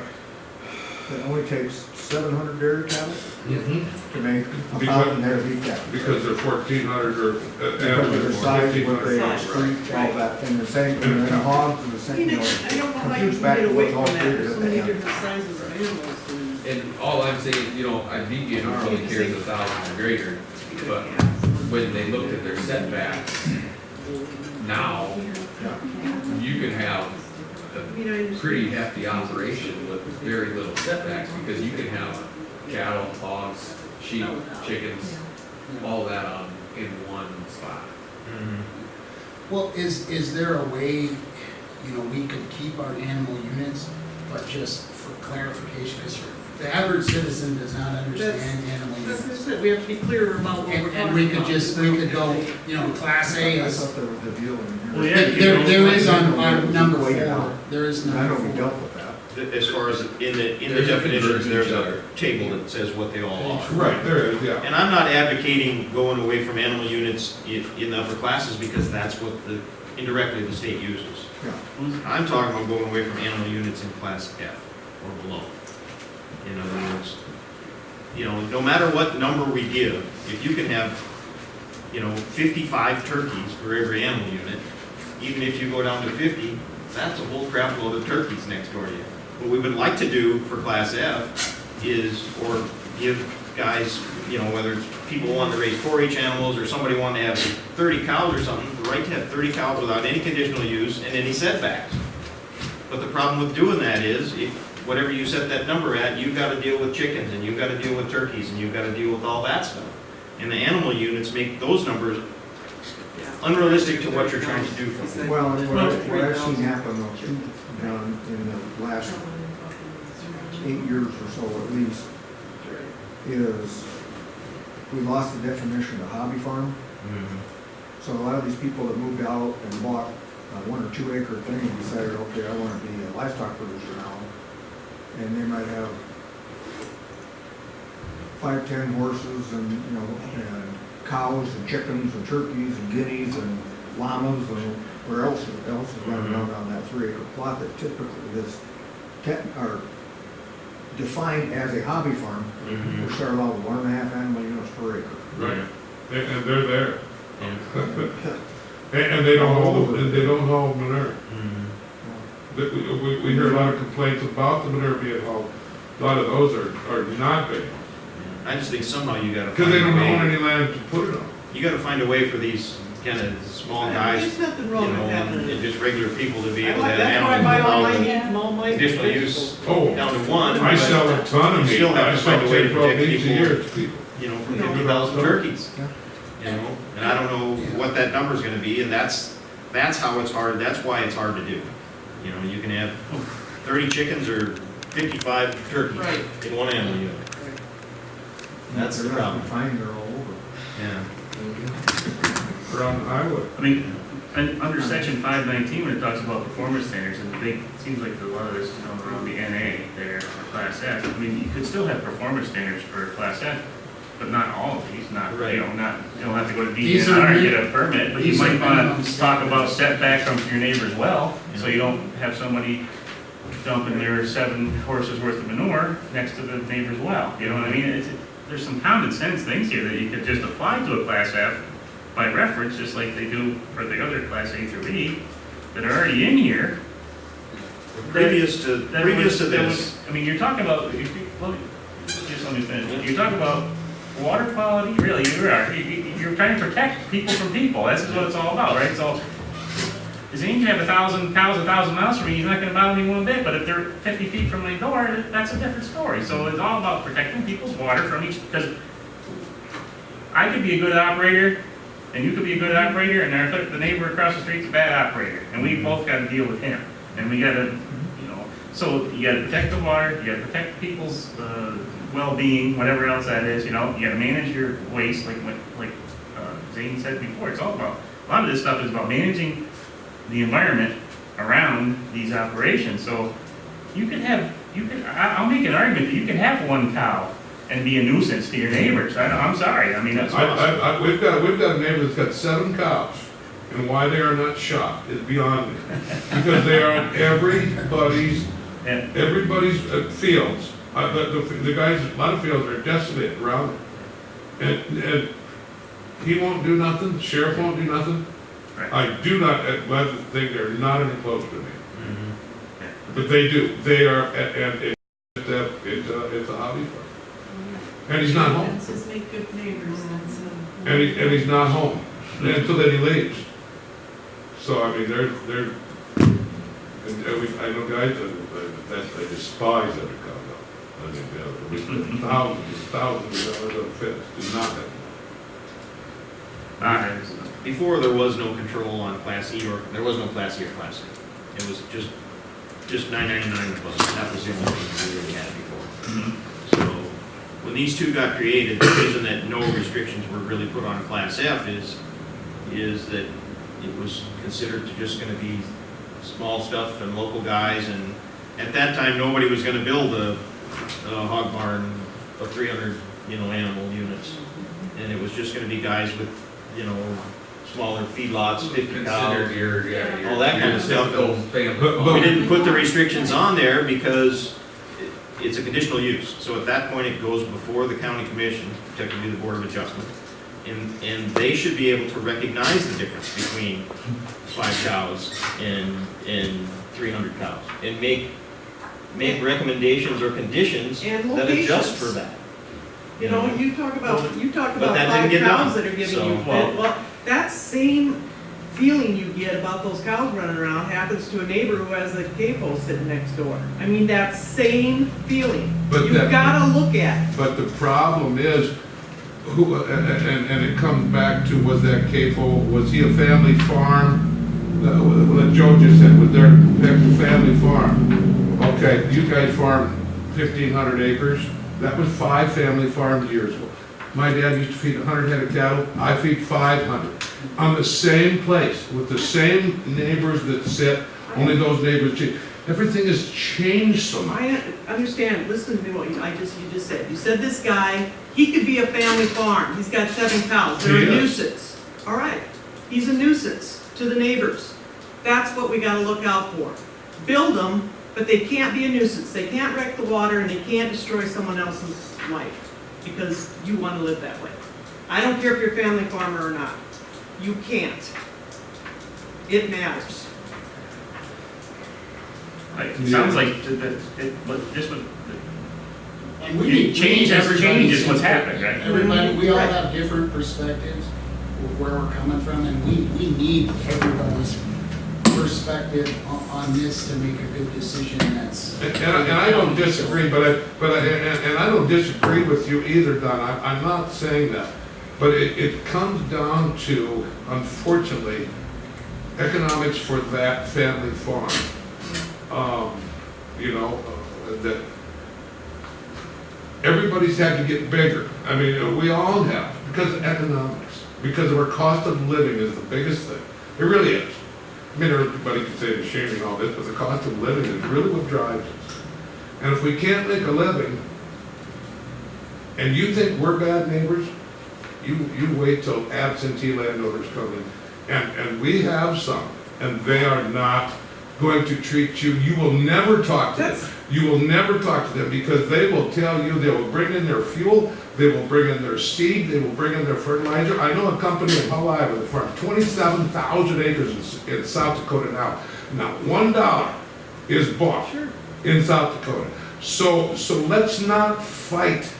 it only takes 700 dairy cattle Mhm. to make 1,000 head of beef cattle. Because they're 1,400 or, Because of their size, what they 1,500. excrete, all that, and the same, and the hogs and the same, you know, I don't know how you computes can back get to away what's all from that, treated there's at so the many end. different sizes of animals and. And all I'm saying, you know, DGNR only cares 1,000 or greater, but when they looked at their setbacks, now you can have a pretty hefty operation with very little setbacks, because you can have cattle, hogs, sheep, chickens, all that in one spot. Well, is there a way, you know, we could keep our animal units, but just for clarification, because the average citizen does not understand animal That's units. it, we have to be clearer about what we're talking about. And we could just, we could go, you know, class A I is, thought there was a deal in Well, here. yeah. there is on number 4, there is I know number we 4. dealt with that. As far as in the There's a definitions, there's a conversion table that says what they all are. Right, there is, yeah. And I'm not advocating going away from animal units in the upper classes, because that's what indirectly the state uses. Yeah. I'm talking about going away from animal units in class F or below. In other words, you know, no matter what number we give, if you can have, you know, 55 turkeys for every animal unit, even if you go down to 50, that's a whole crap load of turkeys next door to you. What we would like to do for class F is, or give guys, you know, whether it's people wanting to raise 4-H animals or somebody wanting to have 30 cows or something, the right to have 30 cows without any conditional use and any setbacks. But the problem with doing that is, if whatever you set that number at, you've got to deal with chickens, and you've got to deal with turkeys, and you've got to deal with all that stuff. And the animal units make those numbers unrealistic to what you're trying to do for them. Well, what I've seen happen though, too, down in the last 8 years or so at least, is we lost the definition of hobby farm. So a lot of these people that moved out and bought a 1 or 2 acre thing and decided, okay, I want to be a livestock producer now. And they might have 5, 10 horses and, you know, and cows and chickens and turkeys and guineas and llamas and where else is running around on that 3 acre plot that typically is are defined as a hobby farm. We start out with 1.5 animal units per acre. Right, and they're there. And they don't haul manure. We hear a lot of complaints about the manure being hauled. A lot of those are not big, I just think somehow you gotta because find they a don't own way, any land to put it on. you gotta find a way for these kind of small guys, There's nothing you wrong know, with having and it. just regular people to be able to have That's why I buy all my animals meat from all my. without conditional use Oh, down to 1. I sell a ton of You meat. still have I to sell find a way to 10, 12 protect meats a people. year to people. You know, from 50,000 turkeys. Yeah. You know, and I don't know what that number's gonna be, and that's how it's hard, that's why it's hard to do. You know, you can have 30 chickens or 55 turkeys Right. in one animal unit. That's the They're not problem. defined, they're all over. Yeah. Around the highway. I mean, under section 519, when it talks about performance standards, and the big, it seems like a lot of this is going around the NA there for class F. I mean, you could still have performance standards for class F, but not all of these, not, Right. you don't have to go to These DNR are and min- get a permit, but you these are might wanna minimum talk about standards. setback from your neighbor's well, so you don't have somebody dumping their 7 horses worth of manure next to the neighbor's well, you know what I mean? There's some common sense things here that you could just apply to a class F by reference, just like they do for the other class A through E, that are already in here. Previous to That would- this, that would- I mean, you're talking about, just let me finish. You're talking about water quality, really, you're trying to protect people from people, that's what it's all about, right? So, Zane can have 1,000 cows 1,000 miles from me, he's not gonna bother me one bit, but if they're 50 feet from my door, that's a different story. So it's all about protecting people's water from each, because I could be a good operator, and you could be a good operator, and the neighbor across the street's a bad operator, and we both gotta deal with him. And we gotta, so you gotta protect the water, you gotta protect people's, well-being, whatever else that is, you gotta manage your waste, like Zane said before, it's all about, a lot of this stuff is about managing the environment around these operations, so I'll make an argument that you can have 1 cow and be a nuisance to your neighbors, I'm sorry, I mean, that's. We've got a neighbor that's got 7 cows, and why they are not shot is beyond me. Because they are on everybody's fields. The guys, a lot of fields are desolated around it. And he won't do nothing, the sheriff won't do nothing. Right. I do not, I think they're not even close to me. Yeah. But they do, they are, and it's a hobby for him. And he's not home, Fences make good neighbors, that's, and he's not home, until then he leaves. So, I mean, they're, I know guys that they despise every condo. I mean, thousands of dollars of fence, do not have. before there was no control on Class E, or there was no Class E or Class A. It was just $9.99 plus. That was the only thing we really had before. So when these two got created, the reason that no restrictions were really put on Class F is that it was considered to just going to be small stuff and local guys, and at that time nobody was going to build a hog barn of 300 animal units, and it was just going to be guys with smaller feedlots, 50 cows, Considered your all that kind of stuff. typical family But we farm. didn't put the restrictions on there because it's a conditional use. So at that point, it goes before the county commission, technically the Board of Adjustment, and they should be able to recognize the difference between 5 cows and 300 cows, and make recommendations or conditions And that adjust locations. for that. You talk about But that didn't 5 get cows done, that are giving so, you, well- well, that same feeling you get about those cows running around happens to a neighbor who has a K-post sitting next door. I mean, that same feeling. But You've that- gotta look at. But the problem is, and it comes back to, was that CAFO, was he a family farm? What Joe just said, was there a family farm? Okay, you guys farm 1,500 acres, that was 5 family farms years ago. My dad used to feed 100 head of cattle, I feed 500. On the same place, with the same neighbors that sit, only those neighbors change. Everything has changed so much. I understand, listen to what you just said. You said this guy, he could be a family farm, he's got 7 cows, they're a He is. nuisance. All right, he's a nuisance to the neighbors. That's what we gotta look out for. Build them, but they can't be a nuisance. They can't wreck the water and they can't destroy someone else's life because you wanna live that way. I don't care if you're a family farmer or not. You can't. It matters. It sounds like this would, And we need change is everybody's what's input. happened, right? Everybody, we all Right. have different perspectives of where we're coming from, and we need everybody's perspective on this to make a good decision that's. And I don't disagree, but I don't disagree with you either, Don, I'm not saying that. But it comes down to, unfortunately, economics for that family farm. That everybody's had to get bigger. I mean, we all have, because of economics, because of our cost of living is the biggest thing. It really is. I mean, everybody can say the shaming all this, but the cost of living is really what drives us. And if we can't make a living, And you think we're bad neighbors? You wait till absentee landowners come in. And we have some, and they are not going to treat you, you will never talk to them. You will never talk to them because they will tell you, they will bring in their fuel, they will bring in their seed, they will bring in their fertilizer. I know a company in Hull, Iowa, that farms 27,000 acres in South Dakota now. Not $1 is bought in South Dakota. So let's not fight.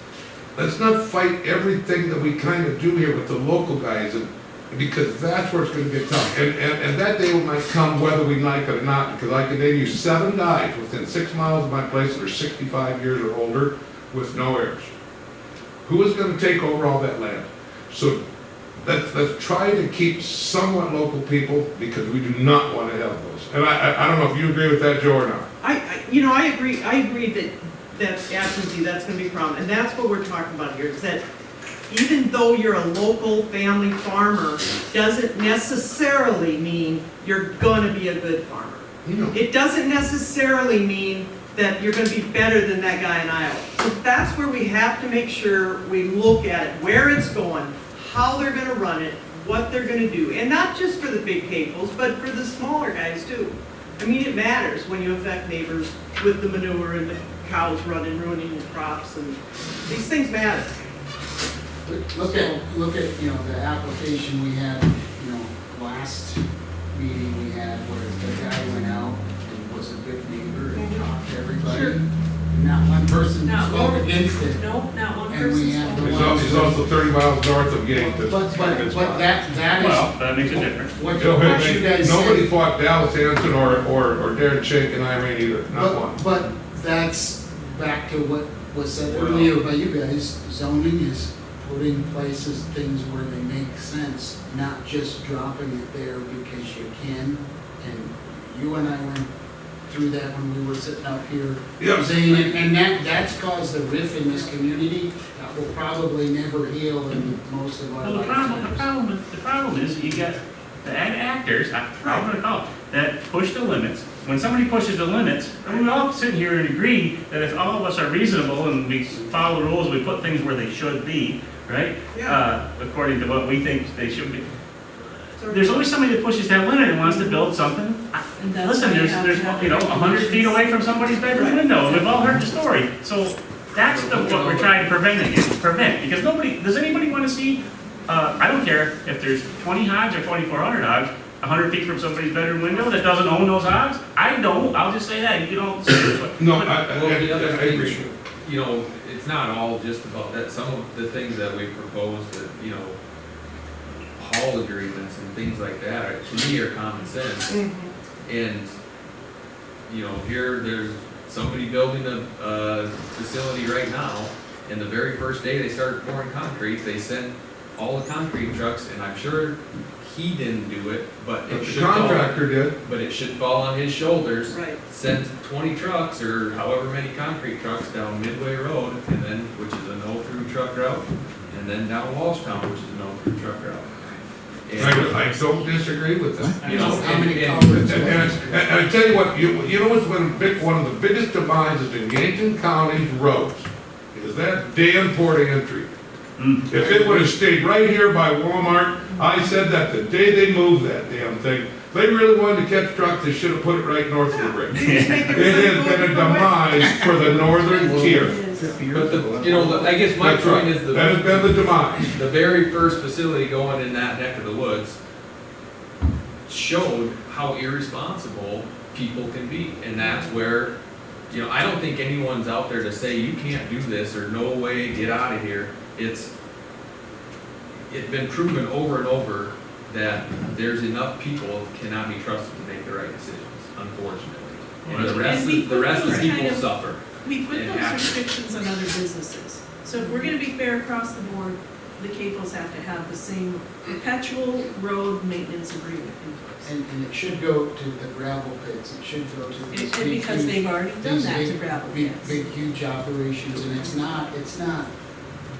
Let's not fight everything that we kind of do here with the local guys, because that's where it's gonna get tough. And that day might come whether we like it or not, because I can name you 7 guys within 6 miles of my place that are 65 years or older with no heirs. Who is gonna take over all that land? So let's try to keep somewhat local people, because we do not want to have those. And I don't know if you agree with that, Joe, or not. I agree that absentee, that's gonna be a problem, and that's what we're talking about here, is that even though you're a local family farmer, doesn't necessarily mean you're gonna be a good farmer. It doesn't necessarily mean that you're gonna be better than that guy in Iowa. So that's where we have to make sure we look at it, where it's going, how they're gonna run it, what they're gonna do, and not just for the big capos, but for the smaller guys too. I mean, it matters when you affect neighbors with the manure and the cows ruining your crops, and these things matter. Look at, the application we had, last meeting we had where the guy went out and was a good neighbor and talked to everybody. Sure. And not one person Not spoke one. against it. No, not one And we person have spoke. He's also 30 miles north of Yankton. But that Well, is, that makes a difference. what Joe, you guys nobody said. fought Dallas Hanson or Darren Shank and Irene either, not one. But that's back to what was said earlier by you guys, zoning is putting places, things where they make sense, not just dropping it there because you can. And you and I went through that when we were sitting up here. Yep. Saying, and that's caused a rift in this community that will probably never heal in most of our Well, lifetimes. the problem is you got the actors, I'm gonna call it, that push the limits. When somebody pushes the limits, and we all sit here and agree that if all of us are reasonable and we follow the rules, we put things where they should be, right? According to what we think they should be. There's always somebody that pushes that limit and wants to build something. And that's Listen, why you there's, have to have 100 feet away from somebody's bedroom window, and we've all heard the story. So that's what we're trying to prevent, because does anybody want to see, I don't care if there's 20 hogs or 2,400 hogs, 100 feet from somebody's bedroom window that doesn't own those hogs? I don't, I'll just say that, you can all say it. No, Well, the other I thing, agree. it's not all just about that. Some of the things that we proposed that, haul agreements and things like that, to me, are common sense. And, there's somebody building a facility right now, and the very first day they started pouring concrete, they sent all the concrete trucks, and I'm sure he didn't do it, but But it the should fall, contractor did. but it should fall on his shoulders. Right. Sent 20 trucks or however many concrete trucks down Midway Road, and then, which is a no-through truck route, and then down Walshtown, which is a no-through truck route. I don't disagree with that. How many and- culverts? And I tell you what, you know what's one of the biggest demises in Yankton County's roads is that damn port of entry. If it would have stayed right here by Walmart, I said that the day they moved that damn thing, if they really wanted to catch trucks, they should have put it right north of the bridge. It has been a demise for the northern tier. But I guess my That's right. point is That has been the demise. the very first facility going in that neck of the woods showed how irresponsible people can be. And that's where, I don't think anyone's out there to say you can't do this or no way, get out of here. It's been proven over and over that there's enough people that cannot be trusted to make the right decisions, unfortunately. And the rest And we of the put those people kind of- suffer. We put And those have- restrictions on other businesses. So if we're gonna be fair across the board, the CAFOs have to have the same perpetual road maintenance agreement in place. And it should go to the gravel pits, it should go to these And big, because huge- they've already done these that to big- gravel big, pits. big, huge operations, and it's not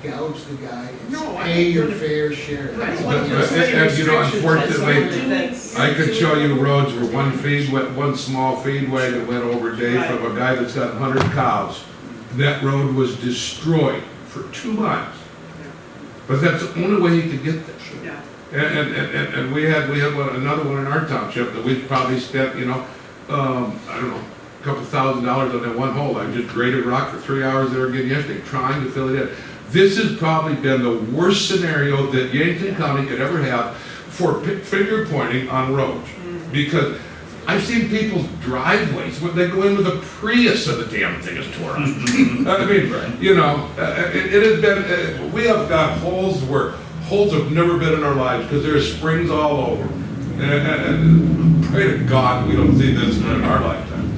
gouge the guy, No, it's I- pay your fair share. Right. That's But- what but- it is. unfortunately, I could show you roads where one small feedway that went over Dave from a guy that's got 100 cows. That road was destroyed for 2 months. But that's the only way you could get this. Yeah. And we had another one in our township that we probably spent, I don't know, a couple $1,000 on that one hole. I just graded rock for 3 hours there again yesterday, trying to fill it in. This has probably been the worst scenario that Yankton County could ever have for finger pointing on roads. Because I've seen people's driveways, when they go in with a Prius and the damn thing is tore up. I mean, it has been, we have got holes have never been in our lives because there's springs all over. And pray to God we don't see this in our lifetime.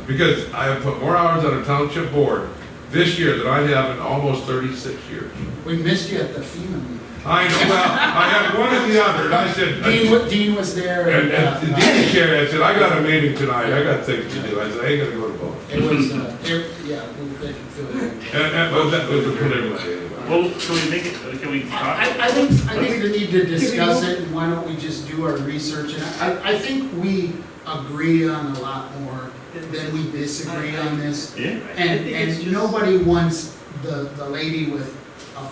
Because I have put more hours on a township board this year than I have in almost 36 years. We missed you at the FEMA meeting. I know, well, I had one or the other, and I said. Dean was there, And and, Dean Carey, I said, I got a meeting tonight, I got things to do, I said, I ain't gonna go to both. it was, yeah, they can fill it in. But that was a preliminary anyway. Well, can we make it, can we talk? I think we need to discuss it, and why don't we just do our research, and I think we agree on a lot more than we disagree on this. Yeah. And nobody wants the lady with a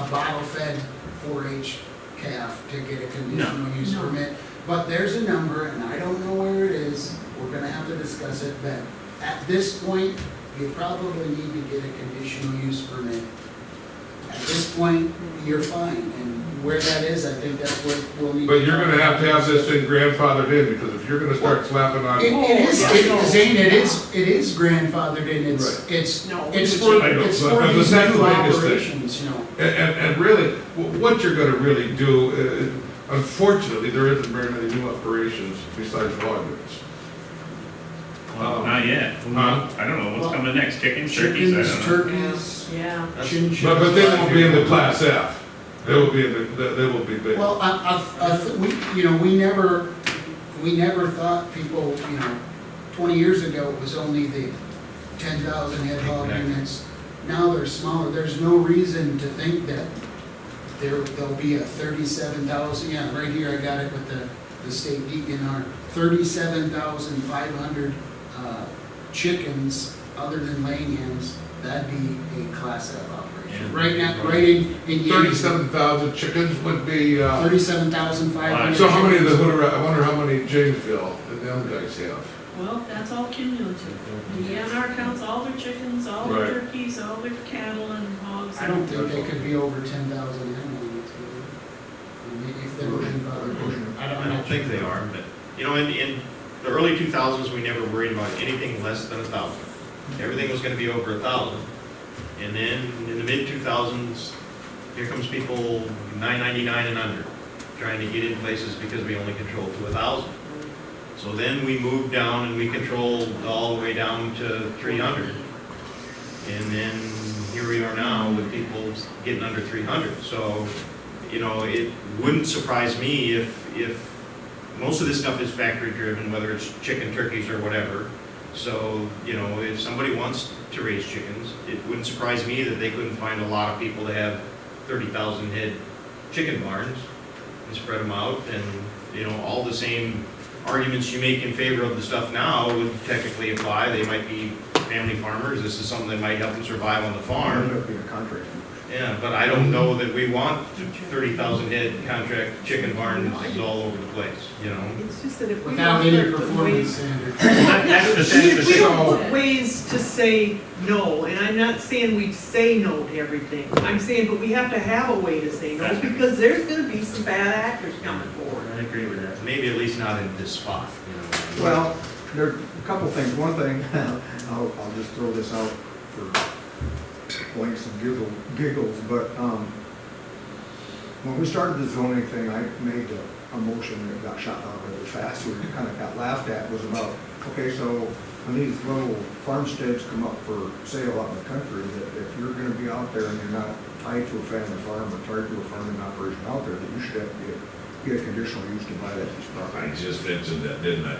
bottle-fed 4-H calf to get a conditional use No. permit. But there's a number, and I don't know where it is, we're gonna have to discuss it, but at this point, you probably need to get a conditional use permit. At this point, you're fine, and where that is, I think that's what we'll need. But you're gonna have to have this thing grandfathered in, because if you're gonna start slapping on. Zane, it is grandfathered in, it's No, for I know, these but new that's the biggest thing. operations, you know. And really, what you're gonna really do, unfortunately, there isn't very many new operations besides log units. Well, not yet. Huh? I don't know what's coming next, chickens, turkeys, I Chickens, don't know. turkeys, Yeah. chinchillas. But they won't be in the class F, they will be in they will be big. Well, we never thought people, 20 years ago, it was only the 10,000 head hog units. Now they're smaller. There's no reason to think that there'll be a 37,000, yeah, right here, I got it with the state DNR, 37,500 chickens, other than laying hens. That'd be a class F operation. Yeah. Right now, right in Yankton. 37,000 chickens would be, 37,500. so how many of the I wonder how many Janesville and them guys have? Well, that's all cumulative. The DNR counts all their chickens, all their Right. turkeys, all their cattle and hogs. I don't think they could be over 10,000 animals. If they're grandfathered. I don't think they are, but, in the early 2000s, we never worried about anything less than 1,000. Everything was gonna be over 1,000. And then in the mid-2000s, here comes people $9.99 and under, trying to get in places because we only controlled to 1,000. So then we moved down and we controlled all the way down to 300. And then here we are now with people getting under 300. So, it wouldn't surprise me if most of this stuff is factory driven, whether it's chicken, turkeys, or whatever. So, if somebody wants to raise chickens, it wouldn't surprise me that they couldn't find a lot of people to have 30,000 head chicken barns and spread them out. And, all the same arguments you make in favor of the stuff now would technically apply. They might be family farmers. This is something that might help them survive on the farm. End up being a contract. Yeah, but I don't know that we want 30,000 head contract chicken barns all over the place, It's just that if we Without don't any start to performance ways, standards. That's if we the don't put ways to say no, and I'm not saying we say no to everything. I'm saying, but we have to have a way to say no, because there's gonna be some bad actors coming forward. I agree with that. Maybe at least not in this spot, Well, there are a couple things. One thing, I'll just throw this out for blanks and giggles, but when we started the zoning thing, I made a motion that got shot down really fast. We kind of got laughed at. Was about, okay, so when these little farmsteads come up for sale out in the country, that if you're going to be out there and you're not tied to a family farm or tied to a farming operation out there, that you should have to get a conditional use to buy that piece of property. I just mentioned that, didn't I?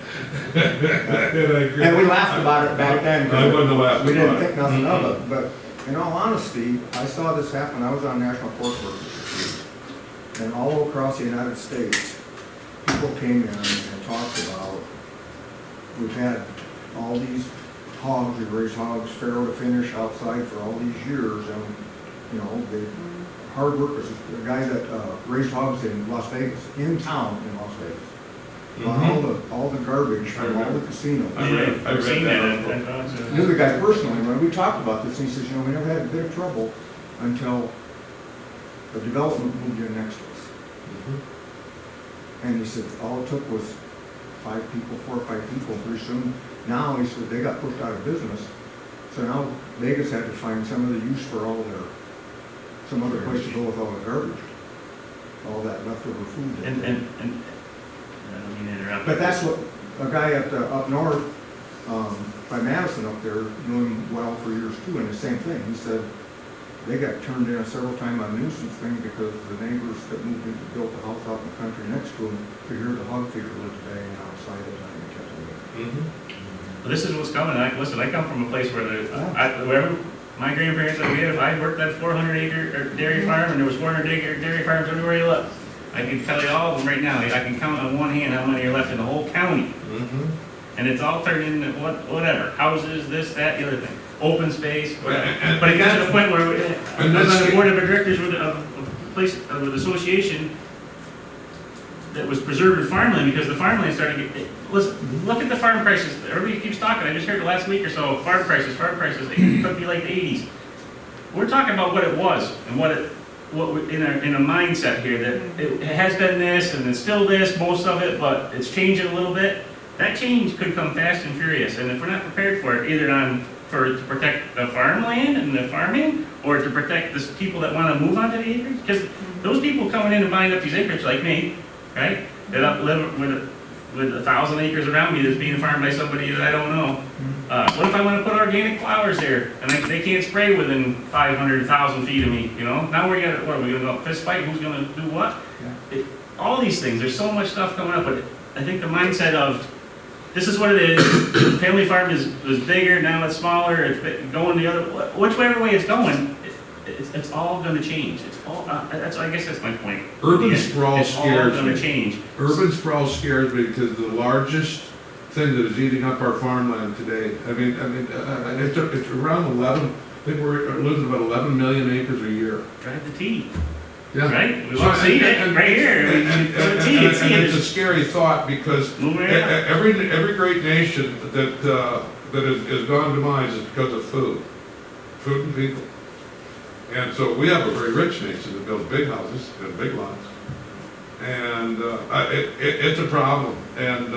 And I agree. And we laughed about it back then. I wouldn't have laughed We didn't about it. think nothing of it, but in all honesty, I saw this happen. I was on National Forest Service, and all across the United States, people came in and talked about, we've had all these hogs, we raised hogs, farrow to finish outside for all these years, and You know, the hard workers, the guy that raised hogs in Las Vegas, in town in Las Vegas. On all the garbage from all the casinos. I've seen that. I knew the guy personally, when we talked about this, and he says, you know, we never had a bit of trouble until the development moved in next to us. And he said, all it took was 4 or 5 people, pretty soon. Now, he said, they got pushed out of business. So now Vegas had to find some other use for some other place to go with all the garbage, all that leftover food. And I don't mean to interrupt. But that's what, a guy up north, by Madison up there, doing well for years too, and the same thing. He said they got turned in several times on nuisance thing because the neighbors that moved in, built a house out in the country next to them, could hear the hog feeder lived banging outside at night and kept them. Well, this is what's coming. Listen, I come from a place where wherever my grandparents that we had, I worked that 400-acre dairy farm, and there was 400-acre dairy farms everywhere you look. I can tell you all of them right now. I can count on one hand how many are left in the whole county. And it's all turned into whatever, houses, this, that, the other thing, open space, whatever. But it got to the point where I was on the board of directors with an association that was preserving farmland, because the farmland started to get, listen, look at the farm prices. Everybody keeps talking. I just heard the last week or so, farm prices, it could be like the 80s. We're talking about what it was and what in a mindset here that it has been this and it's still this, most of it, but it's changing a little bit. That change could come fast and furious, and if we're not prepared for it, either to protect the farmland and the farming, or to protect the people that want to move onto the acreage, because those people coming in and buying up these acreage like me, right, that live with 1,000 acres around me that's being farmed by somebody that I don't know. What if I want to put organic flowers there and they can't spray within 500,000 feet of me? You know, now what are we going to go fist fight? Who's going to do what? All these things. There's so much stuff coming up, but I think the mindset of this is what it is. Family farm is bigger, now it's smaller. It's going the other, whichever way it's going. It's all going to change. It's all. I guess that's my point. Urban sprawl it's scares all going to change. Urban sprawl scares me because the largest thing that is eating up our farmland today. I mean, it's around 11. I think we're losing about 11 million acres a year. Drive the T. Yeah. Right? We've all seen it right here. And it's a scary thought because every great nation that has gone demise is because of food and people. And so we have a very rich nation that builds big houses and big lots. And it's a problem. And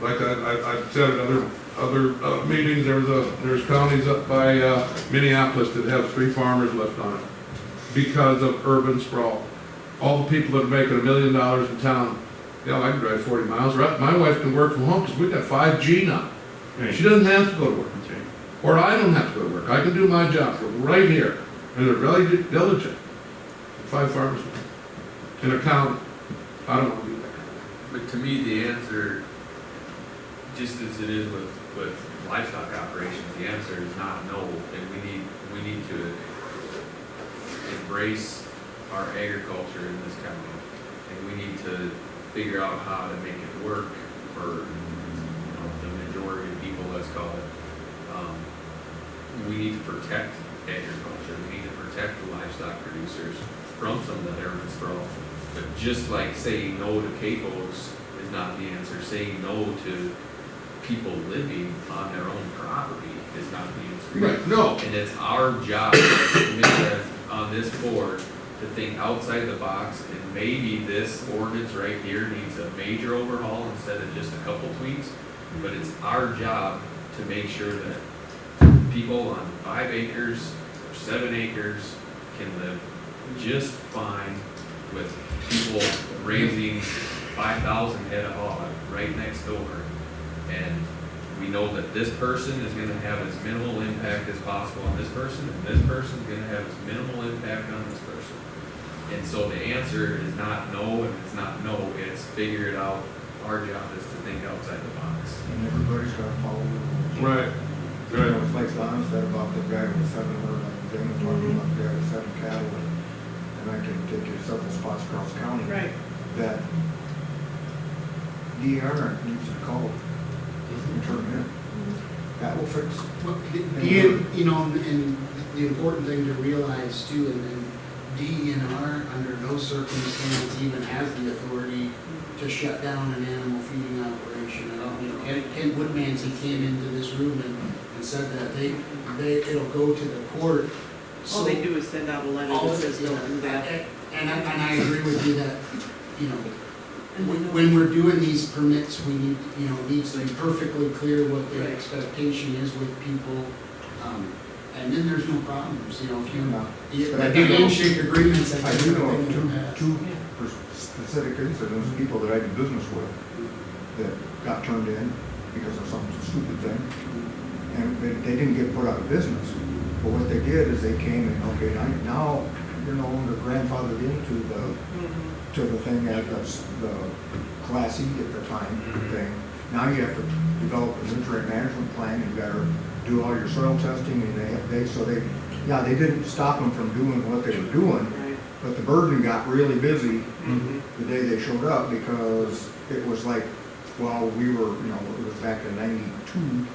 like I've said in other meetings, there's counties up by Minneapolis that have 3 farmers left on it because of urban sprawl. All the people that are making $1 million in town, I can drive 40 miles. My wife can work from home because we've got 5G now. Right. She doesn't have to go to work. That's right. Or I don't have to go to work. I can do my job from right here. And they're really diligent. 5 farmers in a county. I don't want to do that. But to me, the answer, just as it is with livestock operations, the answer is not no. And we need to embrace our agriculture in this county. And we need to figure out how to make it work for the majority of people, let's call it. We need to protect agriculture. We need to protect the livestock producers from some of that urban sprawl. But just like saying no to CAFOs is not the answer, saying no to people living on their own property is not the answer. Right, no. And it's our job on this board to think outside the box, and maybe this ordinance right here needs a major overhaul instead of just a couple tweaks. But it's our job to make sure that people on 5 acres or 7 acres can live just fine with people raising 5,000 head of hog right next door. And we know that this person is going to have as minimal impact as possible on this person, and this person is going to have as minimal impact on this person. And so the answer is not no, and it's not no, it's figure it out. Our job is to think outside the box. And everybody's got to follow the rules. Right. You know, it's like Don said about the guy with 7 thing, talking about the guy with 7 cattle, and I can take you several spots across the county. Right. That DER needs to call and turn them in. That will fix. And the important thing to realize too, and then DENR under no circumstance even has the authority to shut down an animal feeding operation at all. You know, Ken Woodmansey came into this room and said that it'll go to the court. All they do is send out a letter that says don't do that. And I agree with you that, you know, when we're doing these permits, we need, you know, it needs to be perfectly clear what the Right. expectation is with people. And then there's no problems, you know, if you, But I the do know- handshake agreements. I do know of of two specific incidents, people that I do business with, that got turned in because of some stupid thing. And they didn't get put out of business. But what they did is they came and, okay, now you're no longer grandfathered into to the thing at the Class E at the time thing. Now you have to develop a nutrient management plan, you gotta do all your soil testing, and they didn't stop them from doing what they were doing, Right. but the burden got really busy the day they showed up, because it was like, well, we were, you know, it was back in '92,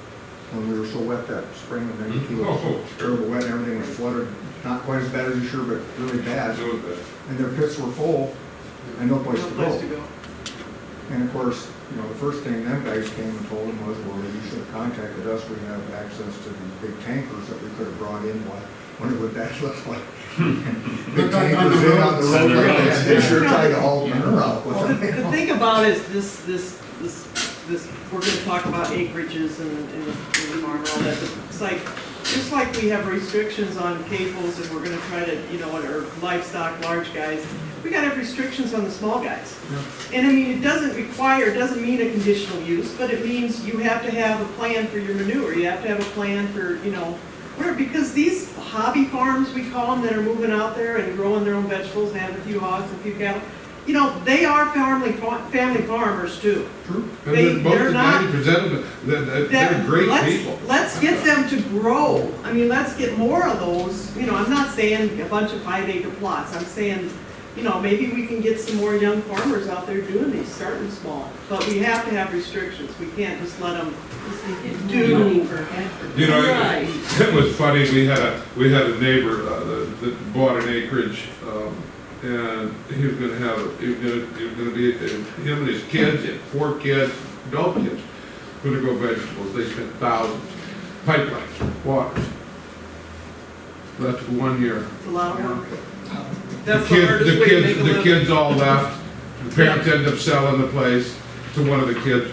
when we were so wet that spring of '92, it was terrible wet, everything was flooded, not quite as bad as you sure, but really bad. And their pits were full, and no place to go. And of course, you know, the first thing them guys came and told them was, well, you should have contacted us, we have access to these big tankers that we could have brought in, wonder what that looks like. Big tankers in on the road, they sure tried to haul her out with Well, them. the thing about is this, we're gonna talk about acreages and the farm and all that, but it's like, just like we have restrictions on capos and we're gonna try to, you know, or livestock, large guys, we gotta have restrictions on the small guys. And I mean, it doesn't mean a conditional use, but it means you have to have a plan for your manure, you have to have a plan for, you know, where, because these hobby farms, we call them, that are moving out there and growing their own vegetables and having a few hogs and a few cattle, you know, they are family farmers too. True. They- And most they're of not- 90% of them, they're great people. Let's get them to grow. I mean, let's get more of those. You know, I'm not saying a bunch of 5-acre plots. I'm saying, you know, maybe we can get some more young farmers out there doing these, starting small. But we have to have restrictions. We can't just let them do. You know, Right. it was funny, we had a neighbor that bought an acreage, and he was gonna be, him and his kids, and 4 kids, adult kids, gonna go vegetables, they spent thousands, pipelines, waters. That's for 1 year. It's a lot of work. The That's the hardest way to make a the living. kids all left, the parents ended up selling the place to one of the kids,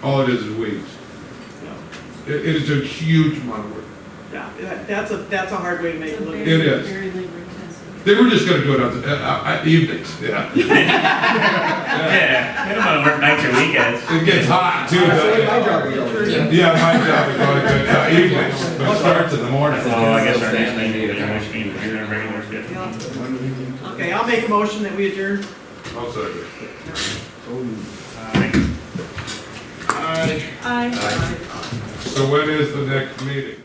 all it is weeds. Yeah. It is a huge amount of work. Yeah, that's a hard way to make a living. It is. Very labor intensive. They were just gonna do it on evenings, yeah. Yeah, they don't wanna work nights or weekends. It gets hot too. Yeah, my job is always evenings, but it starts in the morning. So I guess our next meeting is next meeting, we're gonna regular schedule. Yeah. Okay, I'll make a motion that we adjourn. I'll second. I So when is the next meeting?